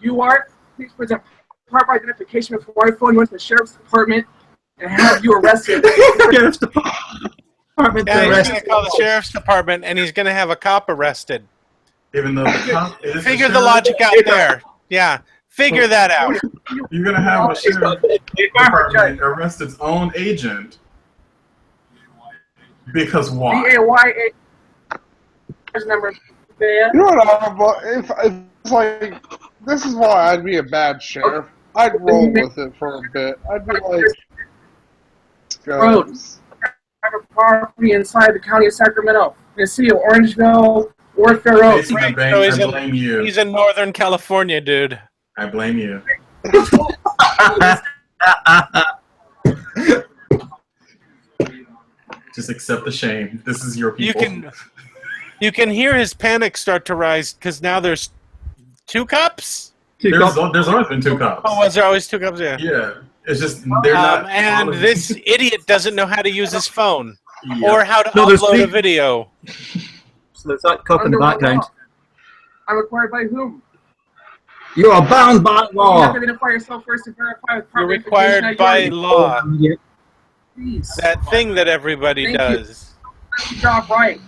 You are. Please present proper identification before I phone you into the sheriff's department and have you arrested. Sheriff's department. Yeah, he's going to call the sheriff's department, and he's going to have a cop arrested. Even though the cop is Figure the logic out there. Yeah, figure that out. You're going to have a sheriff department arrest its own agent. Because why? BAYA. Number. You know what if it's like, this is why I'd be a bad sheriff. I'd roll with it for a bit. I'd be like, roads. Have a property inside the county of Sacramento, in the city of Orangeville, or Fair Oaks. I blame you. He's in Northern California, dude. I blame you. Just accept the shame. This is your people. You can hear his panic start to rise because now there's 2 cops. There's always been 2 cops. Oh, was there always 2 cops? Yeah. Yeah. It's just they're not. And this idiot doesn't know how to use his phone Yeah. or how to upload a video. So there's that cop in the background. I'm required by whom? You are bound by You have law. to identify yourself first to verify with You're proper required identification by identity. law. Please. That thing that everybody Thank does. you. Job right.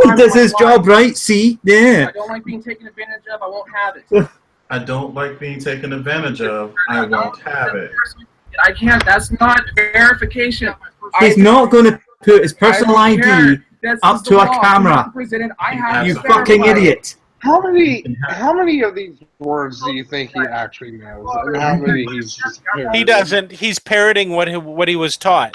He does his job right, see? Yeah. I don't like being taken advantage of. I won't have it. I don't like being taken advantage of. I won't have it. I can't. That's not verification. He's not going to put his personal I don't care. ID That's up just to the a law. camera. Presented, I have You to fucking verify. idiot. How many of these words do you think he actually knows? And how many he's just He doesn't. He's parroting what he was taught.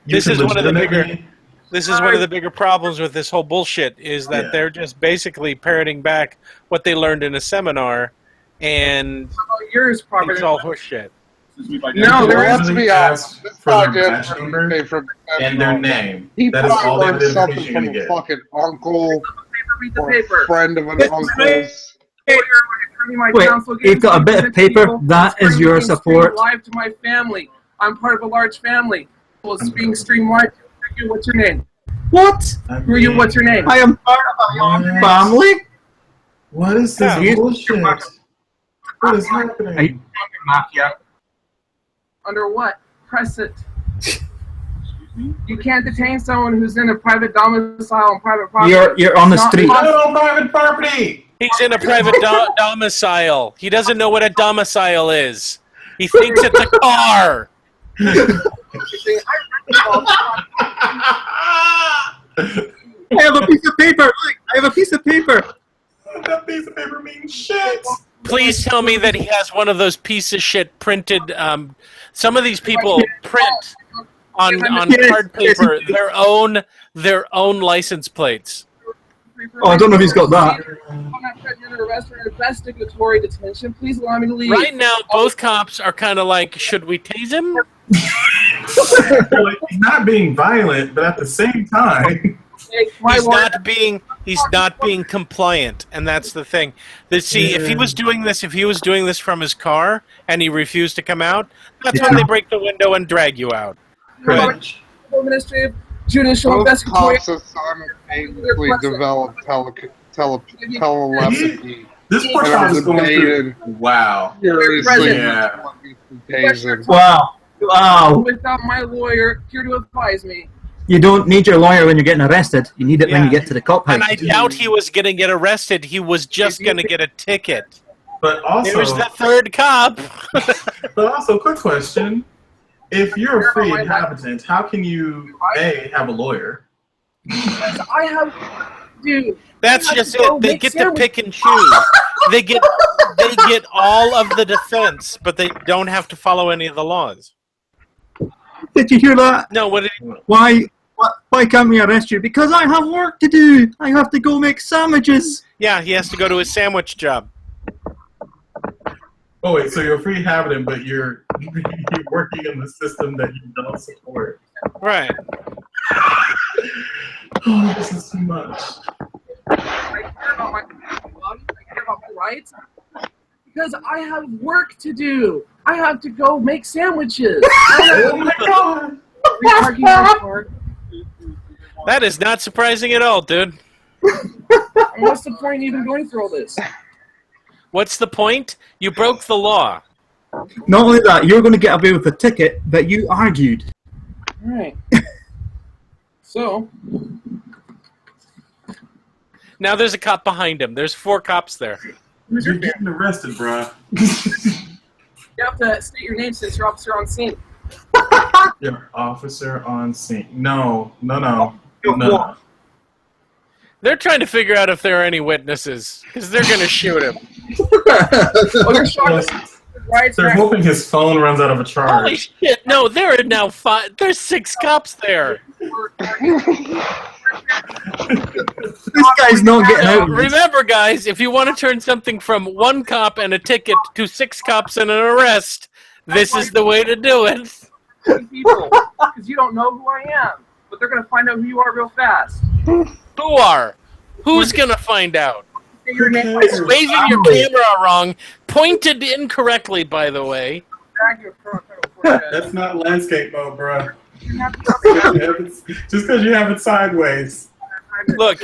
This is one of the bigger problems with this whole bullshit is that they're just basically parroting back what they learned in a seminar, and yours probably it's all horseshit. No, there has is. to be ask honest. for their badge number and their name. He That is all probably the learned something identification from you're a going to get. fucking uncle Read the or paper. a friend of an uncle's. Wait, you've got a bit of paper? That is your support. Live to my family. I'm part of a large family. It's being streamed live. What's your name? What? Who are you? What's your name? I am part of a large family? What is this bullshit? What is happening? Mafia. Under what? Press it. You can't detain someone who's in a private domicile on private property. You're on the Not street. possible. on private property. He's in a private domicile. He doesn't know what a domicile is. He thinks it's a car. I have a piece of paper. Look, I have a piece of paper. That piece of paper means shit. Please tell me that he has one of those piece of shit printed. Some of these people print on card paper their own license plates. Oh, I don't know if he's got that. I'm not under arrest for investigatory detention. Please allow me to leave. Right now, both cops are kind of like, should we tase him? Like, he's not being violent, but at the same time, He's not being compliant, and that's the thing. See, if he was doing this from his car and he refused to come out, that's when they break the window and drag you out. Right. Administrative, judicial, Both investigatory. cops have simultaneously developed telepathy. This poor child is going through. Wow. Seriously, Yeah. tasing. Wow. Wow. Without my lawyer here to advise me. You don't need your lawyer when you're getting arrested. You need it when you get to the cop house. And I doubt he was going to get arrested. He was just going to get a ticket. But also, there's the third cop. But also, quick question: if you're a free inhabitant, how can you have a lawyer? I have, dude. That's just it. They get to pick and choose. They get all of the defense, but they don't have to follow any of the laws. Did you hear that? No. Why can't we arrest you? Because I have work to do. I have to go make sandwiches. Yeah, he has to go to his sandwich job. Oh wait, so you're a free inhabitant, but you're working in the system that you don't support. Right. Oh, this is too much. I care about my body. I care about my rights. Because I have work to do. I have to go make sandwiches. Oh my god! That is not surprising at all, dude. What's the point even going through all this? What's the point? You broke the law. Not only that, you're going to get away with a ticket that you argued. All right. So. Now there's a cop behind him. There's 4 cops there. You're getting arrested, bruh. You have to state your name since you're officer on scene. You're officer on scene. No. They're trying to figure out if there are any witnesses, because they're going to shoot him. They're hoping his phone runs out of a charge. Holy shit! No, there are now 5. There's 6 cops there. This guy's not getting out. Remember, guys, if you want to turn something from 1 cop and a ticket to 6 cops and an arrest, this is the way to do it. People, because you don't know who I am, but they're gonna find out who you are real fast. Who are? Who's gonna find out? Your name It's waving your camera wrong, pointed incorrectly, by the way. That's not landscape mode, bro. Just because you have it sideways. Look,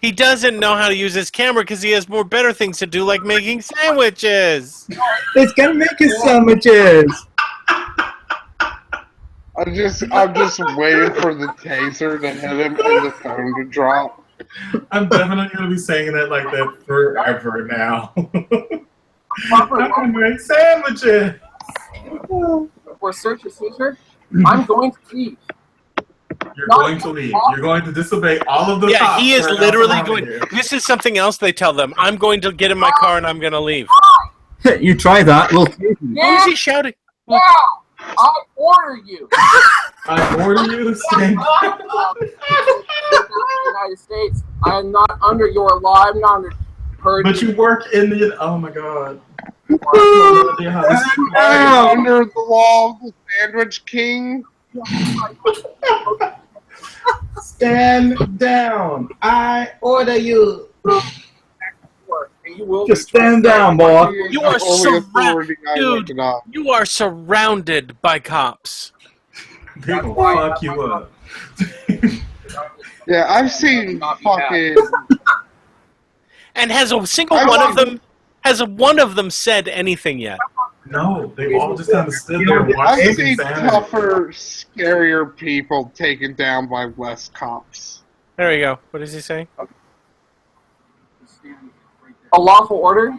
he doesn't know how to use his camera because he has more better things to do, like making sandwiches. It's gonna make his sandwiches. I'm just waiting for the taser to hit him and the phone to drop. I'm definitely going to be saying that like that forever now. I'm going to make sandwiches. For search or seizure, I'm going to leave. You're going to leave. You're going to disobey all of the cops. Yeah, he is literally going. This is something else they tell them. I'm going to get in my car and I'm going to leave. You try that. We'll. Who is he shouting? Yeah, I order you. I order you to stay. United States. I am not under your law. I'm not under. But you work in the. Oh my god. I'm under the law of the Sandwich King. Stand down. I order you. Just stand down, boy. You are You are surrounded by cops. They will fuck you up. Yeah, I've seen fucking. And has a single one of them said anything yet? No, they all just kind of stood there and watched I've this seen insanity. tougher, scarier people taken down by less cops. There you go. What does he say? A lawful order?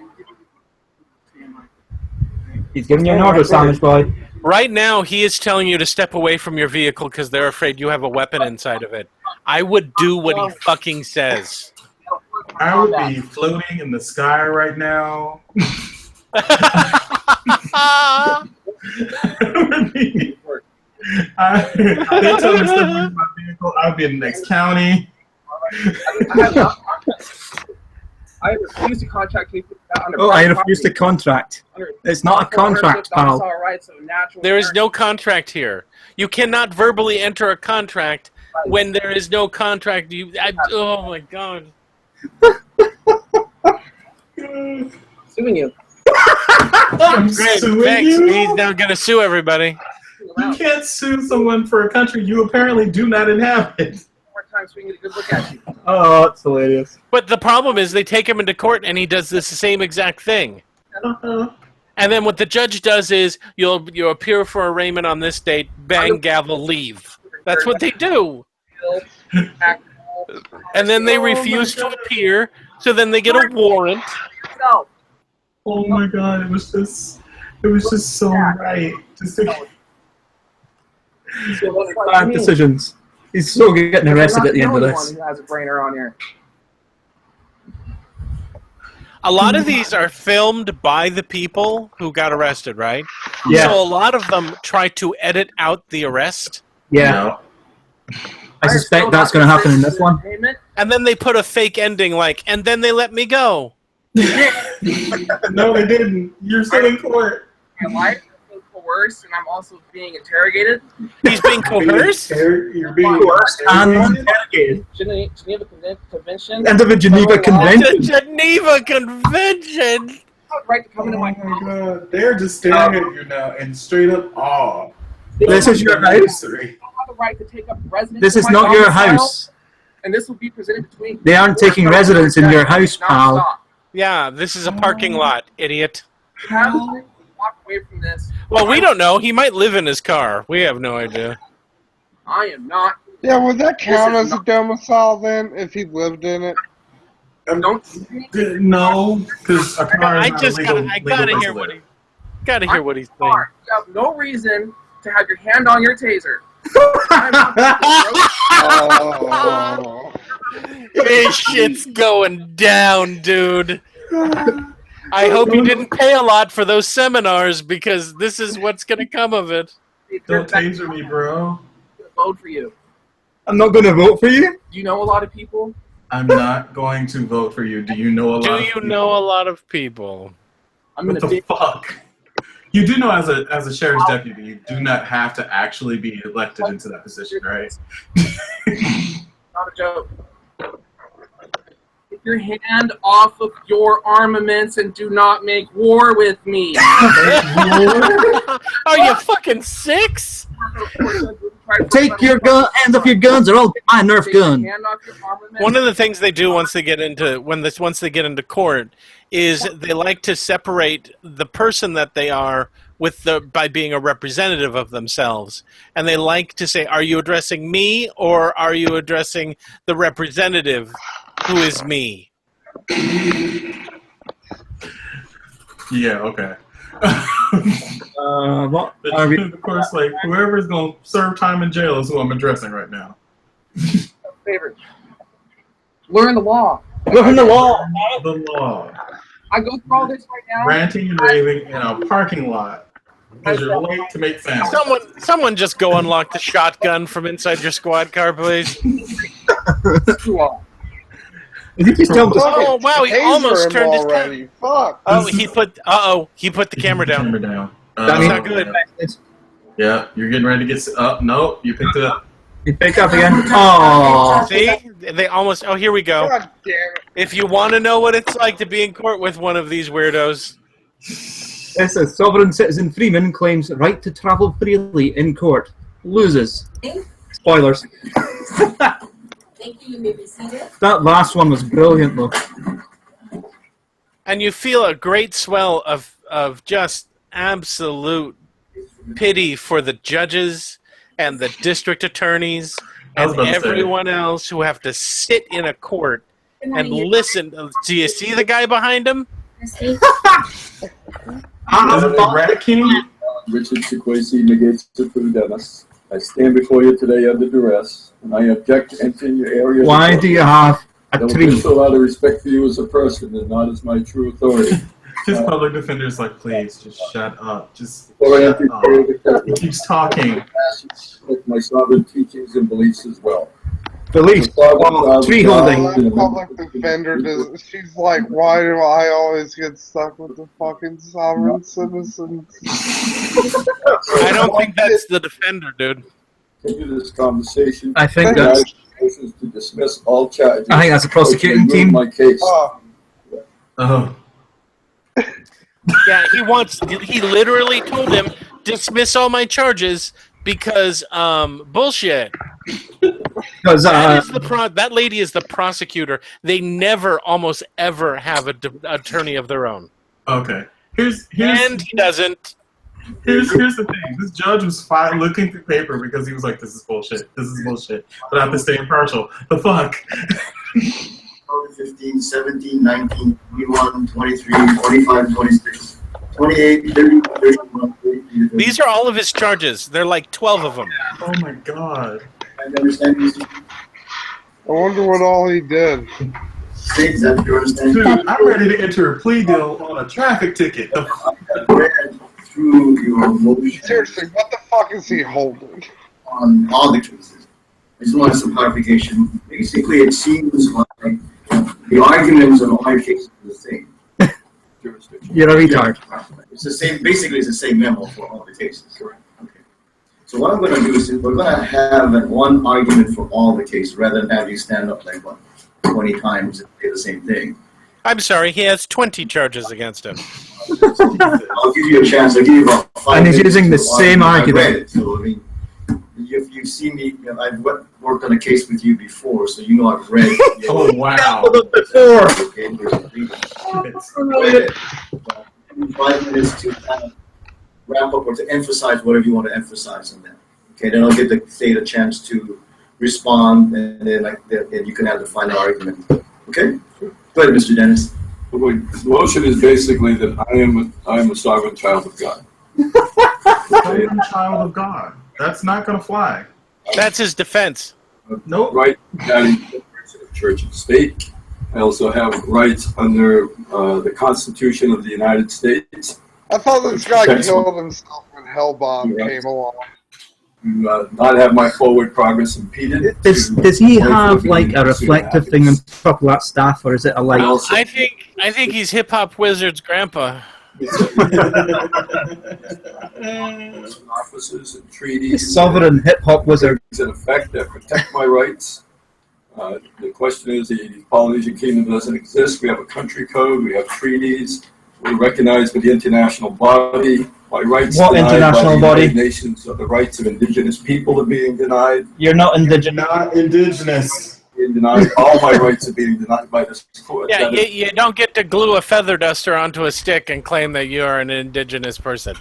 He's giving you an order, sandwich boy. Right now, he is telling you to step away from your vehicle because they're afraid you have a weapon inside of it. I would do what he fucking says. I would be floating in the sky right now. They tell me to step away from my vehicle. I would be in the next county. I refuse to contract people under Oh, I private refuse to property. contract. It's not a contract, That's pal. all right, so natural There is no contract here. You cannot verbally enter a contract when there is no contract. Oh my god. Suing you. I'm Great, suing thanks. you? He's now going to sue everybody. You can't sue someone for a country you apparently do not inhabit. More time so we can get a good look at you. Oh, that's hilarious. But the problem is they take him into court and he does this same exact thing. And then what the judge does is you'll appear for arraignment on this date, bang, gavel, leave. That's what they do. And then they refuse to appear, so then they get a warrant. Oh my god, it was just so right. Bad decisions. He's so getting arrested at the end of this. Who has a brainer on here? A lot of these are filmed by the people who got arrested, right? Yeah. So a lot of them try to edit out the arrest. Yeah. I suspect that's going to happen in this one. And then they put a fake ending like, and then they let me go. No, they didn't. You're still in court. My life is being coerced, and I'm also being interrogated. He's being coerced? You're being coerced and interrogated. Geneva Convention. End of the Geneva Convention. The Geneva Convention. I have the right to come into my Oh my god, they're just staring at you now in straight up awe. This is your house. I have the right to take up residence. This in is my not your domicile, house. And this will be presented between. They aren't taking residence in your house, pal. Yeah, this is a parking lot, idiot. How do you walk away from this? Well, we don't know. He might live in his car. We have no idea. I am not. Yeah, would that count as a domicile then, if he lived in it? Don't. No, because a car is I not just a legal, gotta legal hear place what to he gotta hear what he's saying. You have no reason to have your hand on your taser. Oh. This shit's going down, dude. I hope you didn't pay a lot for those seminars because this is what's gonna come of it. Don't taser me, bro. Vote for you. I'm not going to vote for you. Do you know a lot of people? I'm not going to vote for you. Do you know a lot Do of you people? know a lot of people? What the fuck? You do know as a sheriff's deputy, you do not have to actually be elected into that position, right? Not a joke. Get your hand off of your armaments and do not make war with me. Are you fucking six? Take your gun, hands off your guns, or I'll get my Nerf gun. One of the things they do once they get into court is they like to separate the person that they are by being a representative of themselves, and they like to say, "Are you addressing me or are you addressing the representative, who is me?" Yeah. Okay. What are we? Of course, like whoever's gonna serve time in jail is who I'm addressing right now. Favorite. Learn the law. Learn the law. The law. I go through all this right now. Ranting and raving in a parking lot because you're late to make family. Someone just go unlock the shotgun from inside your squad car, please. Is he just telling us? Oh wow, he almost turned his already. Fuck. Oh, he put the camera down. That's not good. Yeah, you're getting ready to get up. Nope, you picked it up. You picked up again. Oh. See, they almost. Oh, here we go. God damn it. If you want to know what it's like to be in court with one of these weirdos, This is sovereign citizen Freeman claims right to travel freely in court. Loses. Spoilers. Thank you. You may be seated. That last one was brilliant, though. and you feel a great swell of just absolute pity for the judges and the district attorneys I was and about to say. everyone else who have to sit in a court and listen. Do you see the guy behind him? Is it the Rat King? Richard Sequesi negates it for Dennis. I stand before you today under duress, and I object to entering your area. Why do you have a tree? I will show out of respect for you as a person and not as my true authority. His public defender's like, please, just shut up. Just Before I shut enter up. your area, He keeps talking. my sovereign teachings and beliefs as well. Beliefs. Tree holding. My public defender does. She's like, why do I always get stuck with the fucking sovereign citizens? I don't think that's the defender, dude. Continue this conversation. I think that's. Motions to dismiss all charges. I think that's the prosecuting team. My case. Oh. Yeah, he literally told him, dismiss all my charges because, bullshit. Because that lady is the prosecutor. They never, almost ever have an attorney of their own. Okay. Here's and he doesn't. Here's the thing. This judge was fine looking through paper because he was like, this is bullshit. This is bullshit. But I have to stay impartial. The fuck? 15, 17, 19, 21, 23, 25, 26, 28, 30, 31, 32. These are all of his charges. There are like 12 of them. Oh my god. I understand you. I wonder what all he did. States that you understand. Dude, I'm ready to enter a plea deal on a traffic ticket. Through your motion. Seriously, what the fuck is he holding? On all the cases. I just wanted some clarification. Basically, it seems like the arguments on all cases are the same. You're a retard. It's the same. Basically, it's the same memo for all the cases. Correct. Okay. So what I'm going to do is we're going to have one argument for all the cases rather than have you stand up like 20 times and say the same thing. I'm sorry, he has 20 charges against him. I'll give you a chance. I'll give you about 5 And he's minutes using the to same argue. I read argument. it, so, I mean, you've seen me. I've worked on a case with you before, so you know I've read. Oh, wow. Before. Okay, read it. 5 minutes to kind of wrap up or to emphasize whatever you want to emphasize on that. Okay, then I'll give the state a chance to respond, and then you can have the final argument. Okay? Go ahead, Mr. Dennis. The motion is basically that I am a sovereign child of God. Sovereign child of God. That's not going to fly. That's his defense. Nope. Right regarding separation of church and state. I also have rights under the Constitution of the United States. I thought this guy killed himself when Hellbomb came along. Not have my forward progress impeded. Does he have like a reflective thing on top of that staff, or is it a light? I think he's Hip Hop Wizard's grandpa. Offices and treaties. Sovereign hip hop wizard. In effect, that protect my rights. The question is, the Polynesian Kingdom doesn't exist. We have a country code. We have treaties. We're recognized by the international body. My rights what denied international by the body? United Nations. The rights of indigenous people are being denied. You're not indigenous. Not indigenous. Being denied. All my rights are being denied by this court. Yeah, you don't get to glue a feather duster onto a stick and claim that you are an indigenous person.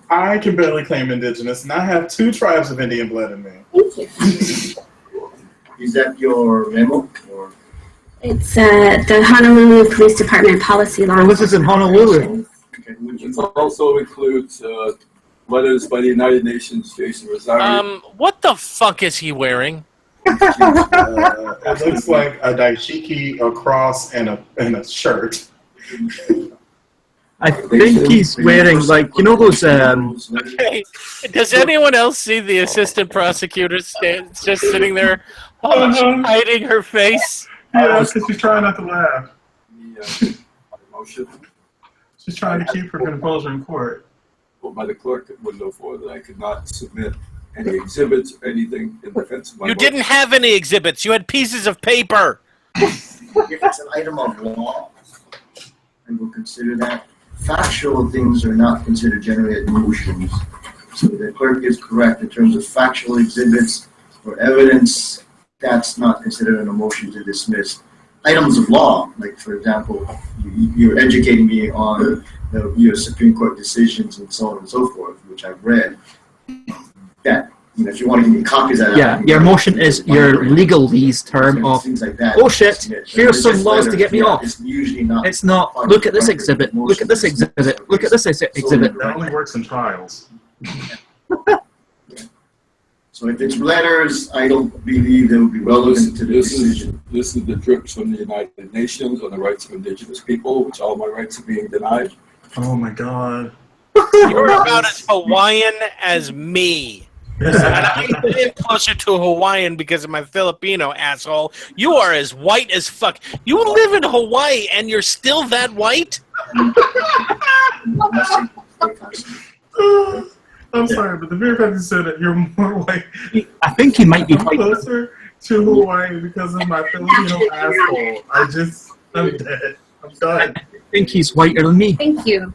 I can barely claim indigenous, and I have 2 tribes of Indian blood in me. Is that your memo? Or? It's the Honolulu Police Department policy law. Well, this is in Honolulu. It also includes letters by the United Nations, Jason Rosario. What the fuck is he wearing? It looks like a dashiki, a cross, and a shirt. I think he's wearing like those. Okay. Does anyone else see the assistant prosecutor just sitting there, hiding her face? Yeah, because she's trying not to laugh. She's trying to keep her composure in court. Well, by the clerk at window 4 that I could not submit any exhibits or anything in defense of my You motion. didn't have any exhibits. You had pieces of paper. If it's an item of law, and we'll consider that. Factual things are not considered generally as motions. So the clerk is correct in terms of factual exhibits or evidence. That's not considered a motion to dismiss. items of law. Like, for example, you're educating me on the U.S. Supreme Court decisions and so on and so forth, which I've read. That, if you want to give me copies of that. Yeah, your motion is your legalese term of, like that. oh shit, here's some laws to get me off. It's not, look at this exhibit, look at this exhibit, look at this exhibit. That only works in trials. So if it's letters, I don't believe they would be relevant to the decision. This is the drips from the United Nations on the rights of indigenous people, which all my rights are being denied. Oh my God. You're about as Hawaiian as me. And I live closer to Hawaiian because of my Filipino, asshole. You are as white as fuck. You live in Hawaii and you're still that white? I'm sorry, but the very fact you said that you're more white. I think he might be white. Closer to Hawaii because of my Filipino asshole. I'm dead. I'm done. I think he's whiter than me. Thank you.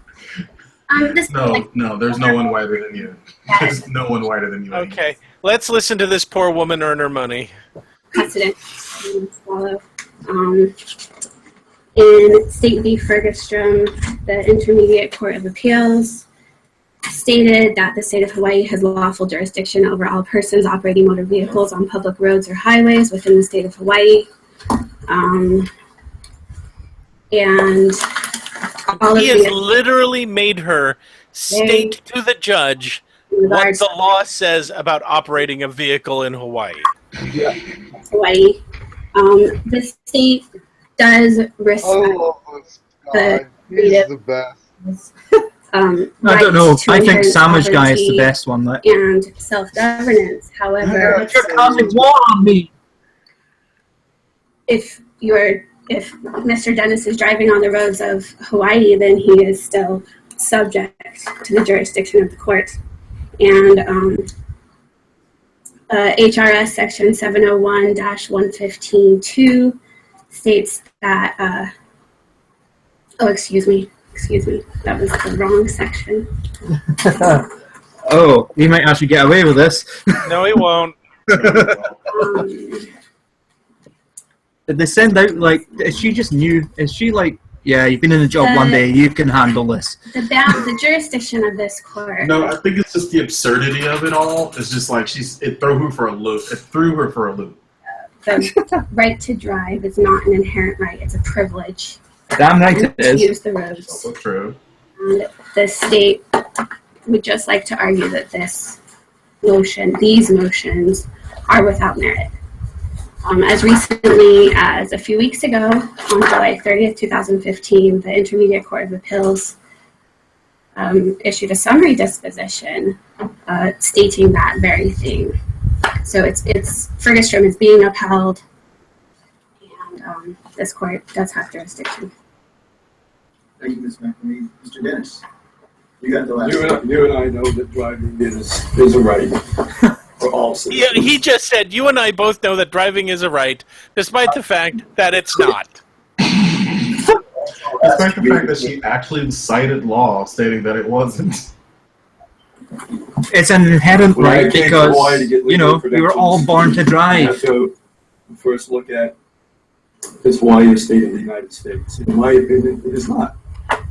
No, there's no one whiter than you. There's no one whiter than you. Okay, let's listen to this poor woman earn her money. Precedent. Swallow. In State v. Fergustrom, the Intermediate Court of Appeals stated that the state of Hawaii has lawful jurisdiction over all persons operating motor vehicles on public roads or highways within the state of Hawaii. And all He of has the literally made her state to the judge what the law says about operating a vehicle in Hawaii. Hawaii. The state does respect the He's the best. I don't know. I think Sandwich Guy is the best one. And self-governance. However, you're causing war on me. If Mr. Dennis is driving on the roads of Hawaii, then he is still subject to the jurisdiction of the court. And HRS section 701-115.2 states that, excuse me, that was the wrong section. Oh, he might actually get away with this. No, he won't. Did they send out, like, is she just new? Is she like, yeah, you've been in the job one day, you can handle this? The jurisdiction of this court. No, I think it's just the absurdity of it all. It's just like it threw her for a loop. The right to drive is not an inherent right; it's a privilege. Damn right it is. To use the roads. Also true. And the state would just like to argue that these motions, are without merit. As recently as a few weeks ago, on July 30th, 2015, the Intermediate Court of Appeals issued a summary disposition stating that very thing. So it's Fergustrom is being upheld, and this court does have jurisdiction. Thank you, Ms. McNamee. Mr. Dennis, you got the last You and I know that driving is a right for all citizens. Yeah, he just said, you and I both know that driving is a right, despite the fact that it's not. Despite the fact that she actually cited law stating that it wasn't. It's an inherent right because, we were all born to drive. You have to first look at is Hawaii a state of the United States. In my opinion, it is not.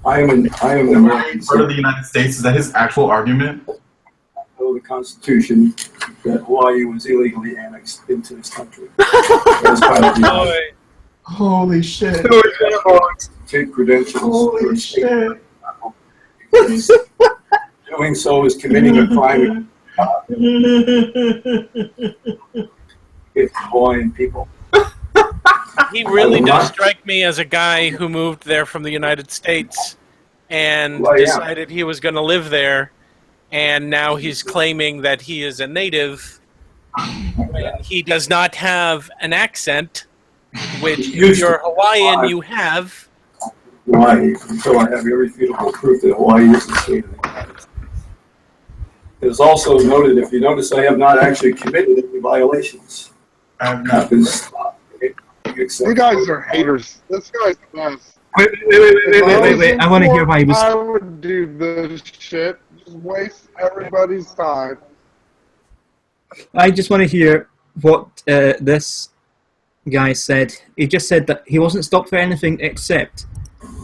I am an American. Part of the United States, is that his actual argument? Know the Constitution that Hawaii was illegally annexed into this country. Holy shit. Take credentials. Holy shit. Doing so is committing a crime against Hawaiian people. He really does strike me as a guy who moved there from the United States and decided he was going to live there, and now he's claiming that he is a native. He does not have an accent, which if you're Hawaiian, you have. Hawaii, until I have irrefutable proof that Hawaii is the state of the United States. It is also noted, if you notice, I have not actually committed any violations. I have not. You guys are haters. This guy's the best. Wait. I want to hear why he was. I would do this shit. Just waste everybody's time. I just want to hear what this guy said. He just said that he wasn't stopped for anything except.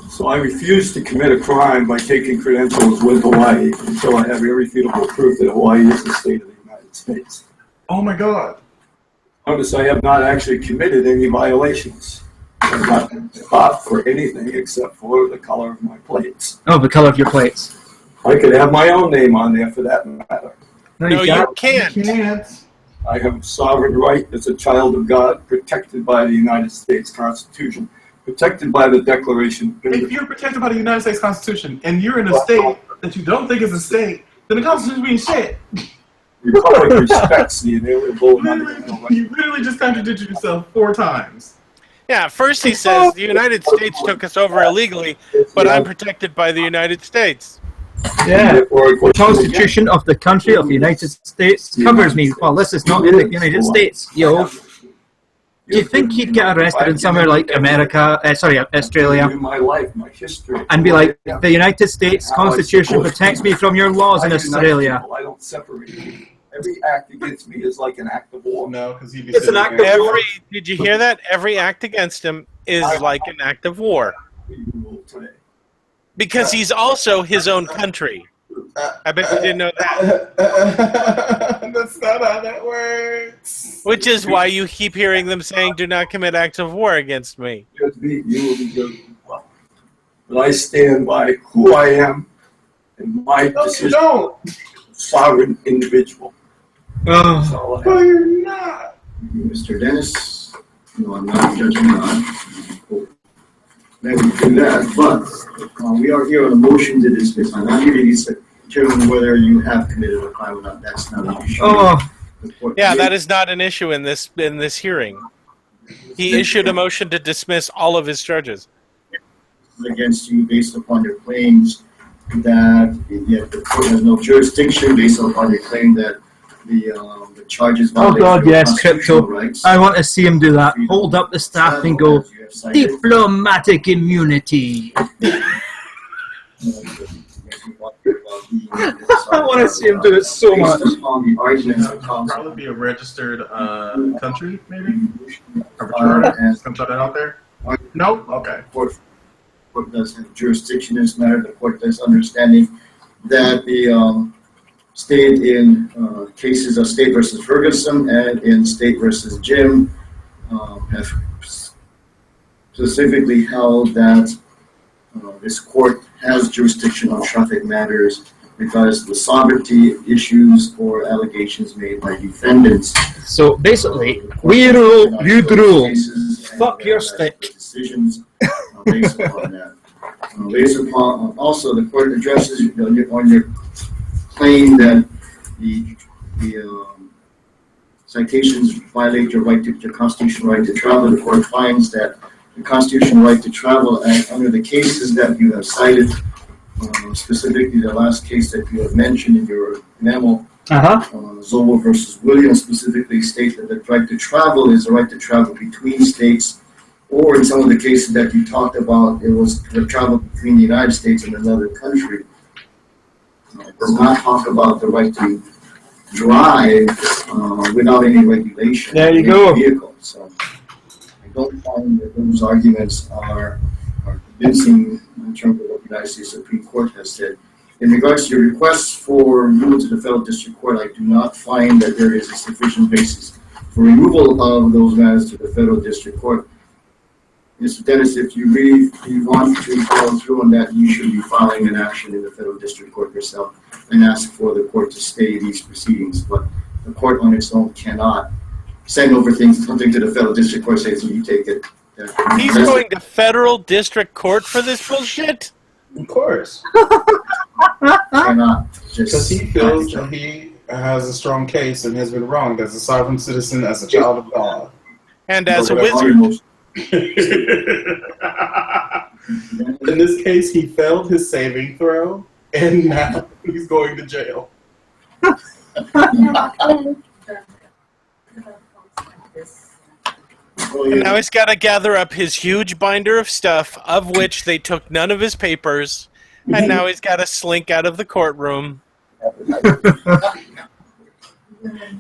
So I refuse to commit a crime by taking credentials with Hawaii until I have irrefutable proof that Hawaii is the state of the United States. Oh my God. Notice I have not actually committed any violations. I'm not caught for anything except for the color of my plates. Oh, the color of your plates. I could have my own name on there for that matter. No, you can't. You can't. I have sovereign right as a child of God, protected by the United States Constitution, protected by the Declaration. If you're protected by the United States Constitution and you're in a state that you don't think is a state, then the Constitution means shit. The Republic respects the inalienable right. You literally just contradicted yourself 4 times. Yeah, first he says the United States took us over illegally, but I'm protected by the United States. Yeah. The Constitution of the country of the United States covers me. Well, this is not in the United States, yo. Do you think he'd get arrested in somewhere like America, Australia, My life, my history. and be like, the United States Constitution protects me from your laws in Australia? I don't separate people. Every act against me is like an act of war. No, because he'd be It's an act of war. Did you hear that? Every act against him is like an act of war. Because he's also his own country. I bet you didn't know that. That's not how that works. Which is why you keep hearing them saying, do not commit acts of war against me. You will be judged well. But I stand by who I am and my decision. Don't. Sovereign individual. Oh. No, you're not. Mr. Dennis, no, I'm not judging on. Let me do that, but we are here on a motion to dismiss. I'm not here to determine whether you have committed a crime or not. That's not an issue. Oh. Yeah, that is not an issue in this hearing. He issued a motion to dismiss all of his charges against you based upon your claims that yet the court has no jurisdiction based upon your claim that the charges Oh violate God, your yes, constitutional Crypto. rights. I want to see him do that. Hold up the staff and go, diplomatic immunity. I want to see him do it so much. Probably be a registered country, maybe? Arbitrary? Can put that out there? No? Okay. The court does have jurisdiction in this matter. The court does understanding that the state in cases of State versus Ferguson and in State versus Jim have specifically held that this court has jurisdiction on traffic matters because the sovereignty issues or allegations made by defendants. So basically, we rule, you rule. Fuck your stick. Decisions based upon that. Based upon also the court addresses on your claim that the citations violate your constitutional right to travel. The court finds that the constitutional right to travel, and under the cases that you have cited, specifically the last case that you have mentioned in your memo, Zobo versus Williams, specifically state that the right to travel is the right to travel between states, or in some of the cases that you talked about, it was the travel between the United States and another country. It does not talk about the right to drive without any regulation. There you go. Vehicle. So I don't find that those arguments are convincing in terms of what the United States Supreme Court has said. In regards to your requests for removal to the federal district court, I do not find that there is a sufficient basis for removal of those matters to the federal district court. Mr. Dennis, if you really want to follow through on that, you should be filing an action in the federal district court yourself and ask for the court to stay these proceedings. But the court on its own cannot send over something to the federal district court, say, so you take it. He's going to federal district court for this bullshit? Of course. Cannot. Because he feels that he has a strong case and has been wronged as a sovereign citizen, as a child of God. And as a wizard. In this case, he failed his saving throw, and now he's going to jail. And now he's got to gather up his huge binder of stuff, of which they took none of his papers, and now he's got to slink out of the courtroom.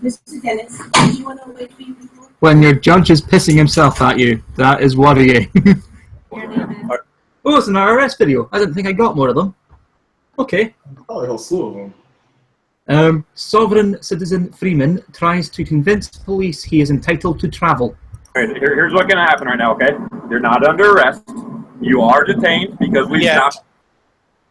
Mr. Dennis, do you want to wait for you before? When your judge is pissing himself at you, that is worrying. Your name is? Oh, it's an IRS video. I didn't think I got more of them. Okay. Probably a whole slew of them. Sovereign citizen Freeman tries to convince police he is entitled to travel. Here's what's going to happen right now, okay? You're not under arrest. You are detained because we stopped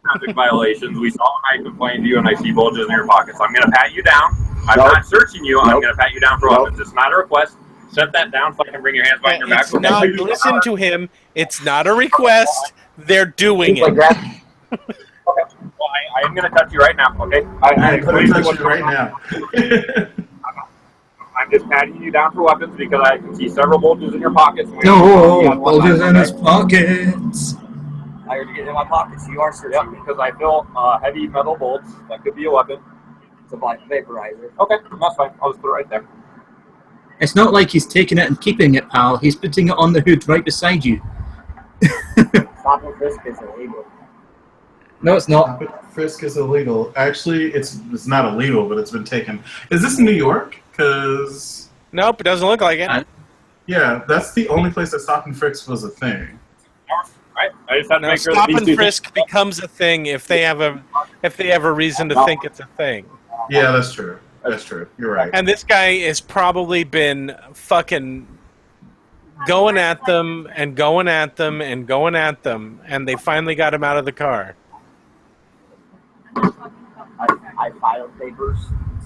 traffic violations. We saw when I complained to you and I see bulges in your pockets. So I'm going to pat you down. I'm not searching you. I'm going to pat you down for weapons. It's not a request. Set that down so I can bring your hands behind your back. It's not, listen to him. It's not a request. They're doing it. Well, I am going to touch you right now, okay? I'm going to touch you right now. I'm just patting you down for weapons because I can see several bulges in your pockets. No, bulges in his pockets. I already get in my pockets. You are searching because I feel heavy metal bolts. That could be a weapon. It's a black vaporizer. Okay, that's fine. I'll just put it right there. It's not like he's taking it and keeping it, pal. He's putting it on the hood right beside you. Stop and frisk is illegal. No, it's not. Frisk is illegal. Actually, it's not illegal, but it's been taken. Is this in New York? Because nope, it doesn't look like it. Yeah, that's the only place that stop and frisk was a thing. Right. I just have to make sure stop that and frisk becomes a thing if they have a reason to think it's a thing. Yeah, that's true. That's true. You're right. And this guy has probably been fucking going at them and going at them and going at them, and they finally got him out of the car. I filed papers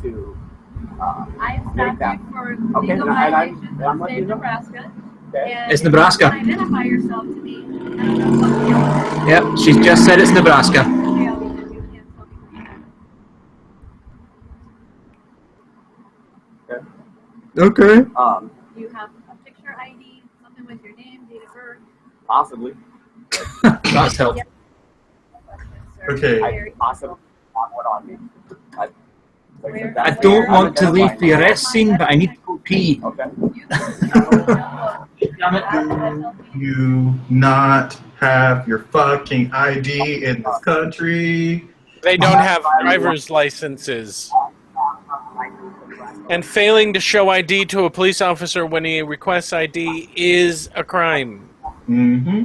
to I make that. for Okay, legal and violations in I'm the letting state you know. of Nebraska. Okay. And It's Nebraska. if you identify yourself to be. I don't know. Yep, she's just said it's Nebraska. Okay. You have a picture ID, something with your name, date of birth. Possibly. That's helpful. Okay. I possibly want one on me. I don't want to leave the arrest scene, but I need to go pee. Okay. You not have your fucking ID in this country. They don't have driver's licenses. And failing to show ID to a police officer when he requests ID is a crime. Mm-hmm.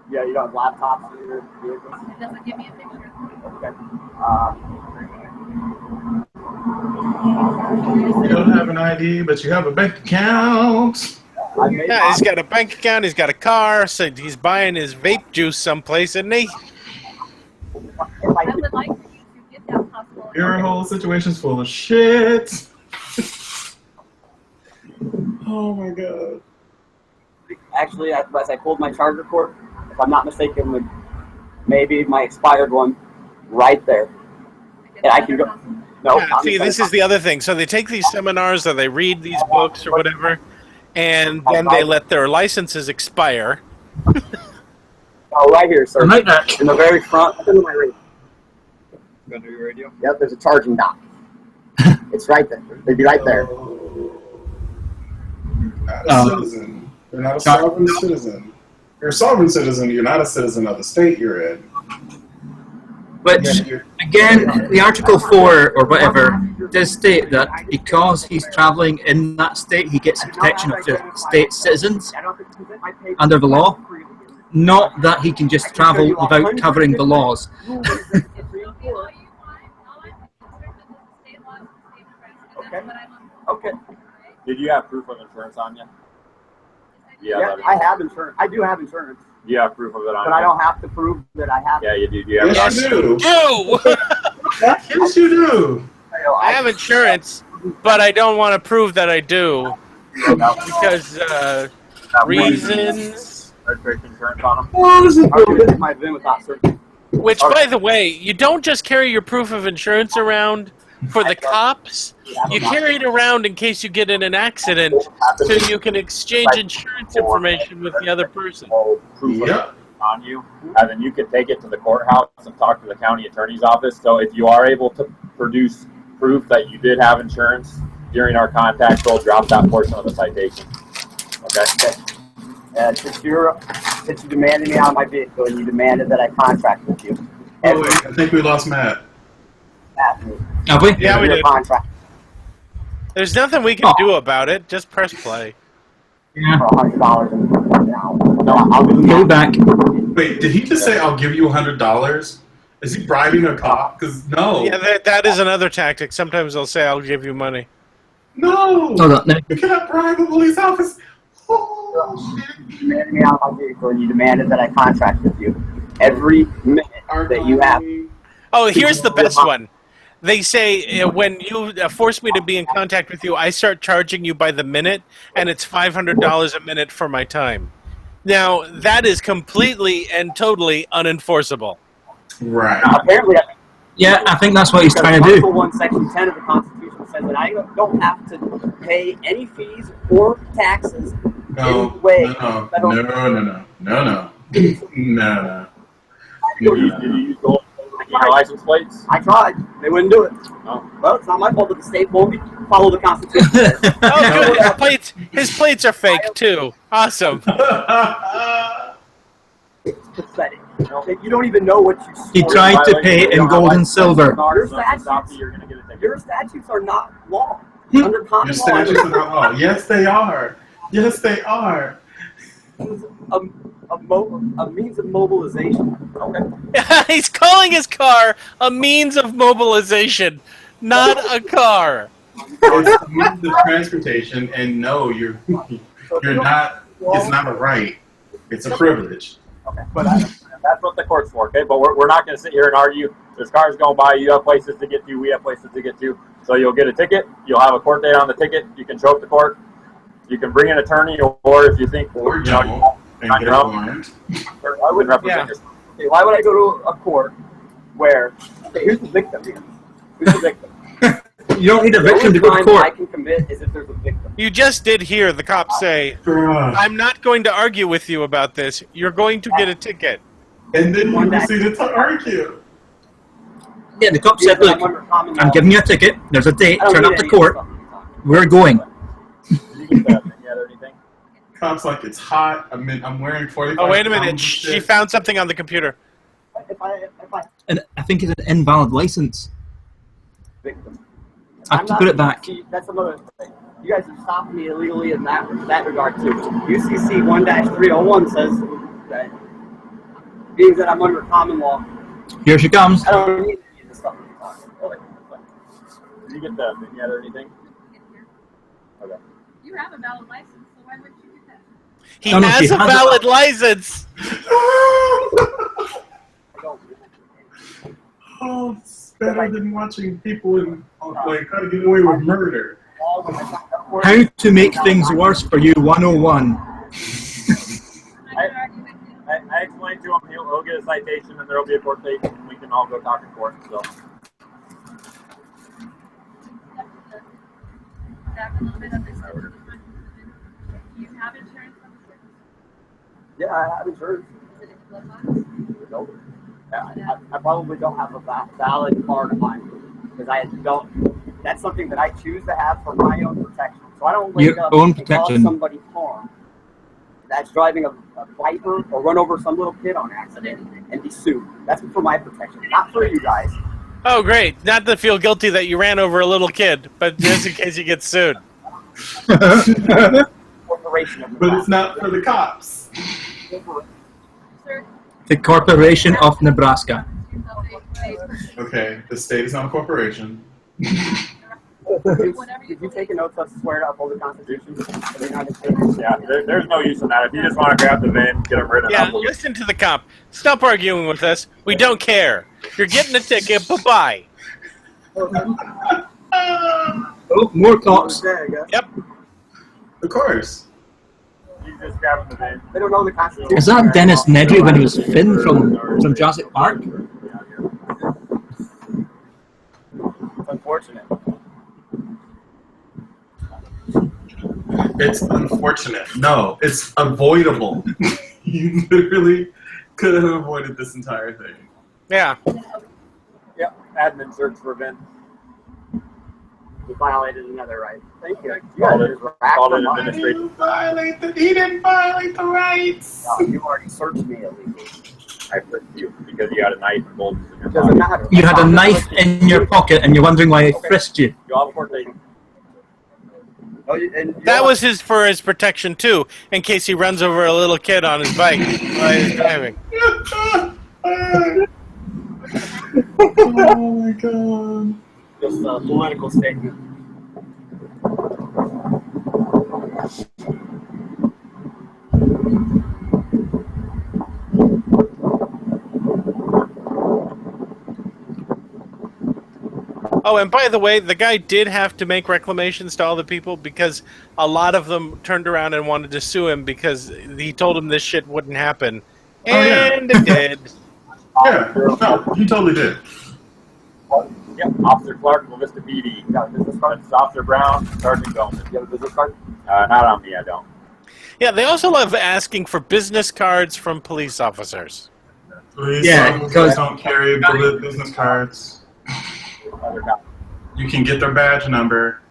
Yeah, you don't have laptops in your vehicle? It doesn't give me a picture. Okay. You don't have an ID, but you have a bank account. Yeah, he's got a bank account, he's got a car, so he's buying his vape juice someplace, isn't he? I would like for you to get that possible. Your whole situation's full of shit. Oh my god. Actually, as I pulled my charger cord, if I'm not mistaken, maybe my expired one right there. And I can go. No, Yeah, see, this is the other thing. So they take these seminars or they read these books or whatever, and then they let their licenses expire. Oh, right here, sir. In the very front. Up into my radio. Go to your radio? Yep, there's a charging dock. It's right there. They'd be right there. Not a citizen. You're not a sovereign citizen. You're a sovereign citizen. You're not a citizen of the state you're in. Which, again, the Article 4 or whatever does state that because he's travelling in that state, he gets the protection of the state's citizens under the law. Not that he can just travel without covering the laws. Okay. Okay. Did you have proof of insurance on you? Yeah, I have insurance. I do have insurance. You have proof of it on But you? I don't have to prove that I have. Yeah, you do. Do you have Yes, it you on do. Yes, you do. I have insurance, but I don't want to prove that I do because reasons. Registration insurance on them? It might have been without certain. Which, by the way, you don't just carry your proof of insurance around for the cops. You carry it around in case you get in an accident, so you can exchange insurance information with the other person. Proof of it on you, and then you can take it to the courthouse and talk to the county attorney's office. So if you are able to produce proof that you did have insurance during our contact, they'll drop that portion of the citation. Okay? Since you demanded me out of my vehicle and you demanded that I contract with you, Oh wait, I think we lost Matt. Have we? Yeah, we did. Contract There's nothing we can do about it. Just press play. Yeah. for $100 No, I'll go back. Wait, did he just say I'll give you $100? Is he bribing a cop? Because no. Yeah, that is another tactic. Sometimes they'll say, "I'll give you money." No. Hold on. You cannot bribe a police officer. You demanded me out of my vehicle and you demanded that I contract with you every minute that you have. Oh, here's the best one. They say when you force me to be in contact with you, I start charging you by the minute, and it's $500 a minute for my time. Now, that is completely and totally unenforceable. Right. Apparently, Yeah, I think that's what he's trying to Article do. 1, Section 10 of the Constitution says that I don't have to pay any fees or taxes No. in way. No. Did you use gold your license plates? I tried. They wouldn't do it. Oh. Well, it's not my fault that the state won't follow the Constitution. Oh, good. His plates are fake, too. Awesome. It's pathetic. You don't even know what you He tried to pay in gold and silver. Your statutes are not law. Hmm. Under common Your statutes are law. not law. Yes, they are. Yes, they are. A means of mobilization. Okay. He's calling his car a means of mobilization, not a car. It's a means of transportation, and no, you're not. It's not a right. It's a privilege. Okay, but that's what the court's for, okay? But we're not going to sit here and argue. There's cars going by. You have places to get to. We have places to get to. So you'll get a ticket. You'll have a court date on the ticket. You can show up to court. You can bring an attorney, or if you think, or you know, and get a warrant. I wouldn't represent yourself. Okay, why would I go to a court where, okay, here's the victim here. Who's the victim? You don't need a victim to go to I court. can commit is if there's a victim. You just did hear the cop say, I'm not going to argue with you about this. You're going to get a ticket. And then you proceeded to argue. Yeah, the cop said, look, I'm giving you a ticket. There's a date. Turn up to court. We're going. Cop's like, it's hot. I'm wearing 45 Oh, wait a minute. pounds of She shit. found something on the computer. And I think it's an invalid license. Victim. I have to put it back. See, that's another thing. You guys have stopped me illegally in that regard too. UCC 1-301 says that means that I'm under common law. Here she comes. I don't need any of this stuff. Did you get the vignette or anything? Okay. You have a valid license, so why wouldn't you do that? He has a valid license. Oh, it's better than watching people like how to get away with murder. How to make things worse for you 101. I explained to him he'll get a citation and there'll be a court date and we can all go talk in court. So. You have insurance on the service? Yeah, I have insurance. Is it a glove box? No. I probably don't have a valid card of mine because I don't. That's something that I choose to have for my own protection. So I don't wake Your up own and cause protection. somebody harm that's driving a Viper or run over some little kid on accident and be sued. That's for my protection, not for you guys. Oh, great. Not to feel guilty that you ran over a little kid, but just in case you get sued. Corporation of But it's not for the cops. The Corporation of Nebraska. Okay, the state is not a corporation. Did you take a note to swear to uphold the Constitution of the United States? Yeah, there's no use in that. If you just want to grab the VIN, get them written Yeah, up. listen to the cop. Stop arguing with us. We don't care. You're getting a ticket. Bye-bye. Oh, more cops. Yep. Of course. You just grab the VIN. They don't know the Constitution. Is that Dennis Nedry when he was Finn from Jurassic Park? It's unfortunate. It's unfortunate. No, it's avoidable. You literally could have avoided this entire thing. Yeah. Yep. Admin search for VIN. You violated another right. Thank you. You guys just racked Called the it money. administrative. He didn't violate the rights. No, you already searched me illegally. I frisked you because you had a knife and bulges in your Doesn't pocket. matter. You had a knife in your pocket and you're wondering why I frisked you. You all before taking. Oh, and That was for his protection too, in case he runs over a little kid on his bike while he's driving. Oh my god. Just a political statement. Oh, and by the way, the guy did have to make reclamations to all the people because a lot of them turned around and wanted to sue him because he told them this shit wouldn't happen. And it did. Yeah, no, he totally did. Yep, Officer Clark, Vista PD. You got a business card? This is Officer Brown, Sergeant Gomez. You have a business card? Not on me, I don't. Yeah, they also love asking for business cards from police officers. Police officers don't carry business cards. You can get their badge number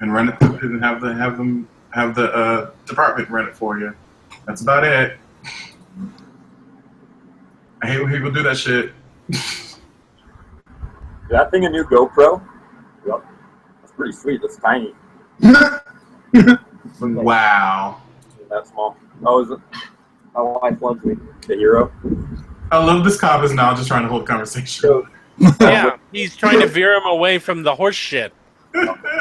and run it through and have the department run it for you. That's about it. I hate when people do that shit. Is that thing a new GoPro? Yep. That's pretty sweet. That's tiny. Wow. That small. Oh, is it? My wife loves me. The hero. I love this cop is now just trying to hold a conversation. Yeah, he's trying to veer him away from the horse shit. I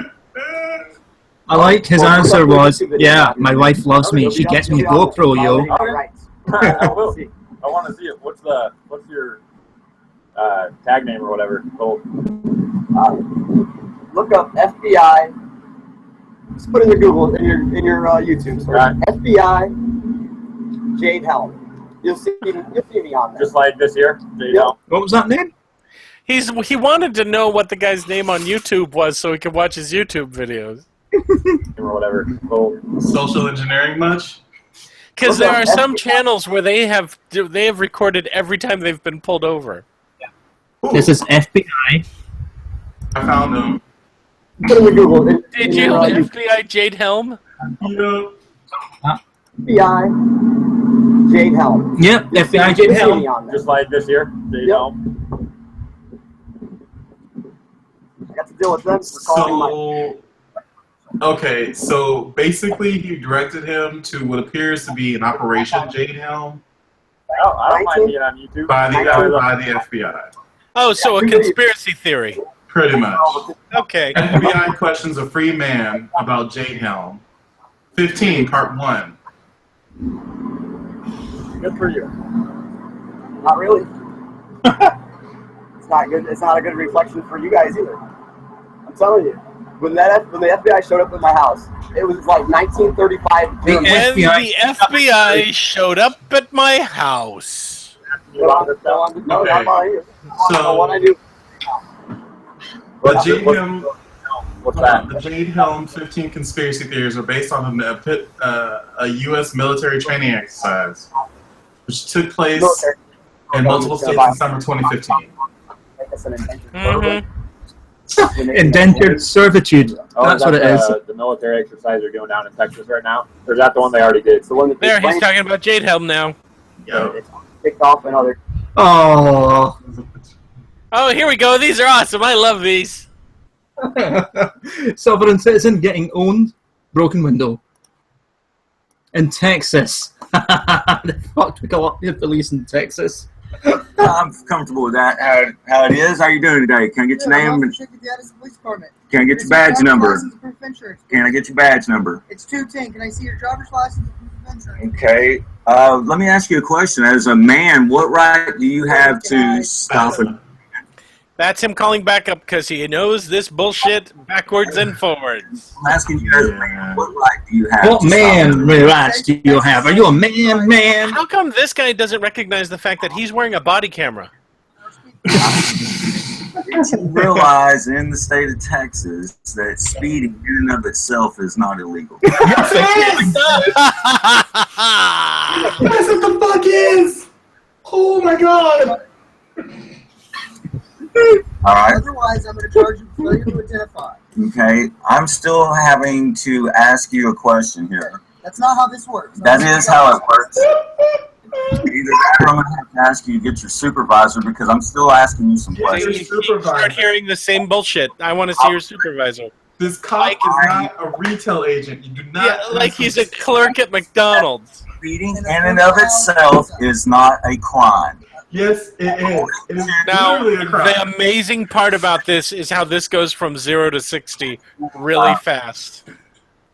like his answer was, yeah, my wife loves me. She gets me a GoPro, yo. I will. I want to see it. What's your tag name or whatever? Look up FBI. Just put in your Google, in your YouTube search. Right. FBI Jade Helm. You'll see me on there. Just like this here, Jade Helm. What was that name? He wanted to know what the guy's name on YouTube was so he could watch his YouTube videos. Or whatever. Social engineering much? Because there are some channels where they have recorded every time they've been pulled over. This is FBI. I found him. Put in your Google. Did you FBI Jade Helm? Yeah. FBI Jade Helm. Yep, FBI Jade Helm. Just like this here, Jade Helm. I got to deal with them for calling my... Okay, so basically he directed him to what appears to be an Operation Jade Helm. Oh, I don't mind being on YouTube. By the FBI. Oh, so a conspiracy theory. Pretty much. Okay. FBI questions a free man about Jade Helm. 15, part 1. Good for you. Not really. It's not good. It's not a good reflection for you guys either. I'm telling you. When the FBI showed up at my house, it was like 1935. And the FBI showed up at my house. What I do. The Jade Helm. What's that? The Jade Helm 15 conspiracy theories are based on a U.S. military training exercise, which took place in multiple states in summer 2015. Mm-hmm. Indentured servitude. That's what it is. The military exercise they're doing down in Texas right now. Or is that the one they already did? It's the one that there, he's talking about Jade Helm now. It's kicked off and other. Oh. Oh, here we go. These are awesome. I love these. Sovereign citizen getting owned. Broken window. In Texas. The fuck we got the police in Texas. I'm comfortable with that. How it is? How you doing today? Can I get your name? And can I get your badge number? Can I get your badge number? It's 210. Can I see your driver's license and proof of insurance? Okay. Let me ask you a question. As a man, what right do you have to stop it? That's him calling back up because he knows this bullshit backwards and forwards. I'm asking you as a man, what right do you have? What man rights do you have? Are you a man? How come this guy doesn't recognize the fact that he's wearing a body camera? Did you realize in the state of Texas that speeding in and of itself is not illegal? Yes, what the fuck is? Oh my god! All right. Otherwise, I'm going to charge you for failure to identify. Okay. I'm still having to ask you a question here. That's not how this works. That is how it works. Either I'm going to have to ask you to get your supervisor because I'm still asking you some questions. You start hearing the same bullshit. I want to see your supervisor. This cop is not a retail agent. You do not. Yeah, like he's a clerk at McDonald's. Speeding in and of itself is not a crime. Yes, it is. It is Now, literally a crime. the amazing part about this is how this goes from 0 to 60 really fast.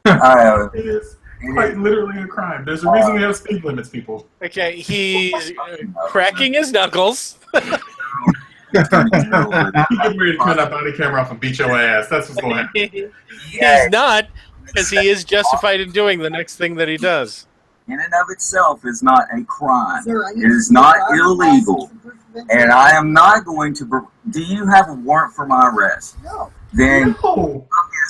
It is quite literally a crime. There's a reason we have speed limits, people. Okay, he's cracking his knuckles. He's getting ready to turn that body camera off and beat your ass. That's what's going on. He's not, because he is justified in doing the next thing that he does. In and of itself is not a crime. It is not illegal. And I am not going to... Do you have a warrant for my arrest? No. Then... No.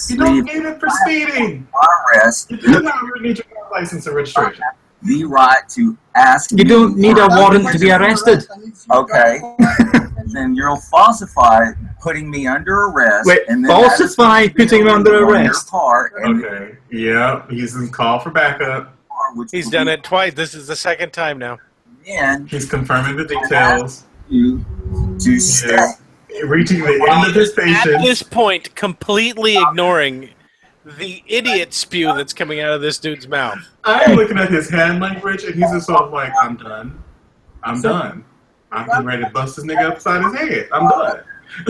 You don't need it for speeding. Arrest. You do not need your license and registration. The right to ask... You don't need a warrant to be arrested. Okay. Then you'll falsify putting me under arrest. Wait, and then falsify putting me under arrest? Okay. Yeah, he's in call for backup. He's done it twice. This is the second time now. And he's confirming the details. You to stay. Reaching the end of his patience. At this point, completely ignoring the idiot spew that's coming out of this dude's mouth. I'm looking at his hand language, and he's just sort of like, I'm done. I'm done. I'm getting ready to bust this nigga upside his head. I'm done.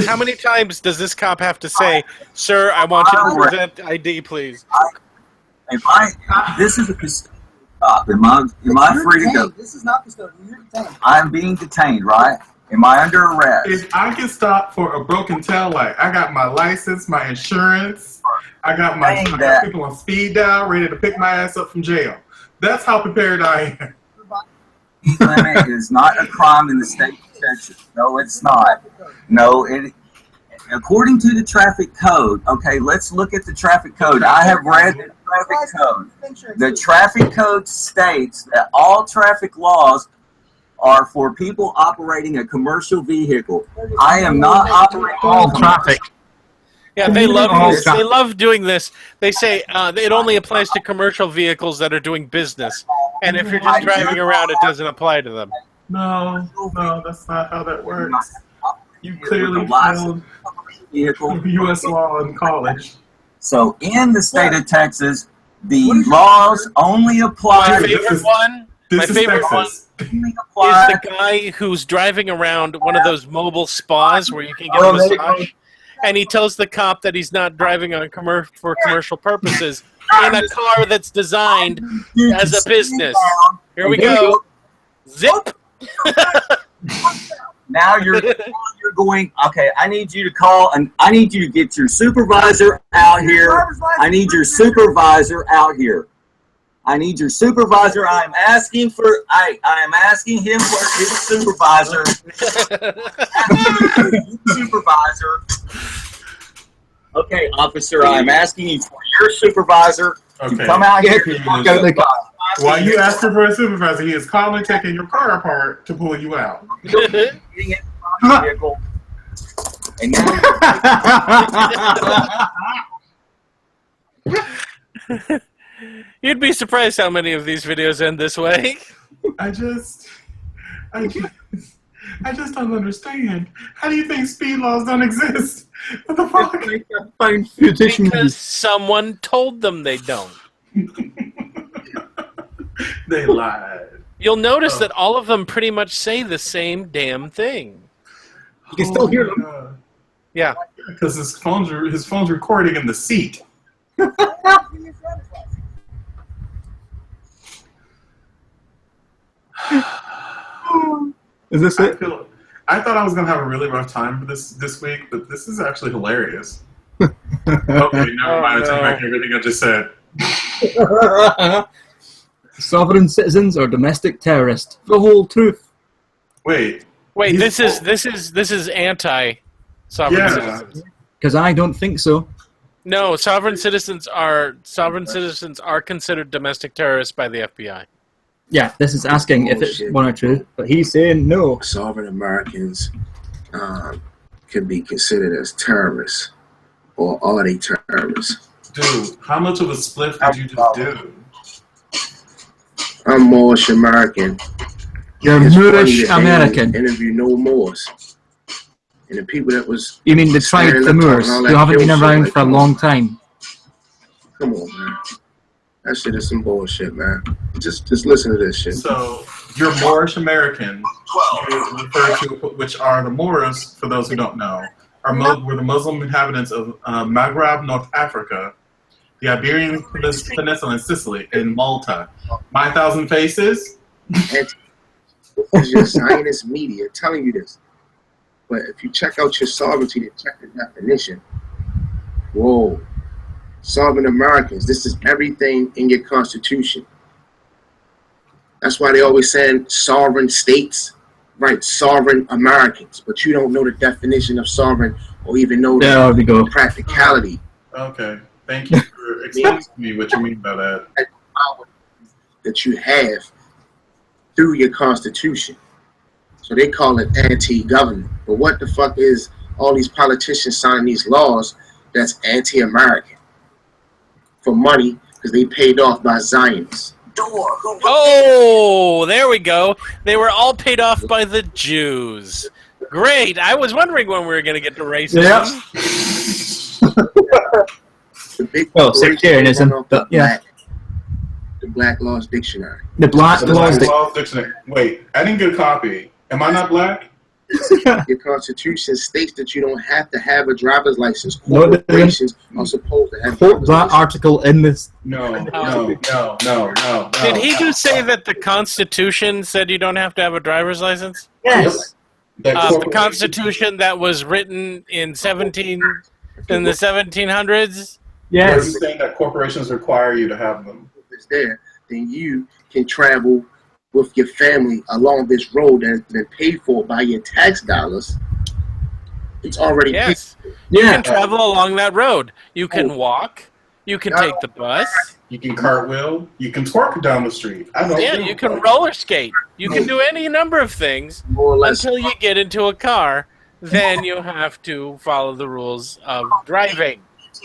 How many times does this cop have to say, "Sir, I want you to present ID, please"? This is a custodial stop. Am I free to go? This is not custodial. You're detained. I'm being detained, right? Am I under arrest? If I get stopped for a broken tail light, I got my license, my insurance, I got people on speed dial ready to pick my ass up from jail. That's how prepared I am. Speed limit is not a crime in the state of Texas. No, it's not. No, it. According to the traffic code, okay, let's look at the traffic code. I have read the traffic code. The traffic code states that all traffic laws are for people operating a commercial vehicle. I am not operating all traffic. Yeah, they love this. They love doing this. They say it only applies to commercial vehicles that are doing business, and if you're just driving around, it doesn't apply to them. No, that's not how that works. You clearly failed U.S. law in college. So in the state of Texas, the laws only apply. My favorite one. My favorite one is the guy who's driving around one of those mobile spas where you can get a massage, and he tells the cop that he's not driving on for commercial purposes in a car that's designed as a business. Here we go. Zip. Now you're going. Okay, I need you to call and I need you to get your supervisor out here. I need your supervisor out here. I need your supervisor. I am asking him for his supervisor. Supervisor. Okay, officer, I'm asking you for your supervisor to come out here. While you asking for a supervisor, he is calmly taking your car apart to pull you out. And now You'd be surprised how many of these videos end this way. I just don't understand. How do you think speed laws don't exist? What the fuck? Because someone told them they don't. They lied. You'll notice that all of them pretty much say the same damn thing. You can still hear them. Yeah. Because his phone's recording in the seat. Is this it? I thought I was gonna have a really rough time for this week, but this is actually hilarious. Okay, never mind. I take back everything I just said. Sovereign citizens or domestic terrorists? The whole truth. Wait, this is anti-sovereign citizens. Because I don't think so. No, sovereign citizens are considered domestic terrorists by the FBI. Yeah, this is asking if it's one or two, but he's saying no. Sovereign Americans can be considered as terrorists, or are they terrorists? Dude, how much of a split did you just do? I'm Moorish American. You're It's funny Moorish that they American. interview no Moors. And the people that was... You mean the tribe, the Moors, who haven't been around for a long time? Come on, man. That shit is some bullshit, man. Just listen to this shit. So, you're Moorish American, you refer to, which are the Moors, for those who don't know, were the Muslim inhabitants of Maghreb, North Africa, the Iberian Peninsula in Sicily, and Malta. My Thousand Faces? It's your Zionist media telling you this. But if you check out your sovereignty, to check the definition, whoa. Sovereign Americans, this is everything in your constitution. That's why they always say sovereign states, right? Sovereign Americans, but you don't know the definition of sovereign or even know the practicality. Okay, thank you for explaining to me what you mean by that. That you have through your constitution. So they call it anti-government. But what the fuck is all these politicians signing these laws that's anti-American? For money, because they paid off by Zionists. Oh, there we go. They were all paid off by the Jews. Great. I was wondering when we were going to get to racism. Well, sectarianism, but yeah. The Black Laws Dictionary. The Black Laws Dictionary. Wait, I didn't get a copy. Am I not black? Your constitution states that you don't have to have a driver's license. Corporations are supposed to have quote that article in this. No. Did he just say that the Constitution said you don't have to have a driver's license? Yes. The Constitution that was written in the 1700s? Yes. Are you saying that corporations require you to have them? If it's there, then you can travel with your family along this road that's been paid for by your tax dollars. It's already paid. You can travel along that road. You can walk. You can take the bus. You can cartwheel. You can twerk down the street. You can roller skate. You can do any number of things until you get into a car. Then you have to follow the rules of driving.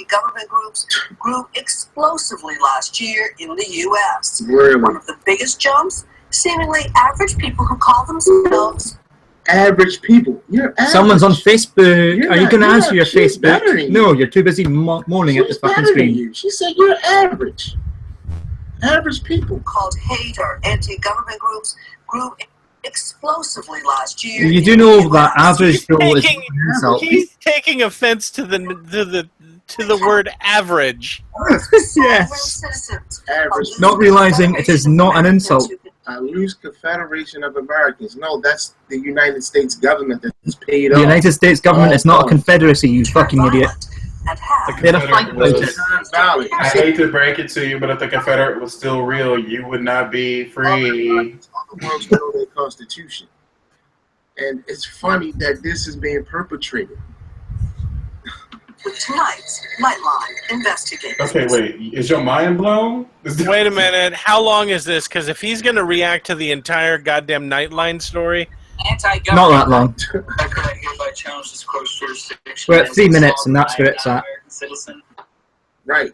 Government groups grew explosively last year in the U.S. Really? One of the biggest jumps, seemingly average people who call themselves average people. You're average. Someone's on Facebook. Are you going to answer your Facebook? No, you're too busy moaning at the fucking screen. She said you're average. Average people. Called hate or anti-government groups grew explosively last year. You do know that average people is He's taking offense to the word average. Yes. Average. Not realizing it is not an insult. A loose confederation of Americans. No, that's the United States government that's paid off. The United States government is not a confederacy, you fucking idiot. They're a fight about it. I hate to break it to you, but if the Confederate was still real, you would not be free. All the world know their constitution. And it's funny that this is being perpetrated. With tonight's Nightline Investigative. Okay, wait. Is your mind blown? Wait a minute. How long is this? Because if he's going to react to the entire goddamn Nightline story... Not that long. We're at 3 minutes and that's where it's at. Right.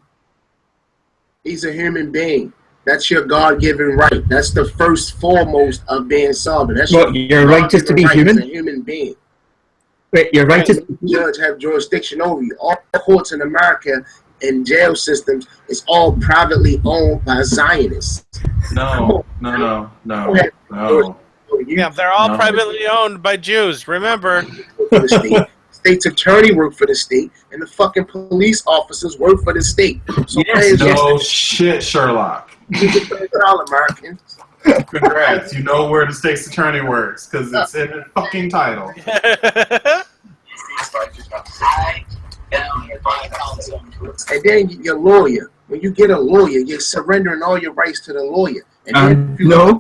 He's a human being. That's your God-given right. That's the first foremost of being sovereign. That's your right is to be human? As a human being. Wait, your right is... Judge have jurisdiction over you. All courts in America and jail systems is all privately owned by Zionists. No. Yeah, they're all privately owned by Jews. Remember. State's attorney work for the state, and the fucking police officers work for the state. So shit, Sherlock. all Americans. Congrats. You know where the state's attorney works, because it's in the fucking title. And then your lawyer. When you get a lawyer, you're surrendering all your rights to the lawyer. And no,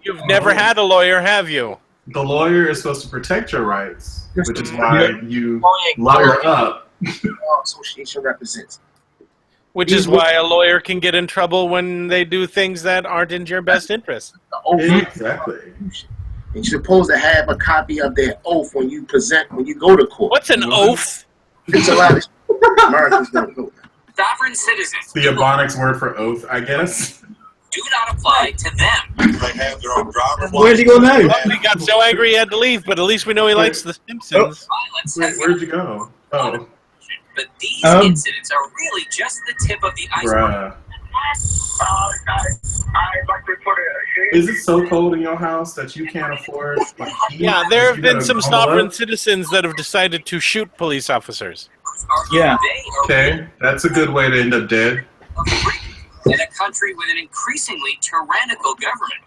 you've never had a lawyer, have you? The lawyer is supposed to protect your rights, which is why you lawyer up. Association represents. Which is why a lawyer can get in trouble when they do things that aren't in your best interest. Exactly. And you're supposed to have a copy of their oath when you go to court. What's an oath? It's a lot of Americans don't know. Sovereign citizens. The Ebonics word for oath, I guess. Do not apply to them. They have their own driver's Where'd he go now? He got so angry he had to leave, but at least we know he likes The Simpsons. Where'd you go? Oh. But these incidents are really just the tip of the iceberg. Bruh. Is it so cold in your house that you can't afford? Like, Yeah, there have been some sovereign citizens that have decided to shoot police officers. Yeah. Okay, that's a good way to end up dead. In a country with an increasingly tyrannical government.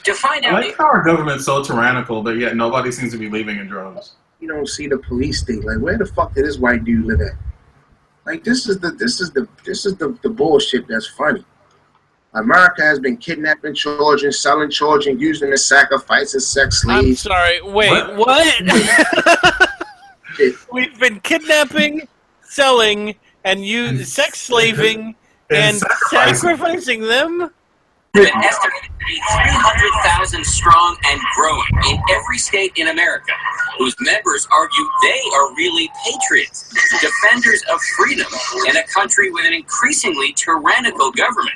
To find I out like how our government's so tyrannical, but yet nobody seems to be leaving in droves. You don't see the police state. Like, where the fuck did this white dude live at? Like, this is the bullshit that's funny. America has been kidnapping children, selling children, using them as sacrifice as sex I'm slaves. sorry, wait, what? We've been kidnapping, selling, and sex slaving, and sacrificing them? an estimated to be 300,000 strong and growing in every state in America, whose members argue they are really patriots, defenders of freedom in a country with an increasingly tyrannical government.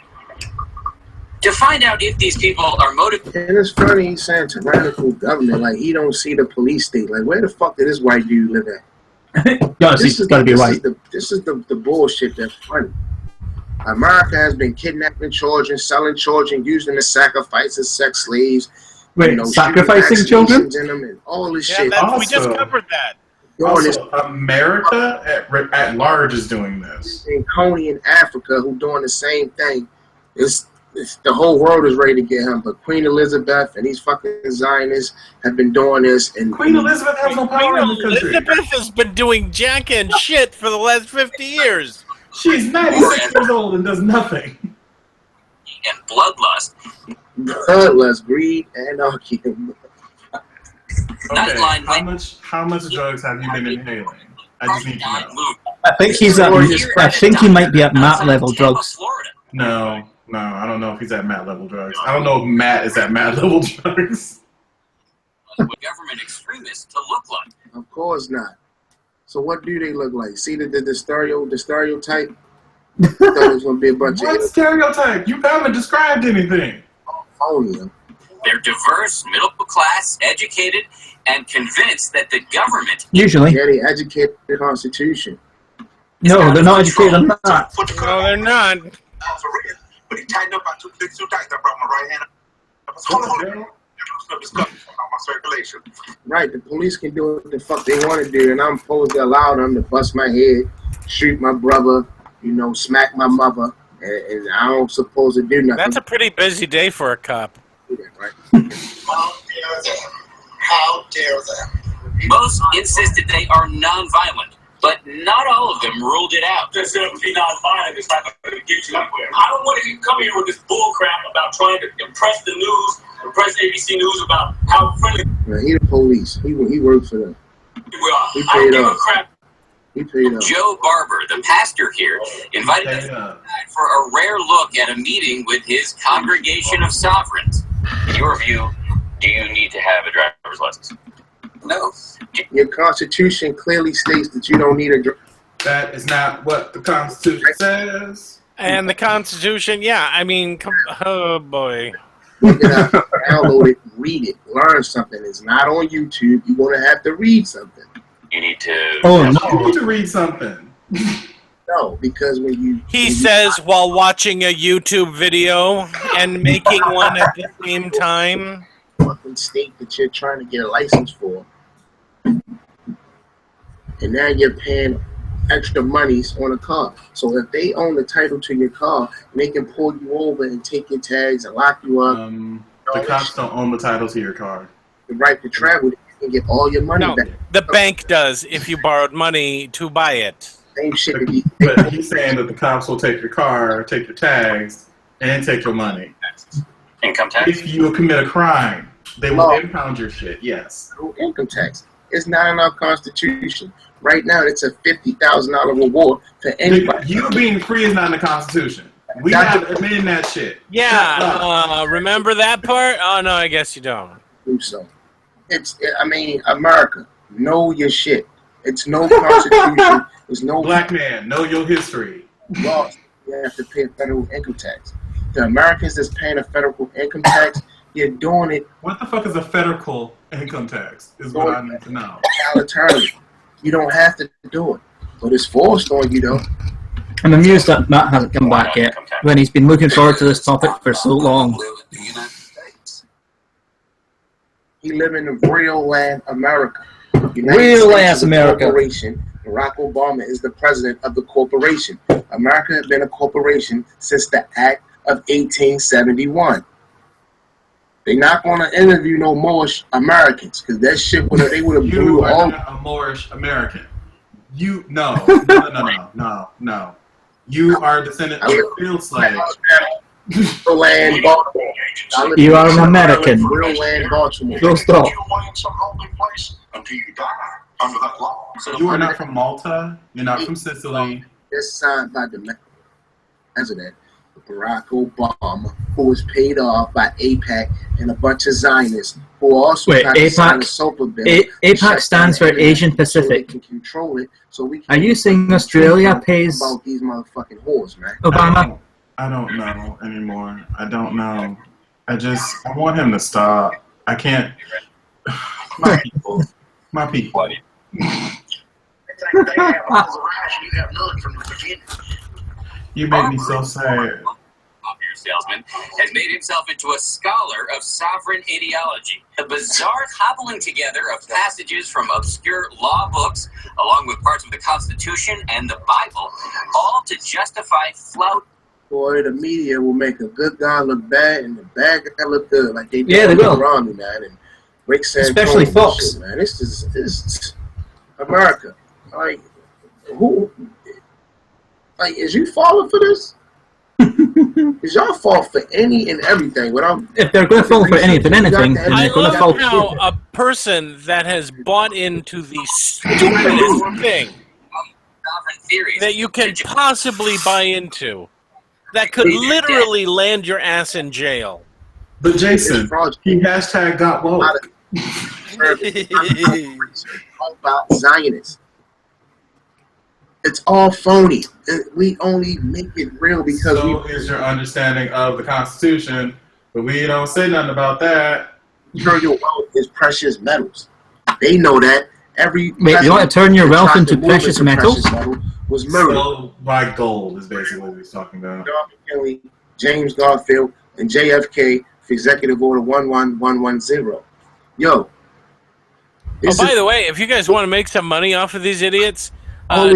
To find out if these people are motivated. And it's funny he's saying tyrannical government, like he don't see the police state. Like, where the fuck did this white dude live at? This is gotta be right. This is the bullshit that's funny. America has been kidnapping children, selling children, using them as sacrifice as sex slaves. Wait, sacrificing children? In them and all this Yeah, shit. we just covered that. Also, America at large is doing this. In Coney in Africa, who doing the same thing. It's the whole world is ready to get him, but Queen Elizabeth and these fucking Zionists have been doing this. And Queen Elizabeth has no power in the country. Elizabeth has been doing jack and shit for the last 50 years. She's 96 years old and does nothing. And bloodlust. Bloodlust, greed, anarchy. Okay, how much drugs have you been inhaling? I just need to know. I think he's at. I think he might be at Matt level drugs. No, I don't know if he's at Matt level drugs. I don't know if Matt is at Matt level drugs. Government extremists to look like. Of course not. So what do they look like? See the stereotype? I thought it was gonna be a bunch What of stereotype? You haven't described anything. phony. They're diverse, middle class, educated, and convinced that the government. Usually. Yeah, they educate the Constitution. No, they're not educated on that. No, they're not. But he tightened up. I took things too tight. I brought my right hand up. Hold on. My circulation. Right, the police can do what the fuck they want to do, and I'm supposed to allow them to bust my head, shoot my brother, smack my mother, and I don't supposed to do nothing. That's a pretty busy day for a cop. Right? How dare them? Most insisted they are nonviolent, but not all of them ruled it out. Just to be nonviolent is not going to get you anywhere. I don't want to come here with this bullcrap about trying to impress the news, impress ABC News about how friendly. Yeah, he the police. He works for them. we are. He I don't paid give a up. crap. He paid up. Joe Barber, the pastor here, invited us for a rare look at a meeting with his congregation of sovereigns. In your view, do you need to have a driver's license? No. Your Constitution clearly states that you don't need a That is not what the Constitution says. And the Constitution, yeah, I mean, oh boy. Look it up, download it, read it, learn something. It's not on YouTube. You're going to have to read something. You need to. Oh, no. You need to read something. No, because when you. He says while watching a YouTube video and making one at the same time. Fucking state that you're trying to get a license for. And now you're paying extra monies on a car. So if they own the title to your car, they can pull you over and take your tags and lock you up. The cops don't own the title to your car. The right to travel, you can get all your money No, back. the bank does if you borrowed money to buy it. Same shit. But he's saying that the cops will take your car, take your tags, and take your money. Income tax? If you commit a crime, they will impound your shit, yes. No income tax. It's not in our Constitution. Right now, it's a $50,000 reward for anybody. You being free is not in the Constitution. We have to amend that shit. Yeah, remember that part? Oh, no, I guess you don't. Do so. America, know your shit. It's no Constitution. There's no black man. Know your history. Laws. You have to pay a federal income tax. The Americans that's paying a federal income tax, You're doing it. What the fuck is a federal income tax? Is what I need to know. Voluntarily. You don't have to do it, but it's forced on you though. I'm amused that Matt hasn't come back yet, when he's been looking forward to this topic for so long. He live in the real land America. Real land America. Corporation. Barack Obama is the president of the corporation. America has been a corporation since the Act of 1871. They're not going to interview no Moorish Americans because that shit they would have blew You are all. not a Moorish American. You no. You are a descendant of field slaves. Real land Baltimore. You are an American. Real land Baltimore. Full stop. Until you die under that law. So you are not from Malta. You're not from Sicily. It's signed by the president Barack Obama, who was paid off by AIPAC and a bunch of Zionists who also Wait, tried to sign a AIPAC? SOPA bill. AIPAC stands for Asian Pacific. So they can control it. So we can Are you saying Australia pays about these motherfucking whores, man? Obama? I don't know anymore. I don't know. I want him to stop. I can't. My people. My people. You make me so sad. Popular salesman has made himself into a scholar of sovereign ideology. The bizarre cobbling together of passages from obscure law books, along with parts of the Constitution and the Bible, all to justify flout. Boy, the media will make a good guy look bad and the bad guy look good, like they do Yeah, they will. around me, man. And Rick Santorum Especially and Fox. shit, man. This is America. Like, who? Like, is you falling for this? Is y'all fall for any and everything? If they're going to fall for anything, then I they're going love to fall how a person that has bought into the stupidest thing that you can possibly buy into, that could literally land your ass in jail. But Jason, he hashtag got woke. All about Zionists. It's all phony. We only make it real because So is your understanding of the Constitution, but we don't say nothing about that. Material wealth is precious metals. They know that. Every Wait, you want to turn your wealth into precious metals? Metal was murdered. So by gold is basically what he's talking about. John McKinley, James Garfield, and JFK for Executive Order 11110. Yo. Oh, by the way, if you guys want to make some money off of these idiots,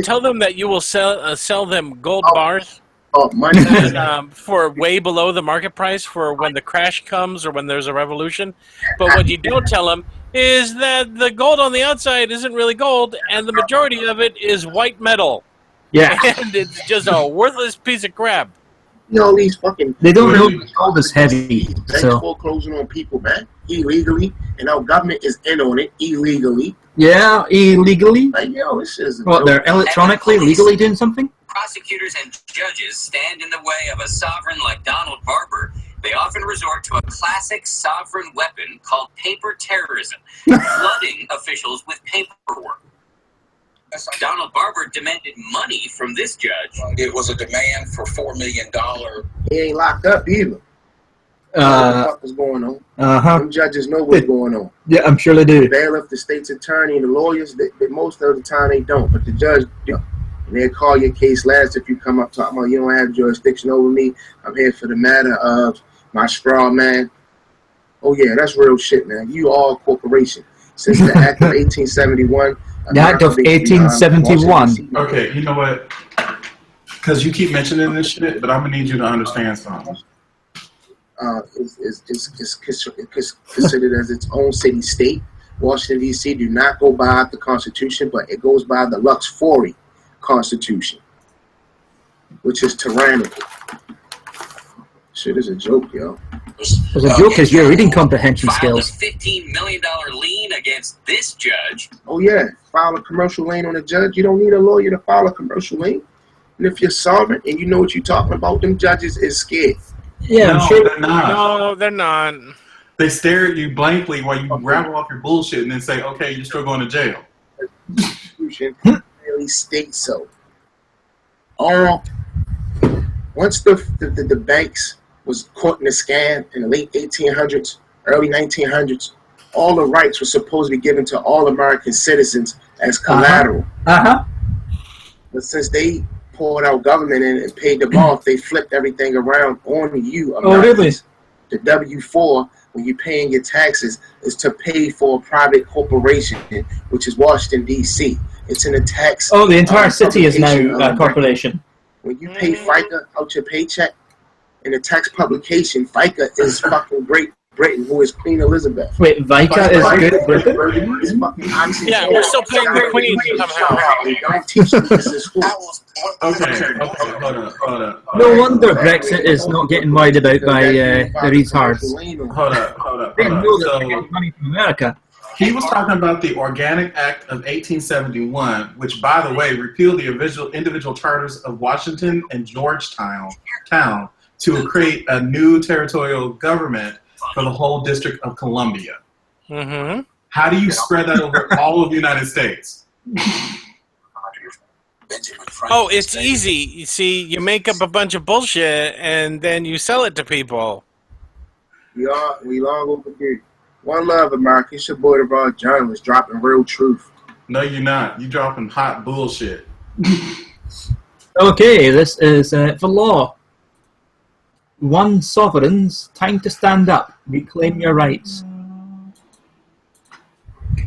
tell them that you will sell them gold bars money. For way below the market price for when the crash comes or when there's a revolution. But what you don't tell them is that the gold on the outside isn't really gold, and the majority of it is white metal. Yeah. And it's just a worthless piece of crap. You know, these fucking... They don't know gold is heavy. Banks So. foreclosing on people, man, illegally, and our government is in on it illegally. Yeah, illegally? Like, yo, this is... What, they're electronically, legally doing something? Prosecutors and judges stand in the way of a sovereign like Donald Barber. They often resort to a classic sovereign weapon called paper terrorism, flooding officials with paperwork. Donald Barber demanded money from this judge. It was a demand for $4 million. He ain't locked up either. What the fuck is going on? Them judges know what's going on. Yeah, I'm sure they do. Bailiff, the state's attorney, and the lawyers, they most of the time they don't. But the judge, and they'll call your case last if you come up talking about you don't have jurisdiction over me. I'm here for the matter of my straw man. Oh yeah, that's real shit, man. You all a corporation. Since the Act of 1871. The Act of 1871. Okay, you know what? Because you keep mentioning this shit, but I'm gonna need you to understand something. It's considered as its own city-state. Washington, D.C. do not go by the Constitution, but it goes by the Lux Fori Constitution, which is tyrannical. Shit is a joke, yo. It's a joke because your reading comprehension Filed a skills. $15 million lien against this judge. Oh yeah, file a commercial lien on a judge. You don't need a lawyer to file a commercial lien. And if you're sovereign and you know what you're talking about, them judges is scared. Yeah, no, I'm sure they're not. No, they're not. They stare at you blankly while you rattle off your bullshit and then say, okay, you're still going to jail. The Constitution really states so. Once the banks was caught in a scam in the late 1800s, early 1900s, all the rights were supposed to be given to all American citizens as collateral. But since they pulled out government and paid them off, they flipped everything around on you, Americans. The W-4, when you're paying your taxes, is to pay for a private corporation, which is Washington, D.C. It's in a tax. Oh, the entire city is now publication, a corporation. When you pay FICA out your paycheck, in a tax publication, FICA is fucking Great Britain, who is Queen Elizabeth. Wait, FICA is Great Britain? Yeah, we're still paying the Queen somehow. Don't teach them this in school. Okay, hold on. No wonder Brexit is not getting worried about by the retards. Hold up. They know that they're getting money from America. He was talking about the Organic Act of 1871, which, by the way, repealed the individual charters of Washington and Georgetown to create a new territorial government for the whole District of Columbia. Mm-hmm. How do you spread that over all of the United States? Oh, it's easy. You see, you make up a bunch of bullshit and then you sell it to people. We long overdue. One love, America. It's your boy, the raw journalist, dropping real truth. No, you're not. You dropping hot bullshit. Okay, this is for law. One sovereigns, time to stand up, reclaim your rights.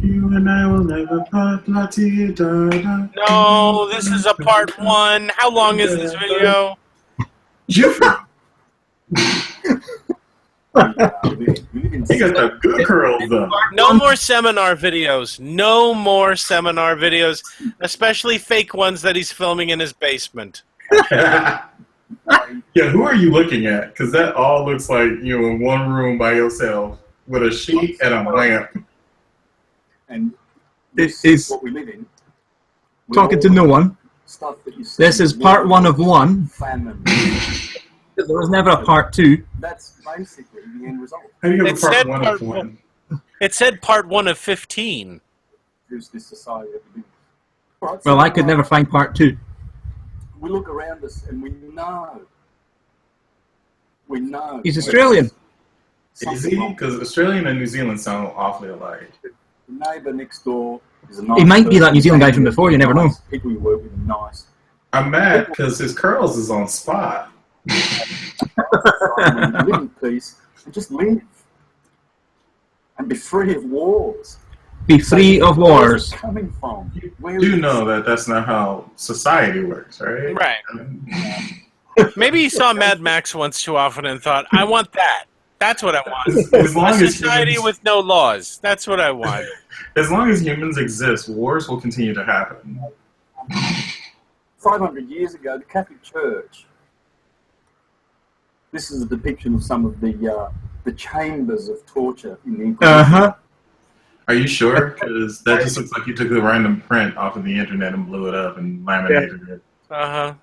You and I will never part. No, this is a part 1. How long is this video? Jeffrey. He got the good curls though. No more seminar videos. No more seminar videos, especially fake ones that he's filming in his basement. Yeah, who are you looking at? Because that all looks like you in one room by yourself with a sheet and a lamp. And This is what we live in. talking to no one. Stuff that you see This is part 1 of 1. family. There was never a part 2. That's basically the end result. How do you have It a part said 1 part of 1? It said part 1 of 15. Here's this society that we live in. Right, Well, so I could never find part 2. we look around us and we know. We know. He's Australian. Is he? Because Australian and New Zealand sound awfully alike. The neighbour next door is a nice He might be person. that New Zealand guy from before, you never know. People you work with are nice. I'm mad because his curls is on spot. Live in peace and just live. And be free of wars. Be free of Where's it wars. coming from? You do know that that's not how society works, right? Right. Maybe he saw Mad Max once too often and thought, I want that. That's what I want. As long A as society humans- with no laws. That's what I want. As long as humans exist, wars will continue to happen. 500 years ago, the Catholic Church. This is a depiction of some of the chambers of torture in the Inquisition. Are you sure? Because that just looks like you took a random print off of the internet and blew it up and laminated it. Uh-huh.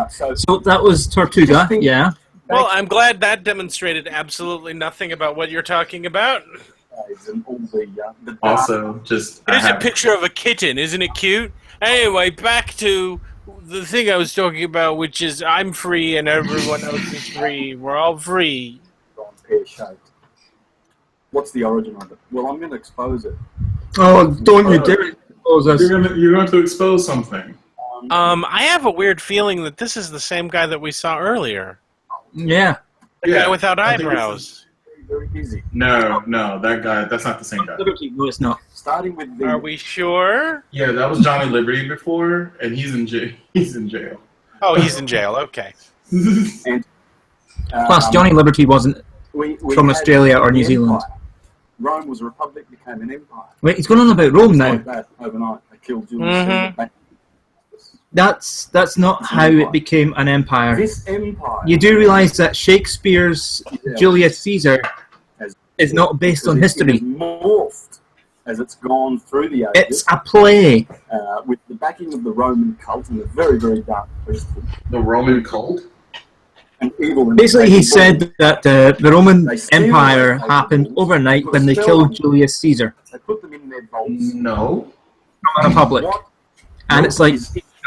So that was Tortuga, yeah. Well, I'm glad that demonstrated absolutely nothing about what you're talking about. Also, just Here's a picture of a kitten. Isn't it cute? Anyway, back to the thing I was talking about, which is I'm free and everyone else is free. We're all free. Pear-shaped. What's the origin of it? Well, I'm going to expose it. Oh, don't you dare expose us. You're going to expose something. I have a weird feeling that this is the same guy that we saw earlier. Yeah. The guy without eyebrows. Very easy. No, that guy, that's not the same guy. No, it's not. Starting with the... Are we sure? Yeah, that was Johnny Liberty before, and he's in jail. He's in jail. Oh, he's in jail. Okay. And, Plus, Johnny Liberty wasn't we from had Australia or the New Zealand. empire. Rome was a republic, became an empire. Wait, he's going on about Rome now. Like that overnight. They killed Julius Caesar. That's not how it became an empire. This empire... You do realise that Shakespeare's Julius Caesar is not based on history. It has morphed as it's gone through the ages. It's a play. With the backing of the Roman cult and a very, very dark priesthood. The Roman cult? And evil. Basically, he said that the Roman Empire happened overnight when they killed Julius Caesar. They put them in their vaults. No. From a republic. And it's like,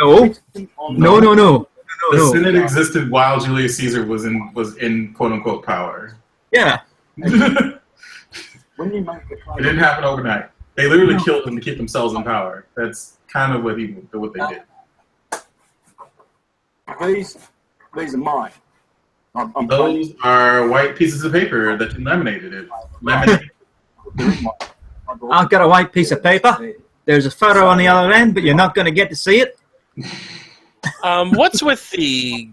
no. The Senate existed while Julius Caesar was in quote unquote power. Yeah. When you make a It claim, didn't happen overnight. They literally killed them to keep themselves in power. That's kind of what they did. these are mine. Those are white pieces of paper that you laminated. Laminated. I've got a white piece of paper. There's a photo on the other end, but you're not going to get to see it. What's with the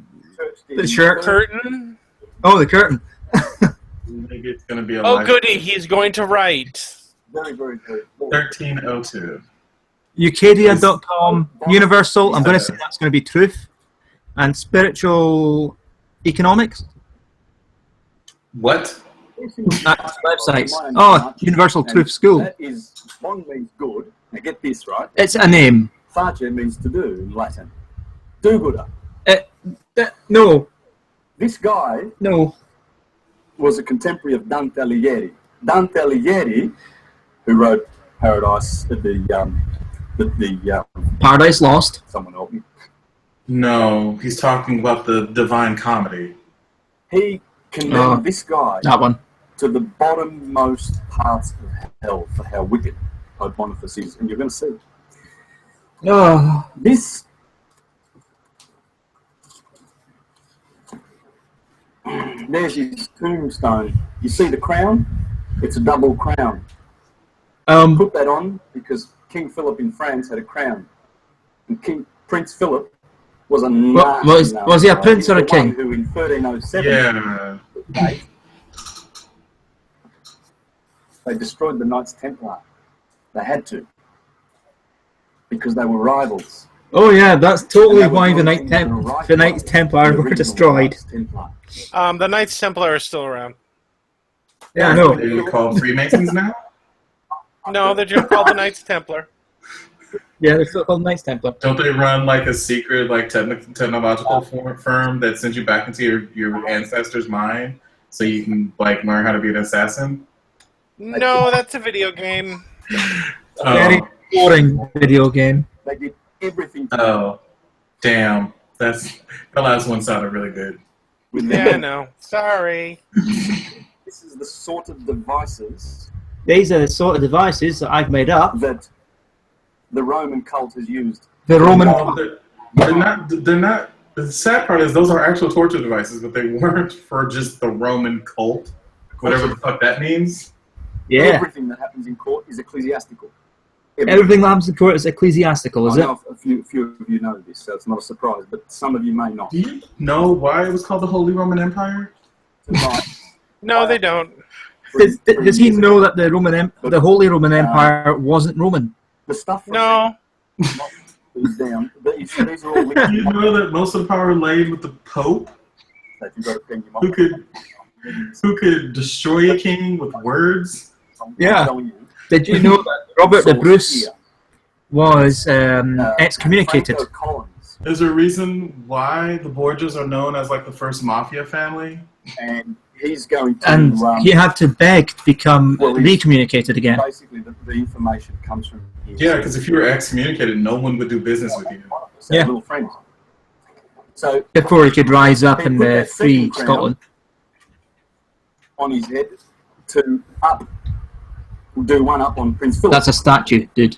shirt curtain? Oh, the curtain. Maybe it's going to be a Oh, live- goody, he's going to write. Very, very good. 1302. Ucadia.com, Universal, I'm going to say that's going to be truth. And spiritual economics. What? That's websites. Oh, Universal Truth School. That is, one means good. Now get this, right? It's a name. Face means to do in Latin. Do-gooder. No. This guy No. was a contemporary of Dante Alighieri. Dante Alighieri, who wrote Paradise, the Paradise Lost. Someone help me. No, he's talking about the Divine Comedy. He condemned this guy That one. to the bottommost parts of hell for how wicked Pope Boniface is, and you're going to see. Oh. This there's his tombstone. You see the crown? It's a double crown. Put that on because King Philip in France had a crown, and Prince Philip was a was he a prince or a king? Who in 1307 Yeah. they destroyed the Knights Templar. They had to because they were rivals. Oh yeah, that's totally why the Knights Templar were destroyed. The Knights Templar are still around. Yeah, I know. They're called Freemasons now? No, they're just called the Knights Templar. Yeah, they're still called Knights Templar. Don't they run like a secret, like technological firm that sends you back into your ancestors' mind so you can like learn how to be an assassin? No, that's a video game. Very boring video game. They did everything. Oh, damn! That last one sounded really good. Yeah, I know. Sorry. This is the sort of devices. These are the sort of devices that I've made up. That the Roman cult has used. The Roman cult. They're not. The sad part is those are actual torture devices, but they weren't for just the Roman cult. Whatever the fuck that means. Yeah. Everything that happens in court is ecclesiastical. Everything that happens in court is ecclesiastical, is I it? know a few of you know this, so it's not a surprise, but some of you may not. Do you know why it was called the Holy Roman Empire? No, they don't. Does he know that the Holy Roman Empire wasn't Roman? The stuff. No. These are all Do you know that most of the power laid with the Pope? Who could destroy a king with words? Yeah. Did you know that Robert the Bruce was excommunicated? There's a reason why the Borgias are known as like the first mafia family. And he's going to. And he had to beg to become recommunicated again. Basically, the information comes from. Yeah, because if you were excommunicated, no one would do business with you. Yeah. Little friends. So before he could rise up he and put that free second crown Scotland. On his head to do one up on Prince Philip. That's a statue, dude.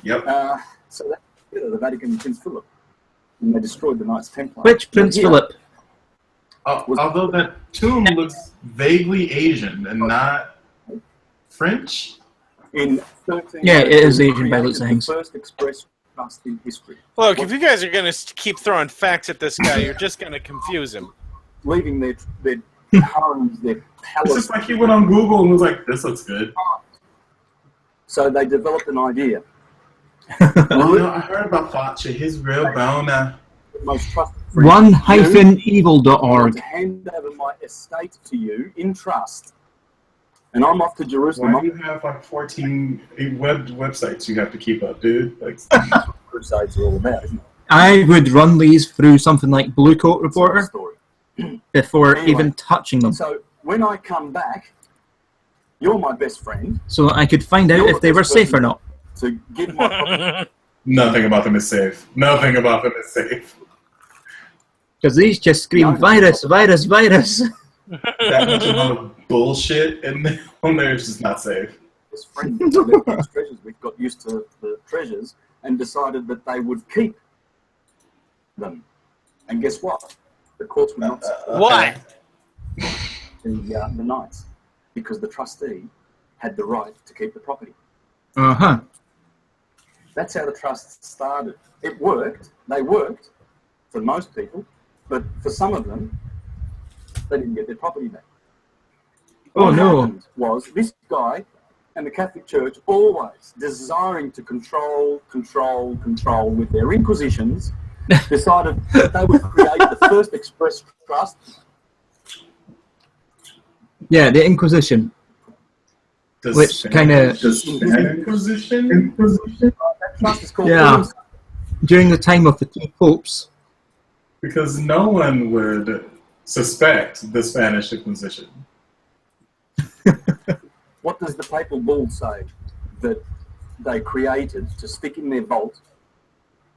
Yep. So that's the Vatican and Prince Philip. And they destroyed the Knights Templar. Which Prince Philip? Although that tomb looks vaguely Asian and not French. In 13, Yeah, it is Asian by those things. First express trust in history. Look, if you guys are going to keep throwing facts at this guy, you're just going to confuse him. Leaving their homes, their It's palace. just like he went on Google and was like, "This looks good." So they developed an idea. Oh, no, I heard about Facha. His real boner. Most trusted. One-evil.org. To hand over my estate to you in trust, and I'm off to Jerusalem. Why do you have like 14 websites you have to keep up, dude? Like, Crusades are all about, isn't it? I would run these through something like Blue Coat Reporter before even touching them, So when I come back, you're my best friend. so that I could find out if they were safe or not. To give my nothing about them is safe. Nothing about them is safe. Because these just scream virus, virus, virus. that much amount of bullshit, and on there is just not safe. His friend left these treasures. We've got used to the treasures and decided that they would keep them. And guess what? The courts would not support What? the Knights, because the trustee had the right to keep the property. Uh-huh. That's how the trust started. It worked. They worked for most people, but for some of them, they didn't get their property back. Oh, What no. happened was this guy and the Catholic Church, always desiring to control with their inquisitions, decided that they would create the first express trust. Yeah, the Inquisition. Which kind of... Inquisition? That trust is called... Yeah. During the time of the two popes. Because no one would suspect the Spanish Inquisition. What does the papal bull say that they created to stick in their vault?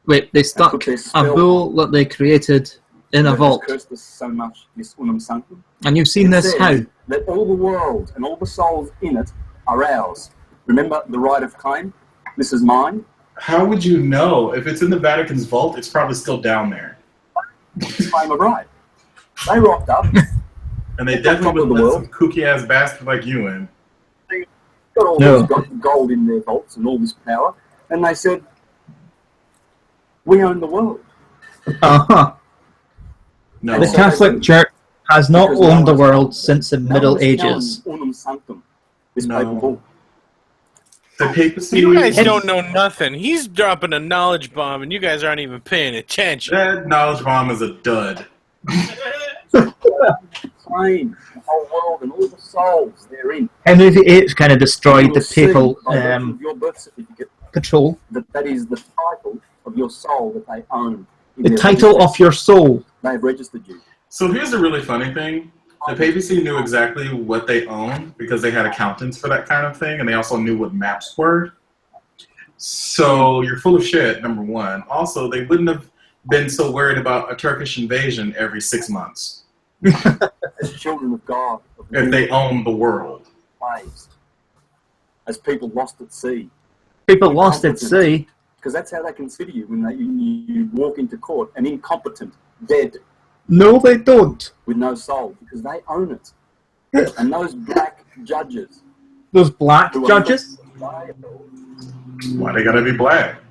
Wait, they stuck a bull that they created in a vault. Cursed us so much, this unum sanctum. And you've seen this how? That all the world and all the souls in it are ours. Remember the right of claim? This is mine. How would you know? If it's in the Vatican's vault, it's probably still down there. Claim of right. They rocked up. And they definitely would let some kooky-ass bastard like you in. Got all this gold in their vaults and all this power, and they said, "We own the world." Uh-huh. No. The Catholic Church has not owned the world since the Middle Ages. Unum sanctum. This papal bull. The papacy. You guys don't know nothing. He's dropping a knowledge bomb, and you guys aren't even paying attention. That knowledge bomb is a dud. Claim the whole world and all the souls therein. Henry VIII kind of destroyed the See papal by virtue of your birth certificate control. that is the title of your soul that they own. The title of your soul. They have registered you. So here's a really funny thing. The papacy knew exactly what they owned because they had accountants for that kind of thing, and they also knew what maps were. So you're full of shit, number one. Also, they wouldn't have been so worried about a Turkish invasion every 6 months. As children of God. If they own the world. Slaves. As people lost at sea. People lost at sea? Because that's how they consider you when you walk into court. An incompetent, dead. No, they don't. With no soul. Because they own it. And those black judges. Those black judges? Why they gotta be black?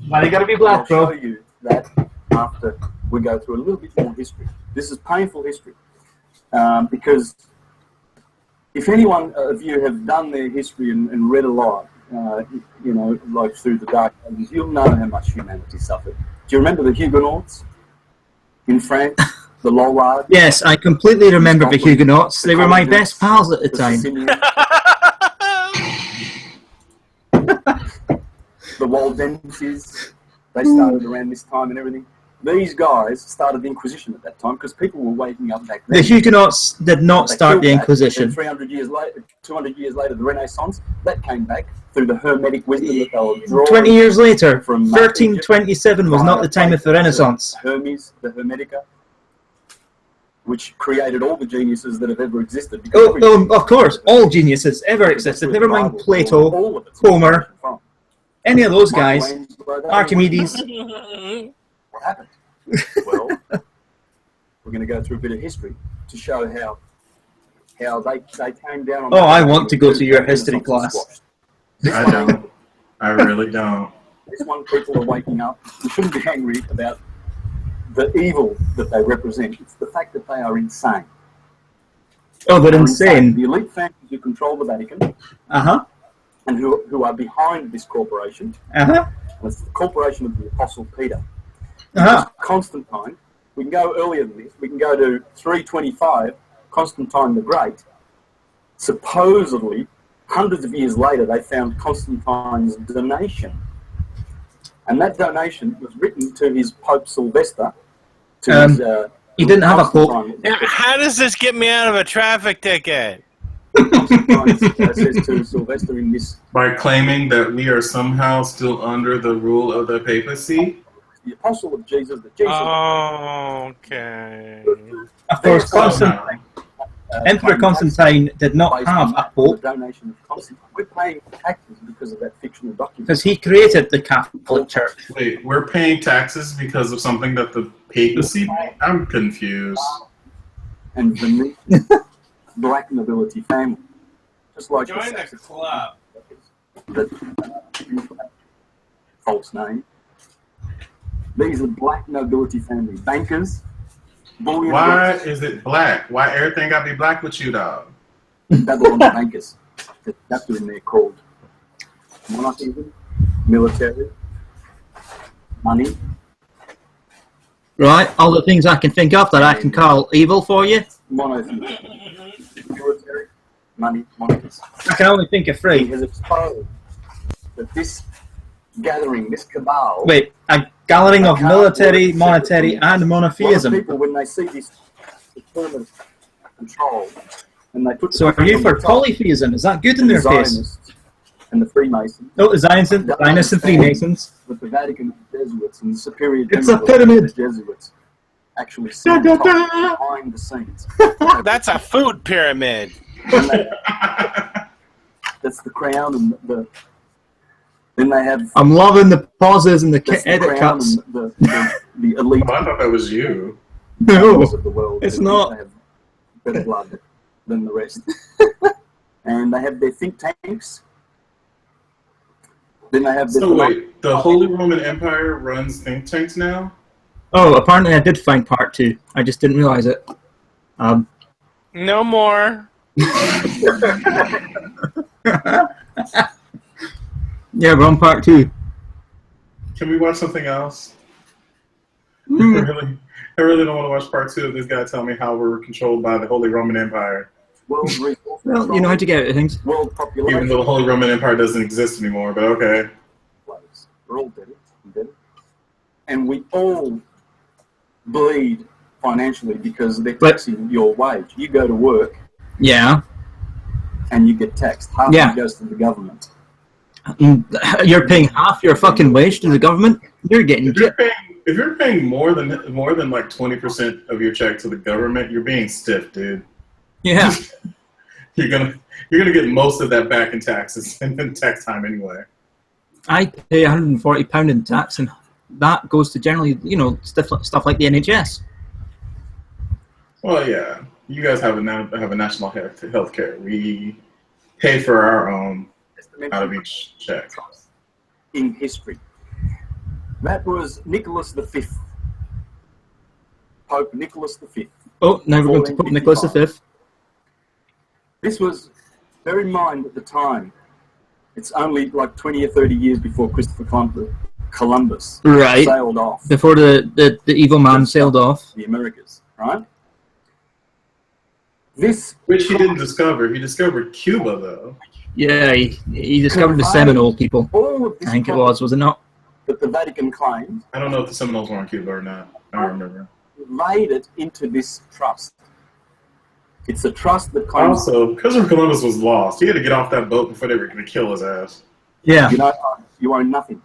Why they gotta be black, bro? I'll show you that after we go through a little bit more history. This is painful history. Because if anyone of you have done their history and read a lot, you know, like through the Dark Ages, you'll know how much humanity suffered. Do you remember the Huguenots in France? The Lollards? Yes, I completely remember the Huguenots. They were my best pals at the time. The Waldenses, they started around this time and everything. These guys started the Inquisition at that time because people were waking up back then. The Huguenots did not start the Inquisition. 300 years later, 200 years later, the Renaissance, that came back through the Hermetic wisdom that they were drawing. 20 years later, from 1327 was not the time of the Renaissance. Hermes, the Hermetica, which created all the geniuses that have ever existed. Oh, of course, all geniuses ever existed. Never mind Plato, Homer, any of those guys, Archimedes. What happened? Well, we're going to go through a bit of history to show how they came down on... Oh, I want to go to your history class. I don't. I really don't. This one, people are waking up. You shouldn't be angry about the evil that they represent. It's the fact that they are insane. Oh, they're insane. The elite families who control the Vatican, and who are behind this corporation, it's the corporation of the Apostle Peter. Constantine, we can go earlier than this, we can go to 325, Constantine the Great. Supposedly, hundreds of years later, they found Constantine's donation. And that donation was written to his Pope Sylvester. He didn't have a pope. Now, how does this get me out of a traffic ticket? Says to Sylvester in this... By claiming that we are somehow still under the rule of the papacy? The apostle of Jesus, that Jesus... Oh, okay. Of course, Constantine. Emperor Constantine did not have a pope donation of Constantine. We're paying taxes because of that fictional document. because he created the Catholic Church. Wait, we're paying taxes because of something that the papacy made? I'm confused. And the black nobility family, just like Join the club. False name. These are black nobility family bankers. Bullion Why brokers, is it black? Why everything got to be black with you, dog? Babylon bankers. That's what they're called. Monarchism, military, money. Right, all the things I can think of that I can call evil for you. Monotheism, military, money, monarchies. I can only think of He three. has exposed that this gathering, this cabal. Wait, a gathering of military, monetary, and A lot of monotheism. people, when they see this determined control, and they put. So are you for polytheism? Is that good in their case? Zionists and the Freemasons. No, the Zionists and Freemasons. With the Vatican Jesuits and the superior. It's a generals of pyramid. The Jesuits actually sit on top behind the scenes. That's a food pyramid. That's the crown and the. Then they have. I'm loving the pauses and the That's the edit crown cuts. and the elite. Oh, I thought that was you. No, of the world. it's They not. have better blood than the rest. And they have their think tanks. Then they have. So wait, the Holy Roman Empire runs think tanks now? Oh, apparently I did find part 2. I just didn't realize it. No more. Yeah, we're on part 2. Can we watch something else? I really don't want to watch part 2 of this guy telling me how we're controlled by the Holy Roman Empire. Well, you know how to get out of things. World population. Even though the Holy Roman Empire doesn't exist anymore, but okay. We're all dead. And we all bleed financially because they're taxing your wage. You go to work. Yeah. And you get taxed. Half Yeah. of it goes to the government. You're paying half your fucking wage to the government. You're getting If you're paying more than like 20% of your check to the government, you're being stiff, dude. Yeah. You're gonna get most of that back in taxes and in tax time anyway. I pay £140 in tax, and that goes to generally, stuff like the NHS. Well, yeah, you guys have a national health care. We pay for our own out of each check. In history. That was Nicholas V. Pope Nicholas V. Oh, now we're going to Pope Nicholas V. This was, bear in mind at the time, it's only like 20 or 30 years before Christopher Columbus Right. sailed off Before the evil man sailed off. the Americas, right? Which he didn't discover. He discovered Cuba, though. Yeah, he discovered the Seminole people. I think it was it not? That the Vatican claimed. I don't know if the Seminoles were on Cuba or not. I don't remember. Laid it into this trust. It's a trust that claims. Also, Christopher Columbus was lost. He had to get off that boat before they were going to kill his ass. Yeah. You own nothing.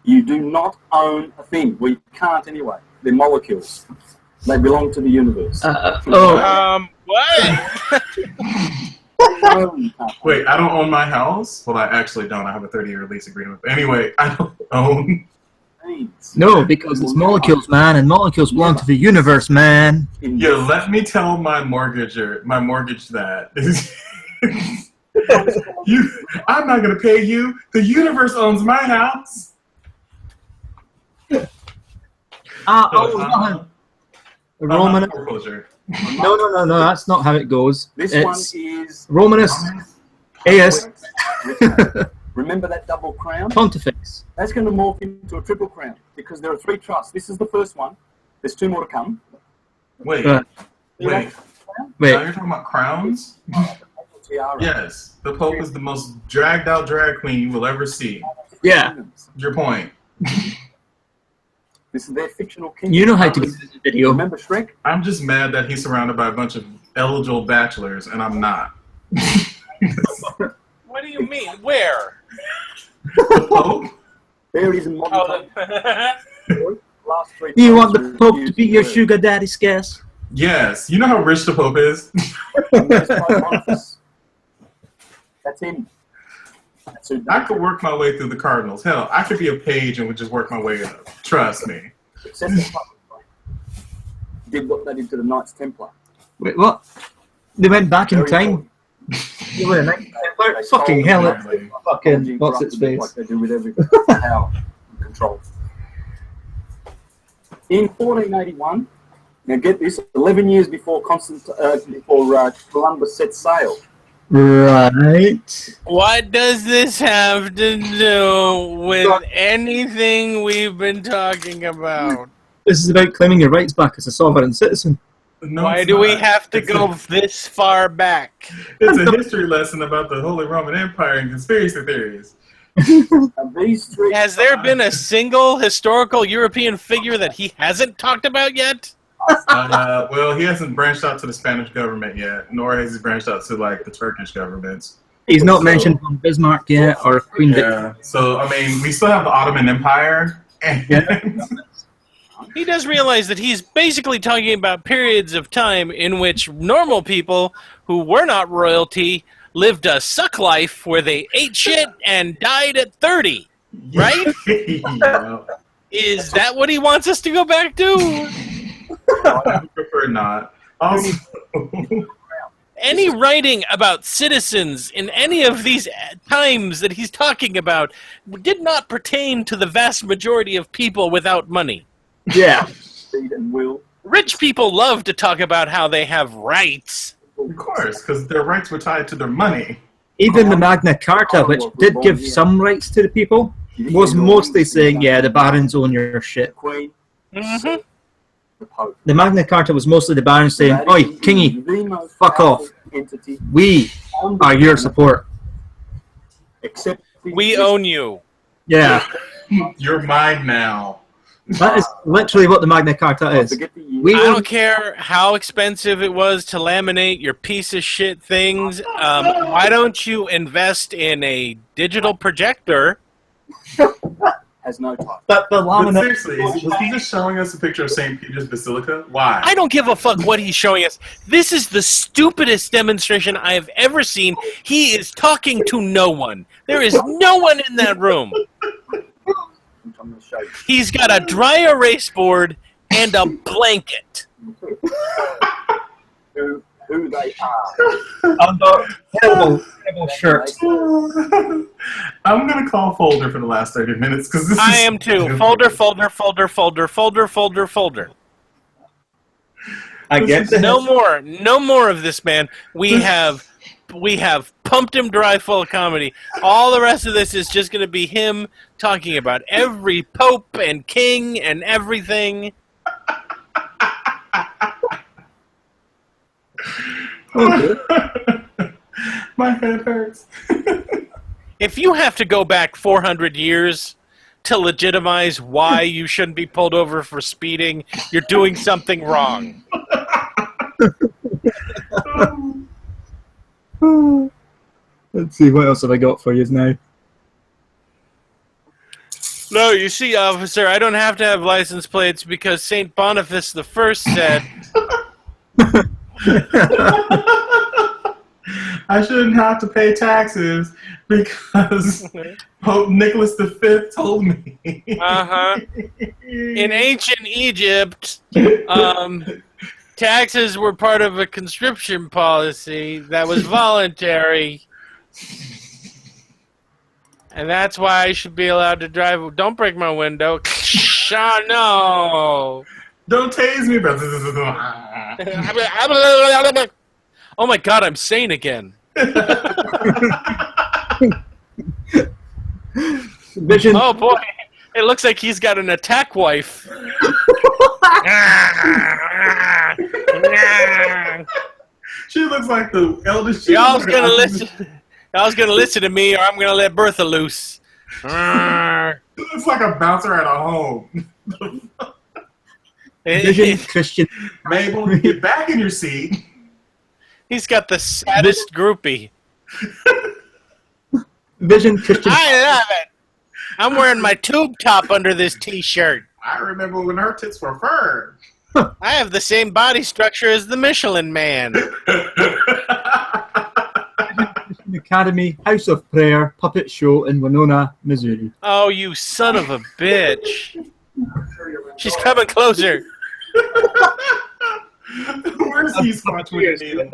You do not own a thing. Well, you can't anyway. They're molecules. They belong to the universe. What? Wait, I don't own my house? Well, I actually don't. I have a 30-year lease agreement. Anyway, I don't own. No, because it's molecules, man, and molecules belong to the universe, man. Yeah, let me tell my mortgage that. I'm not going to pay you. The universe owns my house. Roman. Foreclosure. No, that's not how it goes. This It's one is Romanus Aeus Remember that double crown? Pontifex. That's going to morph into a triple crown because there are 3 trusts. This is the first one. There's 2 more to come. Wait. Now Now you're talking about crowns? Yes. The Pope is the most dragged out drag queen you will ever see. Yeah. Your point. This is their fictional king. You know how to do this video. Remember Shrek? I'm just mad that he's surrounded by a bunch of eligible bachelors, and I'm not. What do you mean? Where? The Pope? There is a modern Oh, last 3 You want the Pope to be your sugar daddy, Scass? Yes. You know how rich the Pope is? That's him. I could work my way through the cardinals. Hell, I could be a page and would just work my way up. Trust me. Did what they did to the Knights Templar. Wait, what? They went back in time? They were a Knights Templar? Fucking hell, it's fucking, what's its face? Like they do with everything. Power and control. In 1481, now get this, 11 years before Columbus set sail. Right. What does this have to do with anything we've been talking about? This is about claiming your rights back as a sovereign citizen. No, Why it's do we not. have to go this far back? It's a history lesson about the Holy Roman Empire and conspiracy theories. Has there been a single historical European figure that he hasn't talked about yet? Well, he hasn't branched out to the Spanish government yet, nor has he branched out to like the Turkish governments. He's not mentioned von Bismarck yet or Queen Yeah. So I mean, we still have the Ottoman Empire. He does realize that he's basically talking about periods of time in which normal people who were not royalty lived a suck life where they ate shit and died at 30, right? Yeah. Is that what he wants us to go back to? I prefer not. Also, any writing about citizens in any of these times that he's talking about did not pertain to the vast majority of people without money. Yeah. Speed and will. Rich people love to talk about how they have rights. Of course, because their rights were tied to their money. Even the Magna Carta, which did give some rights to the people, was mostly saying, yeah, the barons own your shit. Queen. Mm-hmm. The Magna Carta was mostly the barons saying, oi, kingy, fuck off. We are your support. Except we own you. Yeah. You're mine now. That is literally what the Magna Carta is. I don't care how expensive it was to laminate your piece of shit things. Why don't you invest in a digital projector? Has no time. But the But laminate. seriously, was he just showing us a picture of St. Peter's Basilica? Why? I don't give a fuck what he's showing us. This is the stupidest demonstration I have ever seen. He is talking to no one. There is no one in that room. He's got a dry erase board and a blanket. Who they are. Terrible shirt. I'm gonna call Folder for the last 30 minutes because this I is am too. Folder, folder, folder, folder, folder, folder, folder. I get No more of this, man. We have pumped him dry full of comedy. All the rest of this is just going to be him talking about every pope and king and everything. My head hurts. If you have to go back 400 years to legitimize why you shouldn't be pulled over for speeding, you're doing something wrong. Let's see, what else have I got for you now? No, you see, officer, I don't have to have license plates because St. Boniface I said... I shouldn't have to pay taxes because Pope Nicholas V told me. Uh-huh. In ancient Egypt, taxes were part of a conscription policy that was voluntary. And that's why I should be allowed to drive. Don't break my window. Oh, no. Don't tase me, brother. Oh, my God, I'm sane again. Vision. Oh, boy. It looks like he's got an attack wife. She looks like the eldest. Y'all's gonna listen. Y'all's gonna listen to me, or I'm gonna let Bertha loose. She looks like a bouncer at a home. Vision Christian. Mabel, get back in your seat. He's got the saddest groupie. Vision Christian. I love it. I'm wearing my tube top under this T-shirt. I remember when her tits were fur. I have the same body structure as the Michelin Man. Academy House of Prayer puppet show in Winona, Missouri. Oh, you son of a bitch. She's coming closer. Where's he spot when you need him?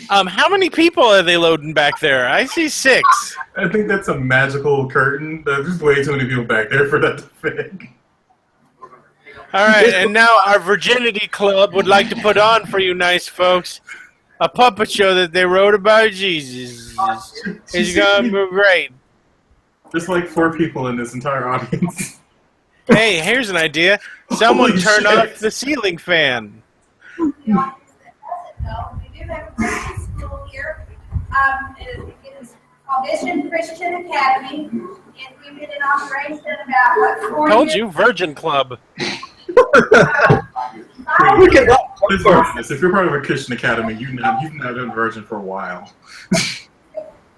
How many people are they loading back there? I see 6. I think that's a magical curtain. There's way too many people back there for that to fit. All right, and now our Virginity Club would like to put on for you nice folks a puppet show that they wrote about Jesus. It's going to be great. There's like 4 people in this entire audience. Hey, here's an idea. Someone Holy turn shit. off the ceiling fan. We do have a Christian school here. It is called Mission Christian Academy, and we've been in operation about 4 Told years. you, Virgin Club. Look at that. Let's be honest, if you're part of a Christian academy, you've not been virgin for a while.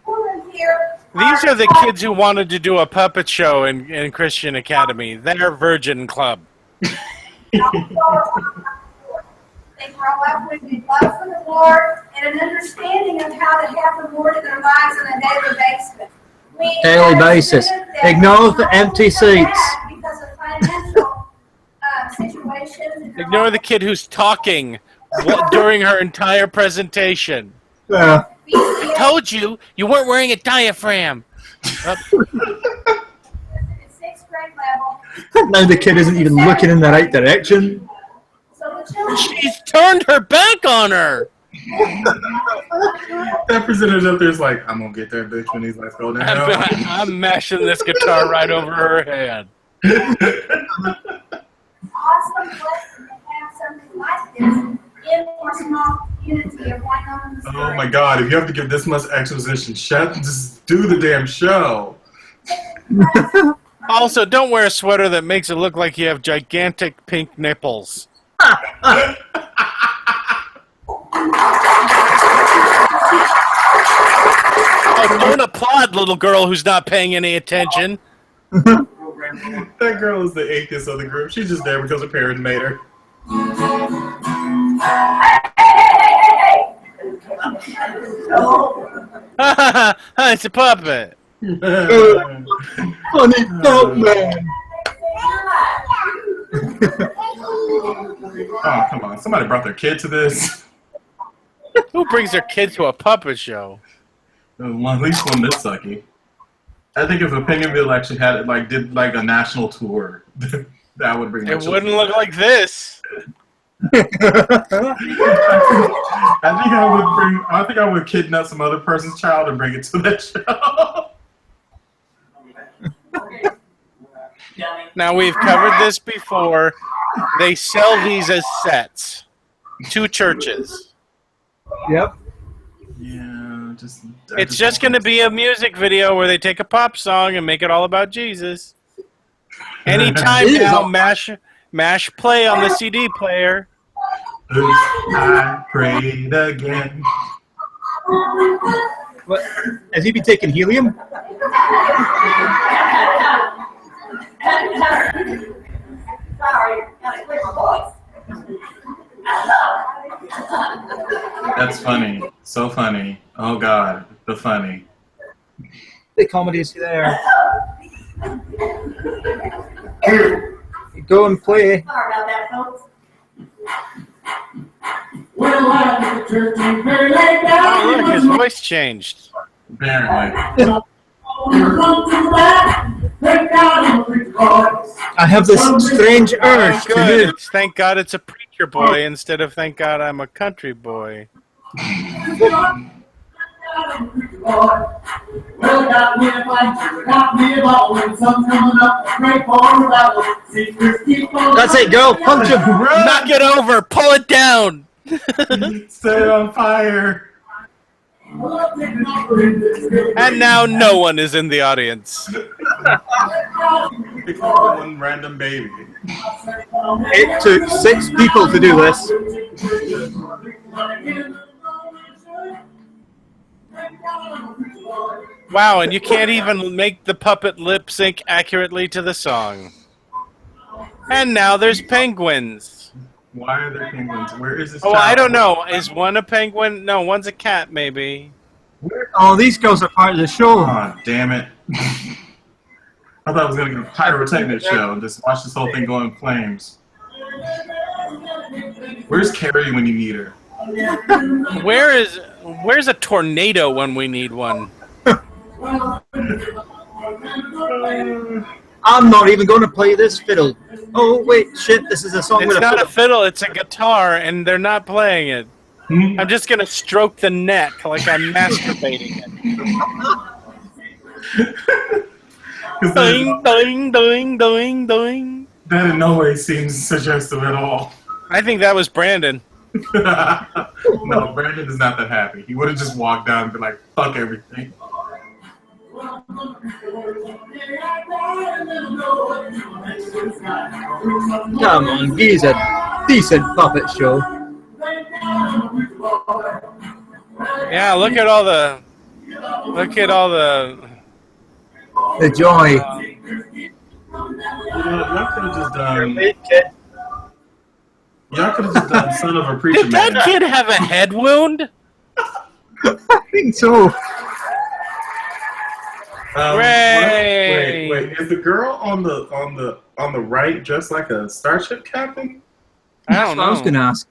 These are the kids who wanted to do a puppet show in Christian Academy. They're Virgin Club. They grow up with a love for the Lord and an understanding of how to have the Lord in their lives on a daily basis. Daily basis. Ignore the empty seats. Because of financial situations. Ignore the kid who's talking during her entire presentation. Yeah. I told you, you weren't wearing a diaphragm. Sixth grade level. Now the kid isn't even looking in the right direction. She's turned her back on her. That presenter up there's like, I'm gonna get that bitch when these lights go down. I'm mashing this guitar right over her head. Awesome blessing to have something like this in our small community of Winona, Missouri. Oh my god, if you have to give this much exposition, just do the damn show. Also, don't wear a sweater that makes it look like you have gigantic pink nipples. Oh, don't applaud, little girl who's not paying any attention. That girl is the atheist of the group. She's just there because her parents made her. It's a puppet. Funny dog man. Oh, come on. Somebody brought their kid to this. Who brings their kid to a puppet show? At least one this sucky. I think if Opinionville actually had it, did a national tour, that would bring. It wouldn't look like this. I think I would kidnap some other person's child and bring it to that show. Now, we've covered this before. They sell these as sets to churches. Yep. Yeah, It's just going to be a music video where they take a pop song and make it all about Jesus. Anytime now, mash play on the CD player. I prayed again. What? Has he been taking helium? Sorry, gotta clear my voice. That's funny. So funny. Oh God, the funny. The comedy is there. Go and play. Sorry about that, folks. Oh, look, his voice changed. Apparently. I have this strange urge to Good. live. Thank God it's a preacher boy instead of thank God I'm a country boy. That's it, girl. Punch him. Knock it over. Pull it down. Set it on fire. And now no one is in the audience. One random baby. It took 6 people to do this. Wow, and you can't even make the puppet lip sync accurately to the song. And now there's penguins. Why are there penguins? Where is this? Oh, child? I don't know. Is one a penguin? No, one's a cat, maybe. Oh, these girls are part of the show. Oh, damn it. I thought I was going to get a pyrotechnic show and just watch this whole thing go in flames. Where's Carrie when you need her? Where's a tornado when we need one? I'm not even going to play this fiddle. Oh, wait, shit, this is a song with It's a not fiddle. a fiddle, it's a guitar, and they're not playing it. I'm just going to stroke the neck like I'm masturbating it. Doing, doing, doing, doing, doing. That in no way seems suggestive at all. I think that was Brandon. No, Brandon is not that happy. He would have just walked down and been like, fuck everything. Come on, he's a decent puppet show. Yeah, look at all the The joy. Y'all could have just done. Y'all could have just done Son of a Preacher Did Man. that kid have a head wound? I think so. Wait. Is the girl on the right dressed like a starship captain? I don't know. I was gonna ask.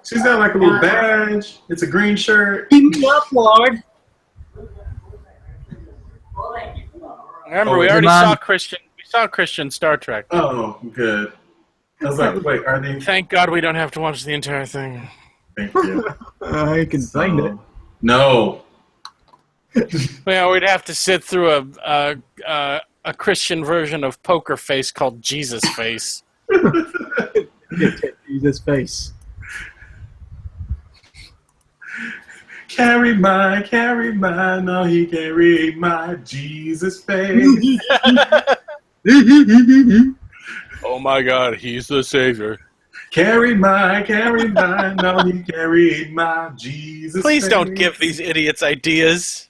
She's got like a little badge. It's a green shirt. Keep me up, Lord. Remember, we already saw Christian. We saw Christian Star Trek. Oh, good. I was like, wait, are they? Thank God we don't have to watch the entire thing. Thank you. I can find it. No. Well, we'd have to sit through a Christian version of Poker Face called Jesus Face. Jesus face. Carry my, no, he carried my Jesus face. Oh my God, he's the savior. Carry my, no, he carried my Jesus Please face. don't give these idiots ideas.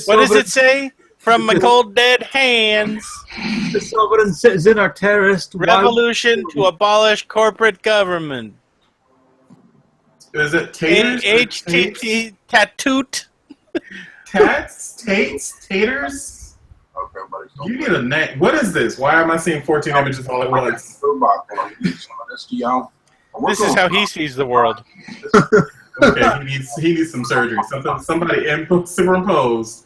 What does it say? From my cold dead hands. The sovereign citizen are terrorist. Revolution to abolish corporate government. Is it taters? HTT tattoot. Taters? You need a name. What is this? Why am I seeing 14 images all at once? This is how he sees the world. Okay, he needs some surgery. Somebody superimpose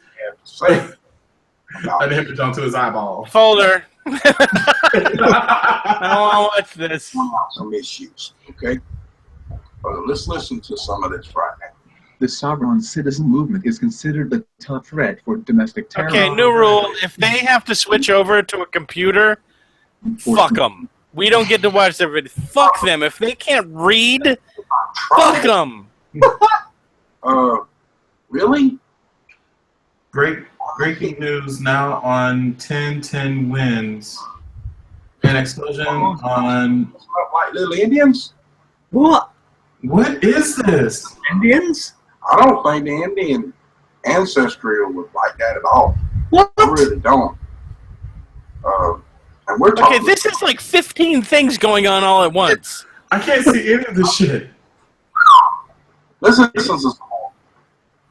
an image onto his eyeball. Folder. I don't want to watch this. Some issues, okay? Let's listen to some of this right now. The sovereign citizen movement is considered the top threat for domestic terror. Okay, new rule. If they have to switch over to a computer, fuck them. We don't get to watch their video. Fuck them. If they can't read, fuck them. Really? Breaking news now on 10-10 wins. An explosion on... Like little Indians? What? What is this? Indians? I don't think the Indian ancestry was like that at all. What? I really don't. And we're talking. Okay, this is like 15 things going on all at once. I can't see any of this shit. Listen to this.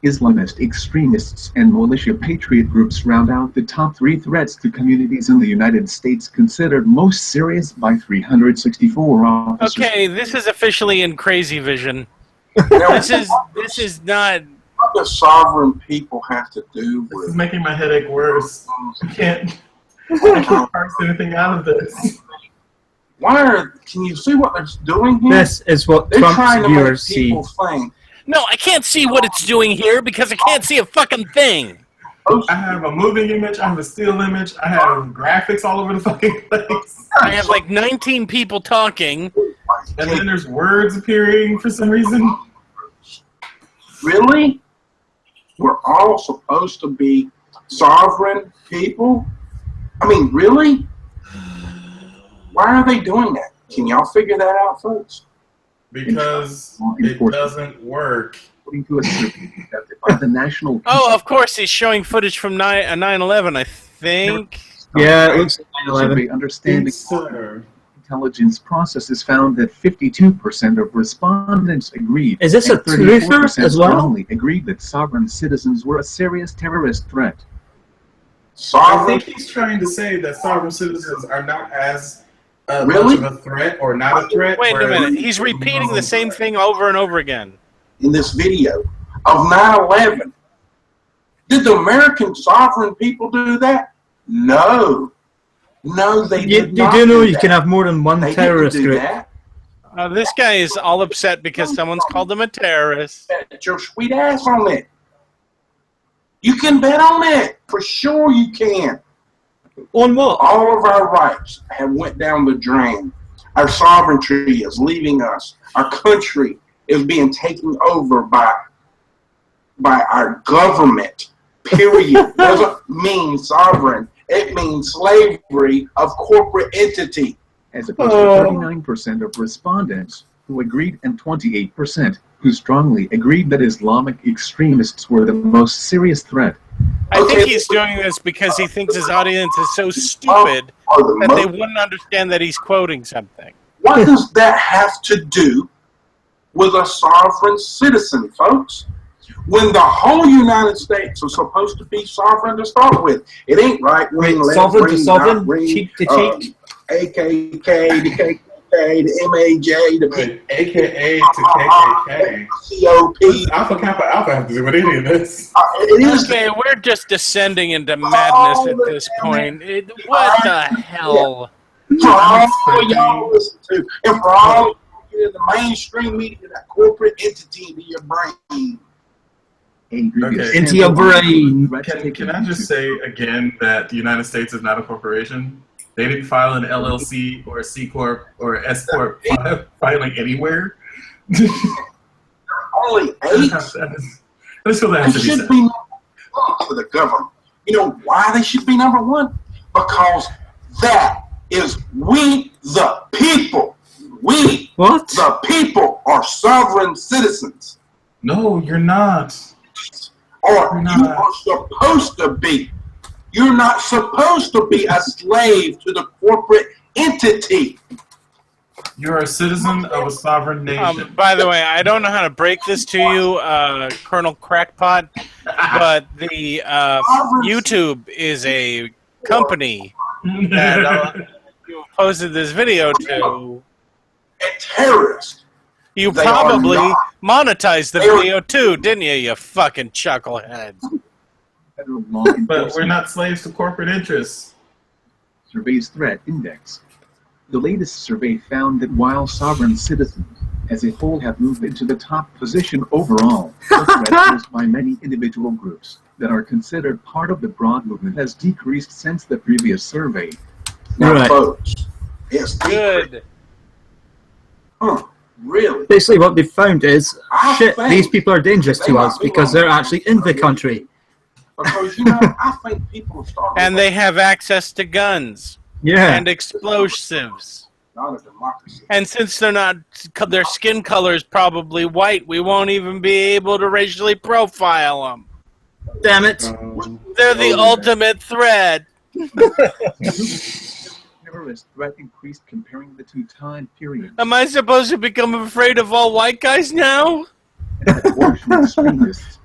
Islamist extremists and militia patriot groups round out the top 3 threats to communities in the United States considered most serious by 364 officers. Okay, this is officially in Crazy Vision. This is not. What the sovereign people have to do with? This is making my headache worse. I can't parse anything out of this. Can you see what they're doing here? This is what they're Trump's trying to viewers make see. people think. No, I can't see what it's doing here because I can't see a fucking thing. I have a moving image, I have a still image, I have graphics all over the fucking place. I have like 19 people talking. And then there's words appearing for some reason. Really? We're all supposed to be sovereign people? I mean, really? Why are they doing that? Can y'all figure that out, folks? Because it doesn't work. According to a survey conducted by the National... Oh, of course, he's showing footage from 9/11, I think. Yeah, it looks like 9/11. Understanding intelligence processes found that 52% of respondents agreed. Is this and a truther 34% as well? strongly agreed that sovereign citizens were a serious terrorist threat. I think he's trying to say that sovereign citizens are not as much of a threat or not a threat. Wait a minute. He's repeating the same thing over and over again. In this video of 9/11, did the American sovereign people do that? No. No, they You did not do know do you that. can have more than one They didn't terrorist do group. that. This guy is all upset because someone's called him a terrorist. Bet your sweet ass on it. You can bet on it. For sure you can. On what? All of our rights have went down the drain. Our sovereignty is leaving us. Our country is being taken over by our government. Period. Doesn't mean sovereign. It means slavery of corporate entity. As opposed to 39% of respondents who agreed and 28% who strongly agreed that Islamic extremists were the most serious threat. I think he's doing this because he thinks his audience is so stupid that they wouldn't understand that he's quoting something. What does that have to do with a sovereign citizen, folks? When the whole United States was supposed to be sovereign to start with, it ain't right wing, left Sovereign to wing, sovereign, right wing, cheek to cheek. AKK, the KKK, the MAJ, the AKA to KKK. COP. Alpha Kappa Alpha have to do with any of this. Okay, we're just descending into madness at this point. What the hell? For all y'all listen to, and for all you in the mainstream media, that corporate entity into your brain. Okay. Into your brain. Can I just say again that the United States is not a corporation? They didn't file an LLC or a C Corp or S Corp filing anywhere. Only 8. Let's go that They should be number 1 for the government. You know why they should be number 1? Because that is we the people. We the people are sovereign citizens. No, you're not. Or you are supposed to be. You're not supposed to be a slave to the corporate entity. You're a citizen of a sovereign nation. By the way, I don't know how to break this to you, Colonel Crackpot, but the YouTube is a company that you posted this video to. A terrorist. You They probably are not. monetized the video too, didn't you, you fucking chucklehead? But we're not slaves to corporate interests. Survey's threat index. The latest survey found that while sovereign citizens as a whole have moved into the top position overall, the threat posed by many individual groups that are considered part of the broad movement has decreased since the previous survey. Now, folks, it's good. Really? Basically, what they've found is, shit, think these people are dangerous they to might us be because wrong. they're actually in the country. Because, you know, I think people are starting And they have access to guns. Yeah. And explosives. not a democracy. And since they're not, their skin color is probably white, we won't even be able to racially profile them. Damn it. They're the ultimate threat. Terrorist threat increased comparing the two time periods. Am I supposed to become afraid of all white guys now? Extremists,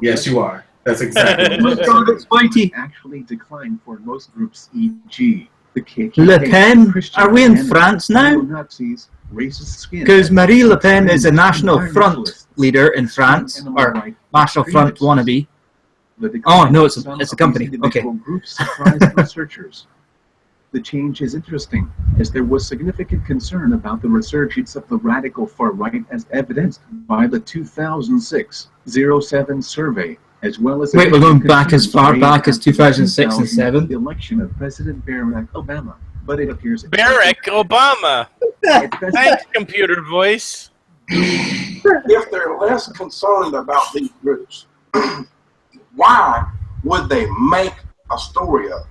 Yes, you are. That's exactly actually declined for most groups, e.g. the KKK. Le Pen? Christian Are we in and France now? Neo-Nazis, racist skin. Because Marie Le Pen is a National Front leader in France, or National Front wannabe. Oh, no, it's a company. Okay. Groups surprised researchers. The change is interesting, as there was significant concern about the resurgence of the radical far right as evidenced by the 2006-07 survey, as well as... Wait, we're going back as far back as 2006 and 7? The election of President Barack Obama, but it appears... Barack Obama. Thanks, computer voice. If they're less concerned about these groups, why would they make a story of it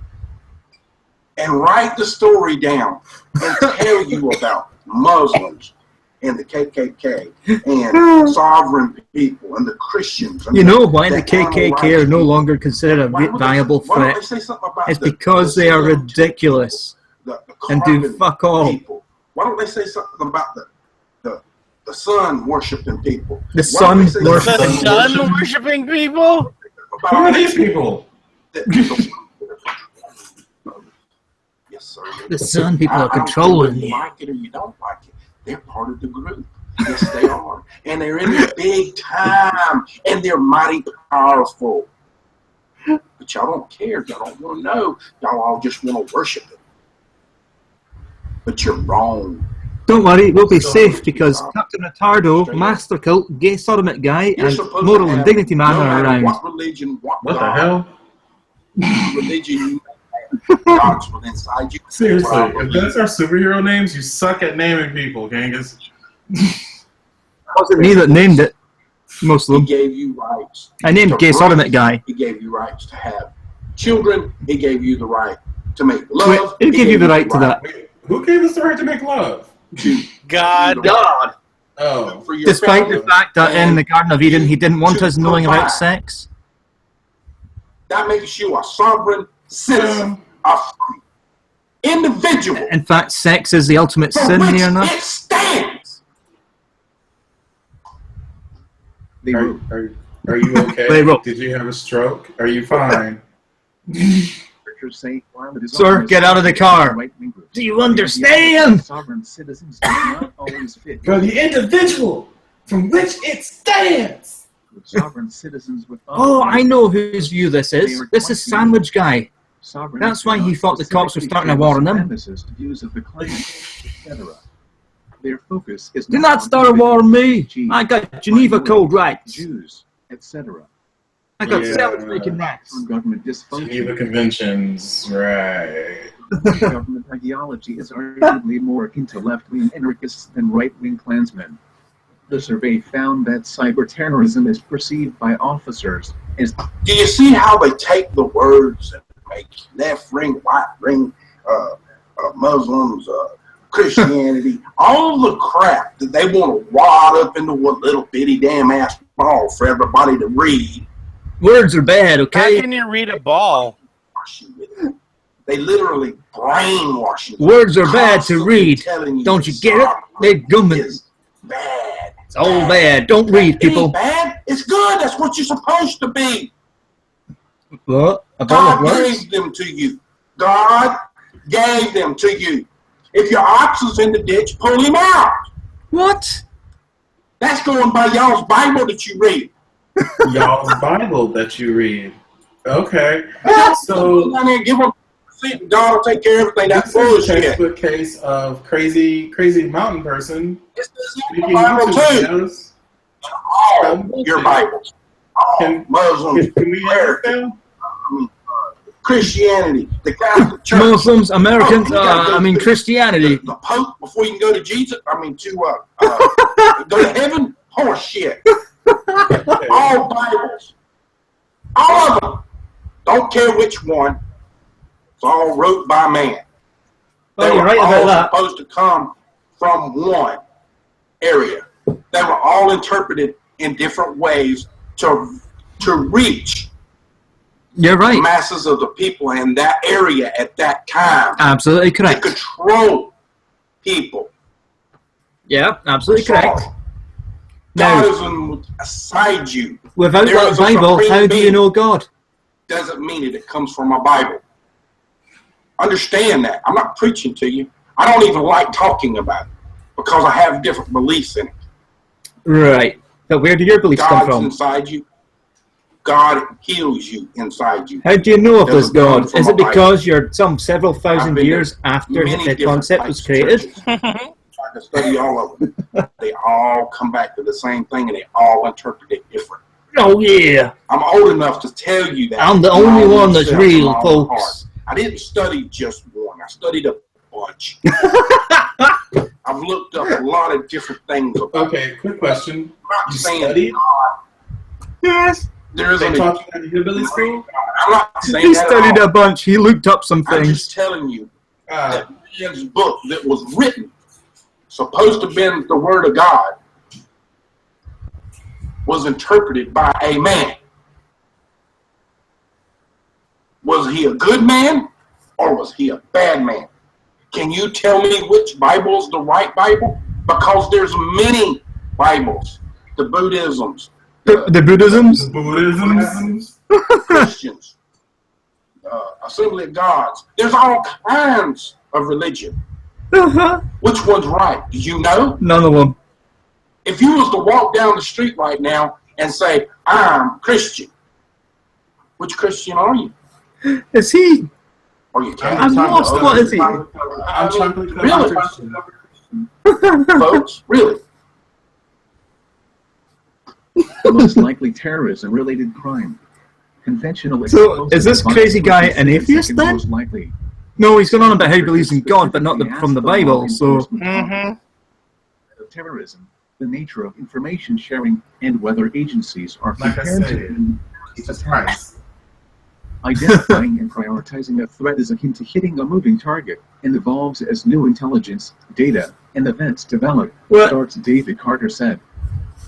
and write the story down and tell you about Muslims and the KKK and sovereign people and the Christians? And You know why the animal KKK rights are no people? longer considered a Why would viable why don't threat? they say something about It's the because they are ridiculous. the and do carbon fuck all. people. Why don't they say something about the sun worshiping people? The Why don't they sun say The something sun worshiping people? Who are these people? Yes, sir. The sun people are I don't care controlling whether you you. like it or you don't like it. They're part of the group. Yes, they are. And they're in it big time. And they're mighty powerful. But y'all don't care. Y'all don't want to know. Y'all all just want to worship it. But you're wrong. Don't worry, we'll be safe because Captain Retardo, Master Cult, Gay Sodomite Guy, You're and supposed Moral to and have Dignity Man no are matter around. What religion, what What the God, hell? religion you have, God's within inside you. Seriously, What I if believe. that's our superhero names, you suck at naming people, Genghis. Wasn't me that named it. Most of He them. gave you rights. I named to Gay breathe. Sodomite Guy. He gave you rights to have children. He gave you the right to make Wait, love. who gave you the right to that? Wait, who gave us the right to make love? God. God. Oh. For your Despite family. the fact that in the Garden of Eden he didn't want us knowing about sex. That makes you a sovereign citizen, a free individual. In fact, sex is the ultimate For sin which here now. it stands. Are you okay? They wrote. Did you have a stroke? Are you fine? Say, while it is Sir, always get out of the car. right-wing groups, Do you understand? Sovereign citizens do not always fit. For the individual from which it stands. Sovereign citizens with Oh, I know whose view this is. This is Sandwich Guy. Sovereign That's why he thought the cops were starting a war on him. Views of the climate, etc. Their focus is Do not start a war on me. I got Geneva Code rights. Jews, etc. I got Yeah. self-freaking rights. Government dysfunction. Geneva Conventions, right. Government ideology is arguably more akin to left-wing anarchists than right-wing Klansmen. The survey found that cyber-terrorism is perceived by officers as... Do you see how they take the words and make left ring, right ring, Muslims, Christianity, all the crap that they want to wad up into a little bitty damn ass ball for everybody to read? Words are bad, How okay? can you read a ball? They literally brainwash you. Words are bad to read. Telling Don't you get it? They're gumming. Bad. It's all bad. Don't read, It people. ain't bad. It's good. That's what you're supposed to be. What? About God what words? gave them to you. God gave them to you. If your ox is in the ditch, pull him out. What? That's going by y'all's Bible that you read. Y'all's Bible that you read. Okay. So I mean, give them. God will take care of everything. That's This is a bullshit. textbook case of crazy mountain person. This is Speaking the Bible YouTube too. videos. All your Bibles. All Muslims, Can we Americans, Christianity, the Catholic Church. Muslims, Americans, Oh, you gotta go to Christianity. The Pope before you can go to Jesus. I mean, to go to heaven. Horse shit. All Bibles. All of them. Don't care which one. It's all wrote by man. Well, They you're were right about all that. supposed to come from one area. They were all interpreted in different ways to reach You're the right. masses of the people in that area at that time. Absolutely correct. To control people. Yeah, absolutely correct. God Now, is inside you. without There that is a Bible, supreme how do you being. know God? Doesn't mean it comes from a Bible. Understand that. I'm not preaching to you. I don't even like talking about it because I have different beliefs in it. Right. But where do your beliefs come God's from? inside you. God heals you inside you. How do you know of this Doesn't come God? from Is a it Bible. because you're some several I've thousand been to years after many the different concept was types of created? Tried to study all of them. They all come back to the same thing and they all interpret it different. Oh, yeah. I'm old enough to tell you that. I'm the from only my one own that's self, real, from my own folks. heart. I didn't study just one. I studied a bunch. I've looked up a lot of different things about Okay, quick question. I'm not You saying studied? Yes. there They isn't taught you at the hillbilly school? I'm not saying He that studied at all. a bunch. He looked up some I'm things. just telling you that man's book that was written, supposed to have been the word of God, was interpreted by a man. Was he a good man or was he a bad man? Can you tell me which Bible is the right Bible? Because there's many Bibles. The Buddhisms. The Buddhisms? The Buddhisms. Christians. Assembly of Gods. There's all kinds of religion. Which one's right? Do you know? None of them. If you was to walk down the street right now and say, I'm Christian, which Christian are you? Is he? Are you Catholic? I'm lost. What is he? I'm trying to Really? Folks, really? The most likely terrorism-related crime. Conventional. So, is this crazy guy an atheist then? Most likely. No, he's going on about how he believes in God, but not from the Bible, so... Terrorism, the nature of information sharing, and whether agencies are Like I prepared said, to Jesus Christ. Identifying and prioritizing a threat is akin to hitting a moving target and evolves as new intelligence, data, and events develop, starts David Carter said.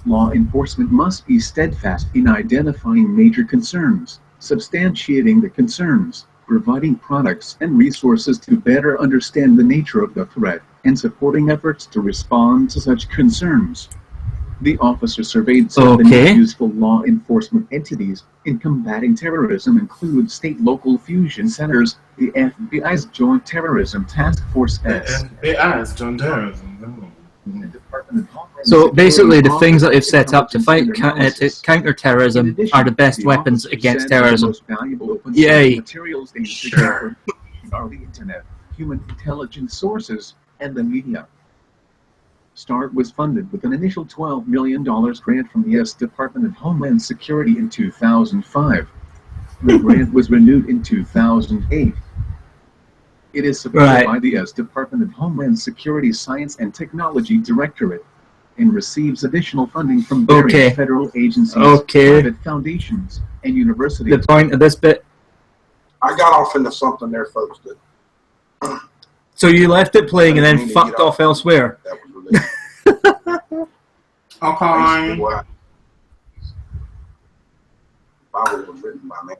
Law enforcement must be steadfast in identifying major concerns, substantiating the concerns, providing products and resources to better understand the nature of the threat, and supporting efforts to respond to such concerns. The officer surveyed said the most useful law enforcement entities in combating terrorism include state-local fusion centers, the FBI's Joint Terrorism Task Force S. FBI's Joint Terrorism. So basically, the things that they've set up to fight counter terrorism are the best weapons against terrorism. Yay! Materials they secure are the internet, human intelligence sources, and the media. START was funded with an initial $12 million grant from the U.S. Department of Homeland Security in 2005. The grant was renewed in 2008. It is supported by the U.S. Department of Homeland Security Science and Technology Directorate and receives additional funding from various federal agencies, private foundations, and universities. The point of this bit. I got off into something there, folks. So you left it playing and then fucked off elsewhere. Okay. Bible was written by man.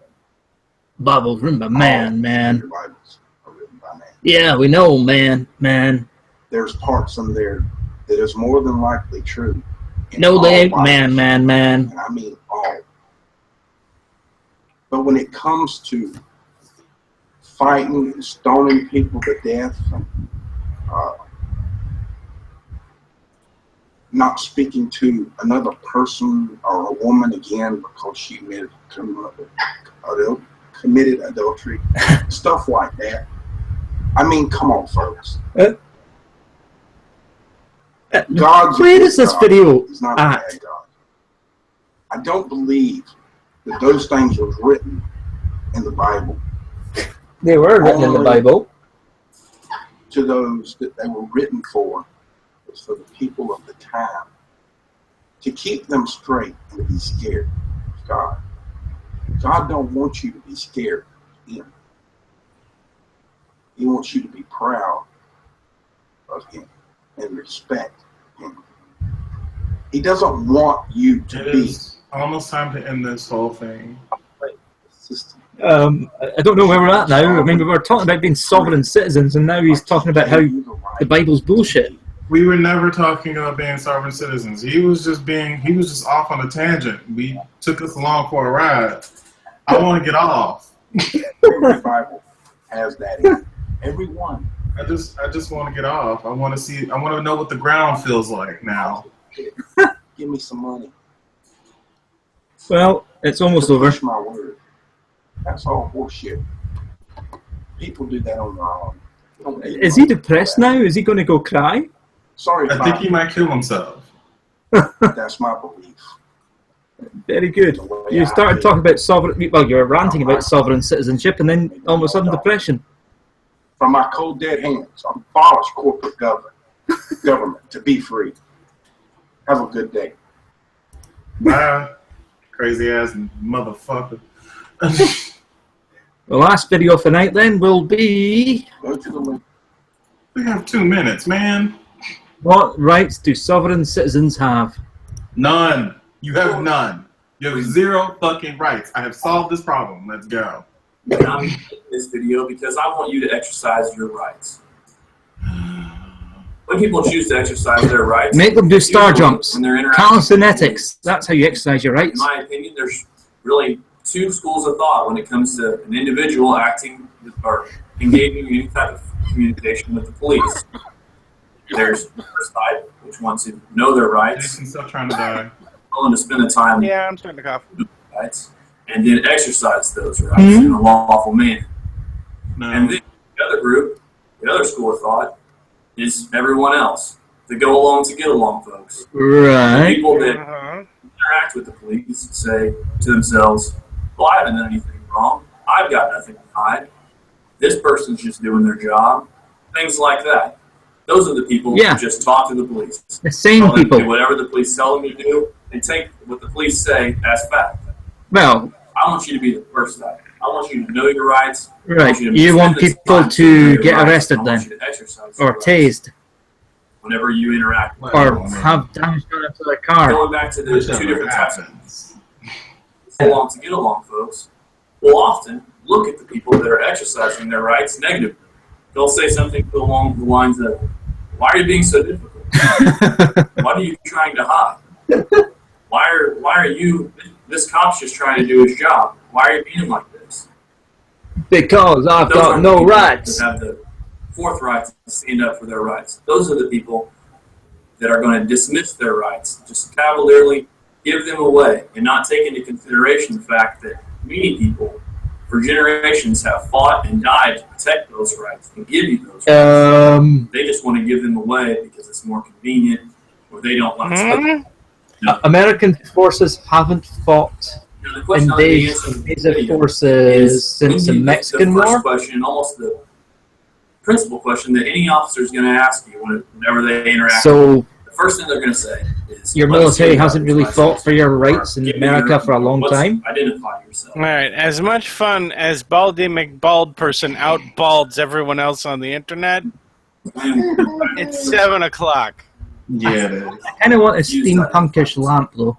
Bible's written by man. Yeah, we know, man. There's parts in there that is more than likely true. No, they ain't man. And I mean all. But when it comes to fighting and stoning people to death, not speaking to another person or a woman again because she committed adultery, stuff like that. I mean, come on, folks. God's where is this video He's not a bad God. I don't believe that those things were written in the Bible. They were written in the Bible. To those that they were written for was for the people of the time. To keep them straight and to be scared of God. God don't want you to be scared of Him. He wants you to be proud of Him and respect Him. He doesn't want you to be. It's almost time to end this whole thing. I don't know where we're at now. I mean, we were talking about being sovereign citizens, and now he's talking about how the Bible's bullshit. We were never talking about being sovereign citizens. He was just off on a tangent. We took us along for a ride. I want to get off. Every Bible has that in it. Every one. I just want to get off. I want to know what the ground feels like now. Give me some money. Well, it's almost over. Push my word. That's all horseshit. People do that on their own. Is he depressed now? Is he going to go cry? Sorry, I think he might kill himself. That's my belief. Very good. You started talking about sovereign. Well, you were ranting about sovereign citizenship, and then all of a sudden depression. From my cold dead hands, abolish corporate government to be free. Have a good day. Bye, crazy ass motherfucker. The last video for night then will be. Go to the link. We have 2 minutes, man. What rights do sovereign citizens have? None. You have none. You have 0 fucking rights. I have solved this problem. Let's go. I'm making this video because I want you to exercise your rights. when people choose to exercise their rights, Make them do star usually jumps. when they're interacting with Calisthenics. That's how you exercise your in rights. my opinion, there's really two schools of thought when it comes to an individual acting or engaging in any type of communication with the police. There's the first side, which wants to know their rights. Jason's still trying to die. Willing to spend the time. Yeah, I'm starting to cough. Rights, and then exercise those rights in a lawful manner. And then the other group, the other school of thought, is everyone else. The go along to get along folks. Right. The people that interact with the police say to themselves, well, I haven't done anything wrong. I've got nothing to hide. This person's just doing their job. Things like that. Those are the people who just talk to the police. The same Tell them to people. do whatever the police tell them to do, and take what the police say as fact. Well, I want you to be the first side. I want you to know your rights. right. You You want spend this people time know to your get rights. arrested I want then, you to exercise your or rights tased, whenever you interact with or them. have damage done to their car. Going back to the two different types of go along to get along, folks, will often look at the people that are exercising their rights negatively. They'll say something along the lines of, why are you being so difficult? What are you trying to hide? Why are you, this cop's just trying to do his job. Why are you being like this? Because I've Those got are the no people rights. that have the fourth right to stand up for their rights. Those are the people that are going to dismiss their rights, just cavalierly give them away, and not take into consideration the fact that many people for generations have fought and died to protect those rights and give you those rights. They just want to give them away because it's more convenient, or they don't want to. American forces haven't fought The question I'll be answering invasive forces since the Mexican the first War. question, almost the principal question that any officer is going to ask you whenever they interact. So The first thing they're going to say is, your "Let's military see your hasn't really driver's fought for your rights in Give me America your- for a long let's time. Identify yourself." All right, as much fun as Baldy McBald person outbalds everyone else on the internet, it's 7 o'clock. Yeah, it is. I kind of want a steampunkish lamp though.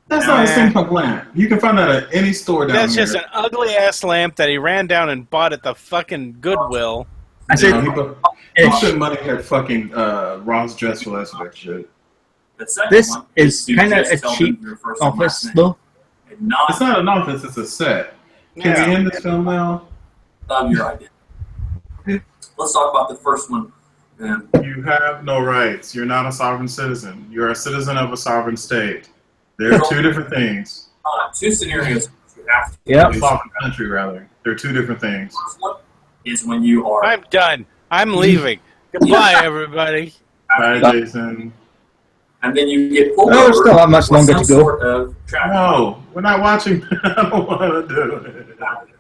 That's not a steampunk lamp. You can find that at any store down That's here. just an ugly ass lamp that he ran down and bought at the fucking Goodwill. I said, he spent money at fucking Ross Dress for less of that shit. This is kind of a cheap office though. It's not an office, it's a set. Can we end this film now? Your idea. Let's talk about the first one. You have no rights. You're not a sovereign citizen. You're a citizen of a sovereign state. There are two different things. Two scenarios you have to A sovereign country, rather. They're two different things. First one is when you are. I'm done. I'm leaving. Goodbye, everybody. Bye, Jason. And then you get pulled Oh, over. there's still not much with longer some to go. Sort of traffic. No, we're not watching. I don't want to do it.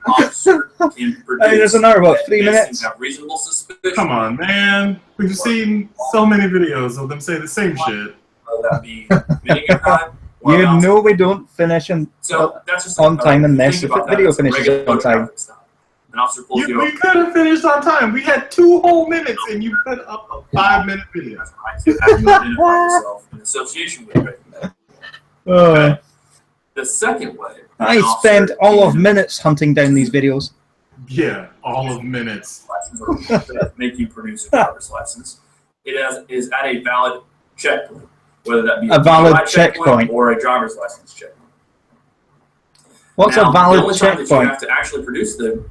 Officer can produce Hey, there's another, what, 3 that minutes? you have reasonable suspicion. Come on, man. We've seen so many videos of them say the same shit. Whether that be committing a crime or You else. know we don't finish So that's just on time unless think if the about that video as a finishes regular on time. traffic stop. An officer pulls you We over. could have finished on time. We had 2 whole minutes, and you put up a 5-minute video. Right, to have you identify yourself in association with it. The second way. I an officer spend all of can minutes hunting down these videos. Yeah, all of minutes. make you produce a driver's license. It is at a valid checkpoint, whether that be A valid DUI checkpoint. or a driver's license checkpoint. What's Now, a valid the only time that you checkpoint? have to actually produce the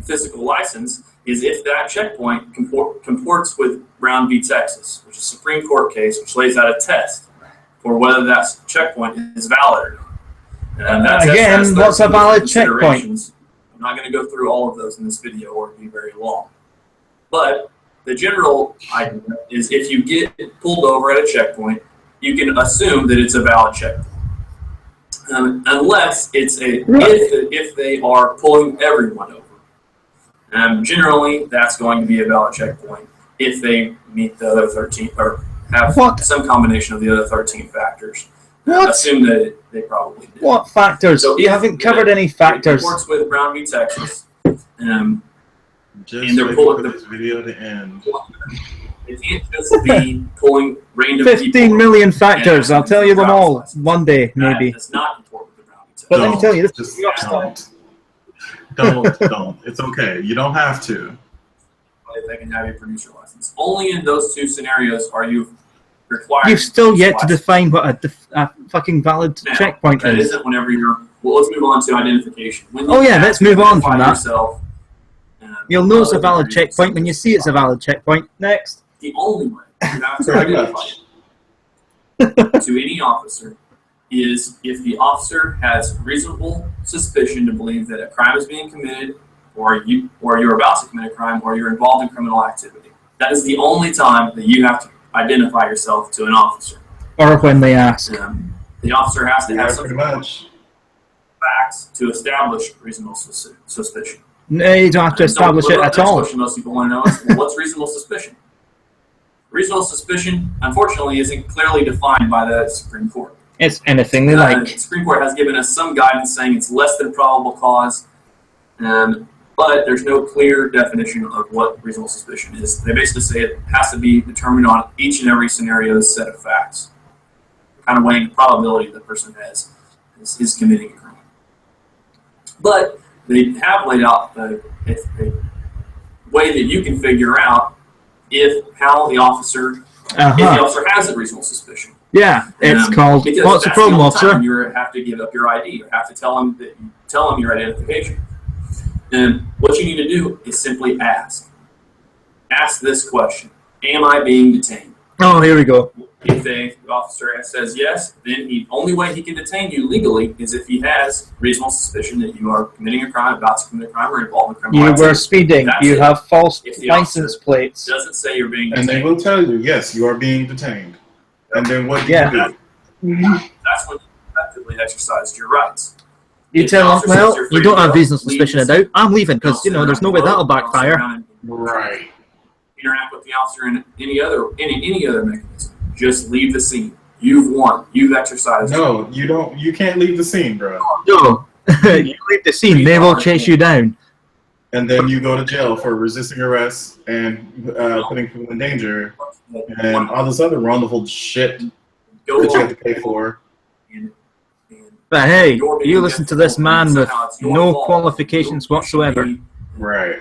physical license is if that checkpoint comports with Brown v. Texas, which is a Supreme Court case which lays out a test for whether that checkpoint is valid or not. And that test Again, has what's a 13 valid checkpoint? considerations. I'm not going to go through all of those in this video or it'd be very long. But the general idea is if you get pulled over at a checkpoint, you can assume that it's a valid checkpoint. Unless it's if they are pulling everyone over. Generally, that's going to be a valid checkpoint if they meet the other 13 or have some combination of the other 13 factors. Assume that they probably did. What factors? So You if haven't covered any factors. It works with Brown v. Texas. Just and they're wait pulling for this video to end. It can't just be pulling random 15 million factors. I'll tell you them all one day, people. maybe. That's not important with the Brown v. Texas. But let me tell you, this Just don't. Don't. It's okay. You don't have to. they can have you produce your license. Only in those two scenarios are you required. You've still yet to license. define what a fucking valid Now, checkpoint that is. isn't whenever you're. Well, let's move on to identification. When Oh you yeah, have let's to move on identify from that. yourself, You'll know it's a valid checkpoint when you see it's a valid checkpoint. Next. the only way you have to identify it to any officer is if the officer has reasonable suspicion to believe that a crime is being committed, or you're about to commit a crime, or you're involved in criminal activity. That is the only time that you have to identify yourself to an officer. Or when they ask. The officer has to have Yeah, some pretty much. facts to establish reasonable suspicion. No, you don't have to establish it at The next all. question most people want to know is, well, what's reasonable suspicion? Reasonable suspicion, unfortunately, isn't clearly defined by the Supreme Court. It's anything they like. The Supreme Court has given us some guidance saying it's less than probable cause, but there's no clear definition of what reasonable suspicion is. They basically say it has to be determined on each and every scenario's set of facts, kind of weighing the probability the person has is committing a crime. But they have laid out a way that you can figure out if the officer has a reasonable suspiciation. Yeah, it's called. Because What's the that's problem, only officer? time you have to give up your ID. You have to tell them your identification. And what you need to do is simply ask. Ask this question: am I being detained? Oh, here we go. If the officer says yes, then the only way he can detain you legally is if he has reasonable suspicion that you are committing a crime, about to commit a crime, or involved in criminal You activity. were speeding. That's You it. have false If the license officer plates. doesn't say you're being And detained, they will tell you, yes, you are being detained. And then what do Yeah. you do? that's when you effectively exercised your rights. You If the tell them, officer says well, you're free you to don't have go, reasonable leave suspicion of the doubt. I'm leaving because, Don't sit there's around no and way vote. that'll Don't sit backfire. around and Right. interact with the officer in any other mechanism. Just leave the scene. You've won. You've exercised. No, you don't. You can't leave the scene, bro. No. You leave the scene, they will chase you down. And then you go to jail for resisting arrest and putting people in danger and all this other wonderful shit that you have to pay for. But hey, you listen to this man with no qualifications whatsoever. Right.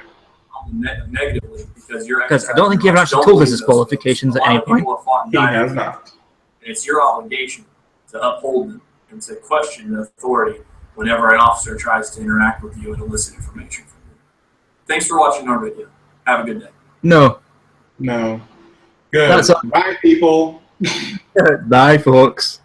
Negatively Because I don't think he ever actually told us his qualifications at any point. He has not. And it's your obligation to uphold them and to question the authority whenever an officer tries to interact with you and elicit information from you. Thanks for watching our video. Have a good day. No. No. Good. That's all. Bye, people. Bye, folks.